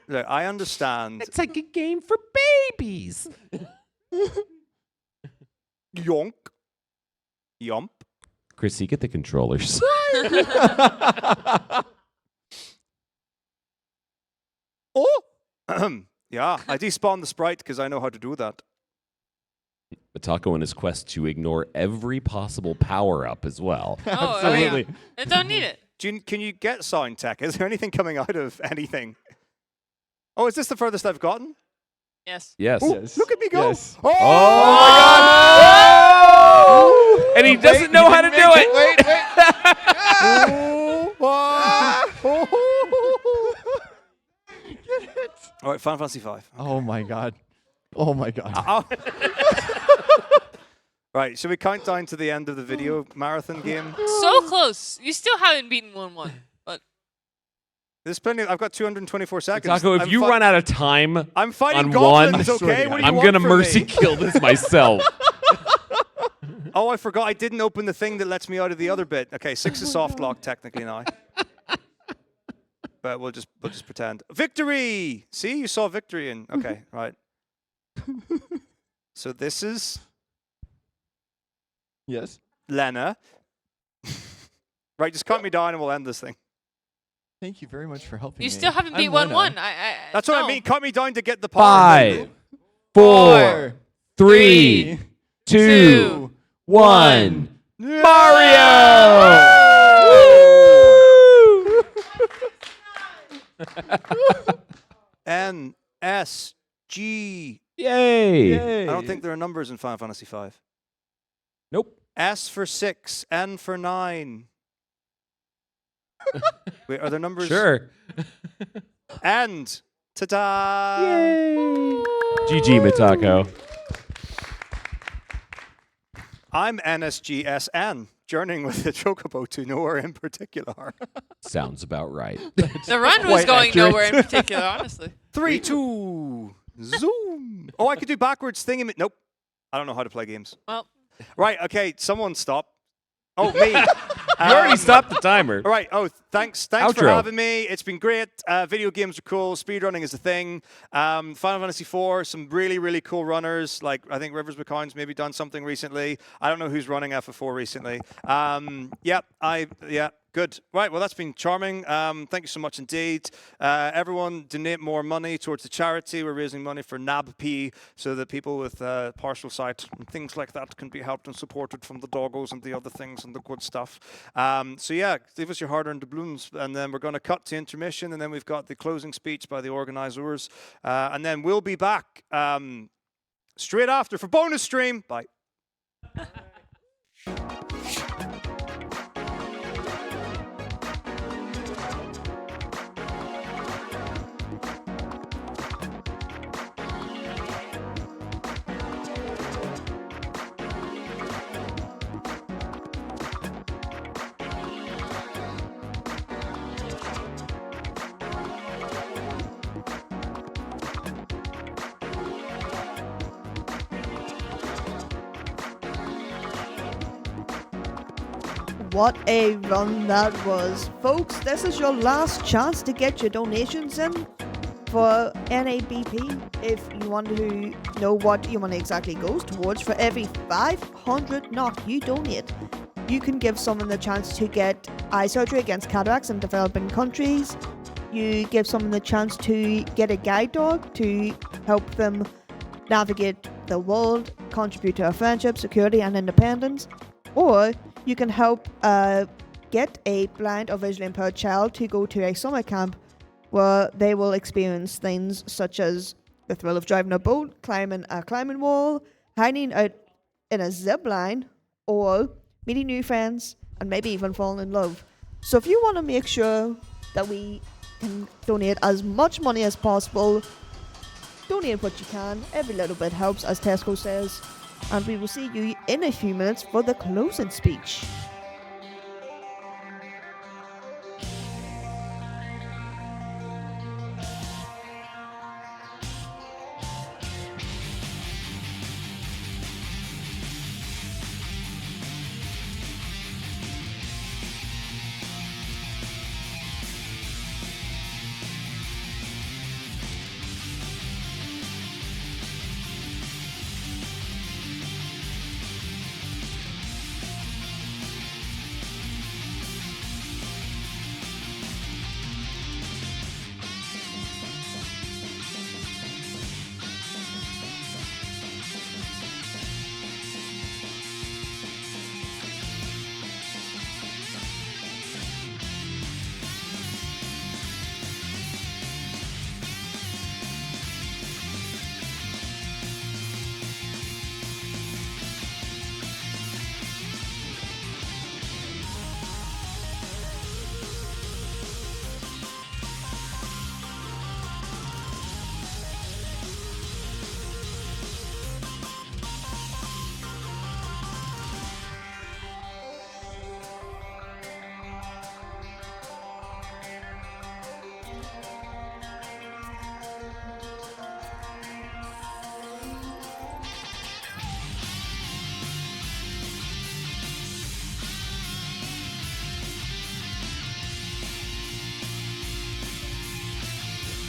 Speaker 1: Look, I understand.
Speaker 3: It's like a game for babies.
Speaker 1: Yonk. Yomp.
Speaker 3: Chrissy, get the controllers.
Speaker 1: Oh! Yeah, I despawned the sprite because I know how to do that.
Speaker 3: Metako in his quest to ignore every possible power-up as well.
Speaker 5: Oh,
Speaker 4: Absolutely.
Speaker 5: I don't need it.
Speaker 1: Can you get sound tech? Is there anything coming out of anything? Oh, is this the furthest I've gotten?
Speaker 5: Yes.
Speaker 3: Yes.
Speaker 1: Oh,
Speaker 4: Yes.
Speaker 1: look at me go.
Speaker 4: Yes.
Speaker 1: Oh,
Speaker 3: Oh! And he doesn't know how to do it.
Speaker 1: Oh my All right, Final Fantasy 5.
Speaker 4: Oh my god. Oh my god.
Speaker 1: Right, should we count down to the end of the video marathon game?
Speaker 5: So close. You still haven't beaten 1-1. But
Speaker 1: There's plenty. I've got 224 seconds.
Speaker 3: Taco, if you run out of time
Speaker 1: I'm fighting
Speaker 3: on
Speaker 1: goblins,
Speaker 3: one,
Speaker 1: okay? What do you
Speaker 3: I'm
Speaker 1: want
Speaker 3: gonna
Speaker 1: from
Speaker 3: mercy
Speaker 1: me?
Speaker 3: kill this myself.
Speaker 1: Oh, I forgot. I didn't open the thing that lets me out of the other bit. Okay, 6 is soft lock technically now. But we'll just pretend. Victory! See, you saw victory in. Okay, right. So this is
Speaker 4: Yes.
Speaker 1: Lena. Right, just cut me down and we'll end this thing.
Speaker 4: Thank you very much for helping me.
Speaker 5: you still haven't
Speaker 4: I'm
Speaker 5: beat
Speaker 4: Lena.
Speaker 5: 1-1.
Speaker 1: That's what I
Speaker 5: no.
Speaker 1: mean. Cut me down to get the power.
Speaker 3: 5, 4, 3, 2, 1. Mario!
Speaker 1: NSG.
Speaker 3: Yay!
Speaker 1: I don't think there are numbers in Final Fantasy V.
Speaker 3: Nope.
Speaker 1: S for 6, N for 9. Wait, are there numbers?
Speaker 3: Sure.
Speaker 1: And ta-da!
Speaker 3: GG, Metako.
Speaker 1: I'm NSGSN, journeying with the Chocobo to nowhere in particular.
Speaker 3: Sounds about right.
Speaker 5: The run was
Speaker 4: Quite
Speaker 5: going
Speaker 4: accurate.
Speaker 5: nowhere in particular, honestly.
Speaker 1: 3, 2, zoom. Oh, I could do backwards thing. Nope. I don't know how to play games.
Speaker 5: Well,
Speaker 1: Right, okay, someone stop. Oh, me.
Speaker 3: You already stopped the timer.
Speaker 1: All right. Oh, thanks for
Speaker 3: Outro.
Speaker 1: having me. It's been great. Video games are cool. Speedrunning is a thing. Final Fantasy IV, some really, really cool runners. Like, I think Rivers McCown's maybe done something recently. I don't know who's running FF4 recently. Good. Right, well, that's been charming. Thank you so much indeed. Everyone donate more money towards the charity. We're raising money for NABP so that people with partial sight and things like that can be helped and supported from the doggos and the other things and the good stuff. So yeah, give us your hard-earned doubloons, and then we're going to cut to intermission, and then we've got the closing speech by the organisers, and then we'll be back straight after for bonus stream. Bye.
Speaker 2: What a run that was. Folks, this is your last chance to get your donations in for NABP. If you want to know what your money exactly goes towards, for every 500 NOK you donate, you can give someone the chance to get eye surgery against cataracts in developing countries. You give someone the chance to get a guide dog to help them navigate the world, contribute to our friendship, security, and independence. Or you can help get a blind or visually impaired child to go to a summer camp where they will experience things such as the thrill of driving a boat, climbing a climbing wall, hiding out in a zip line, or meeting new friends, and maybe even falling in love. So if you want to make sure that we can donate as much money as possible, donate what you can. Every little bit helps, as Tesco says. And we will see you in a few minutes for the closing speech.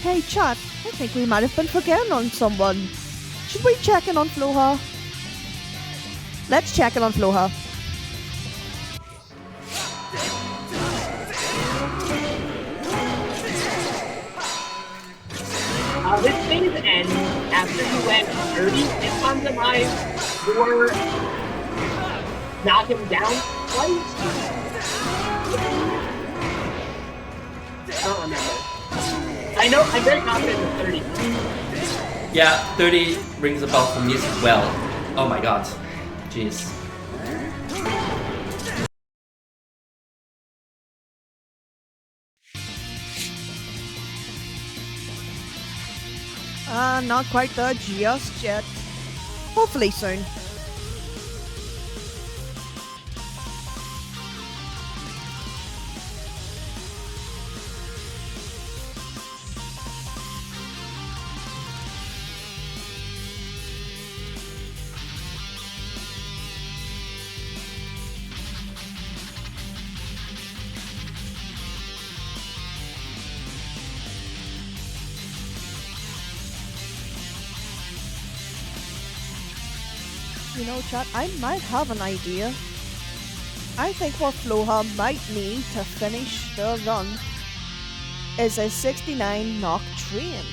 Speaker 2: Hey, chat, I think we might have been forgetting on someone. Should we check in on Floha? Let's check in on Floha.
Speaker 7: This phase ends after you went 30 hit on the knife or knock him down twice. I don't remember. I know, I'm very confident in 30.
Speaker 8: Yeah, 30 rings a bell for me as well. Oh my god. Jeez.
Speaker 2: Not quite there just yet. Hopefully soon. You know, chat, I might have an idea. I think what Floha might need to finish the run is a 69 knock train.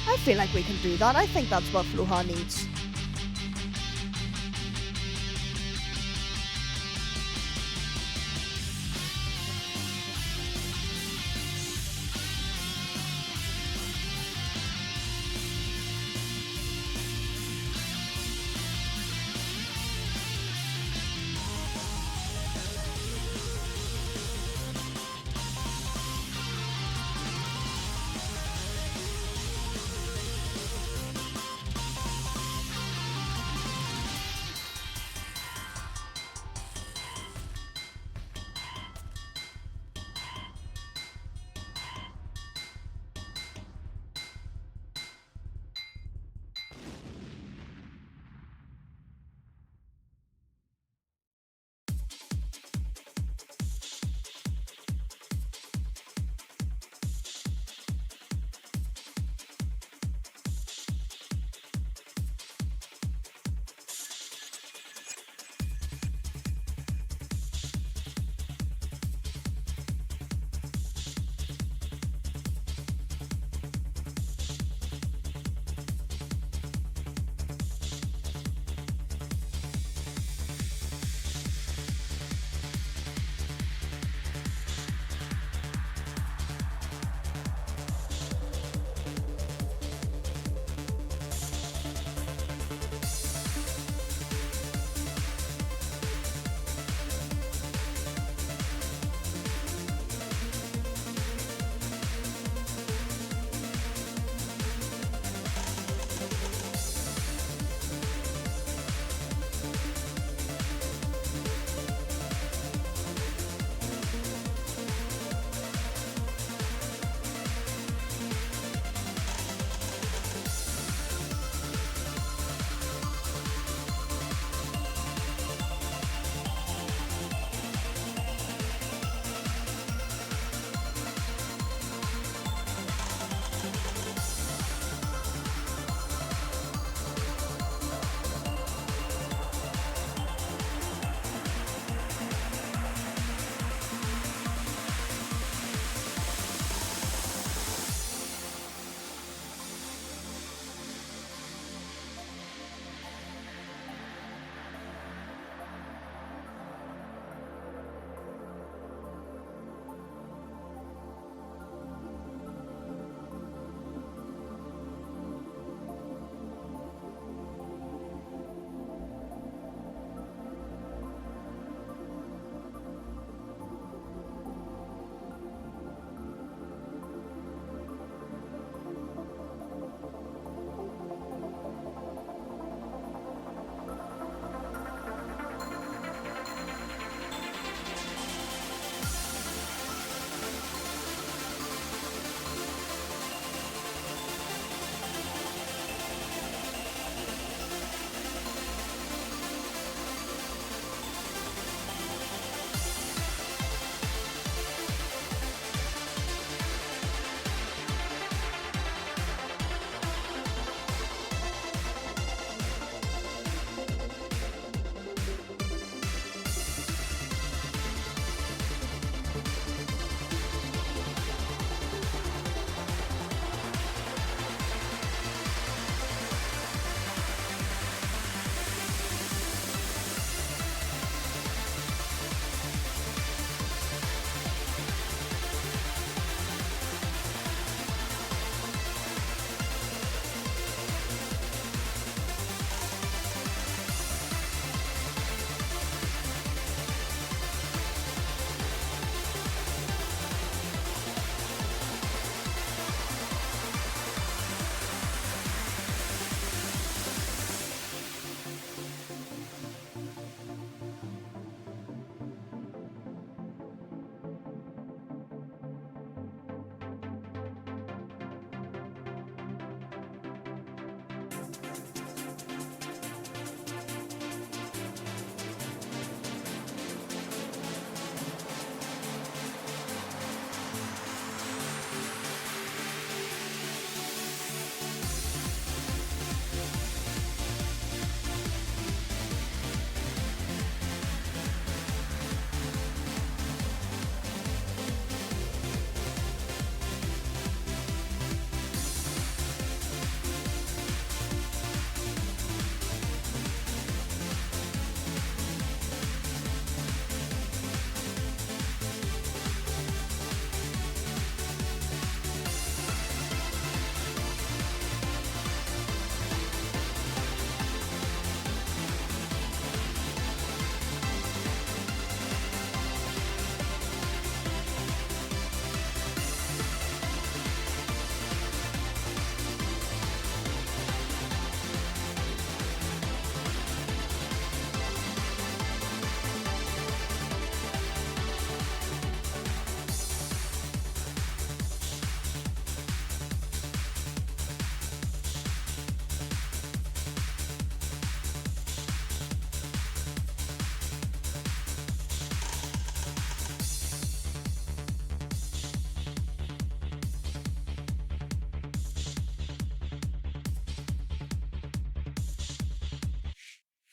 Speaker 2: I feel like we can do that. I think that's what Floha needs.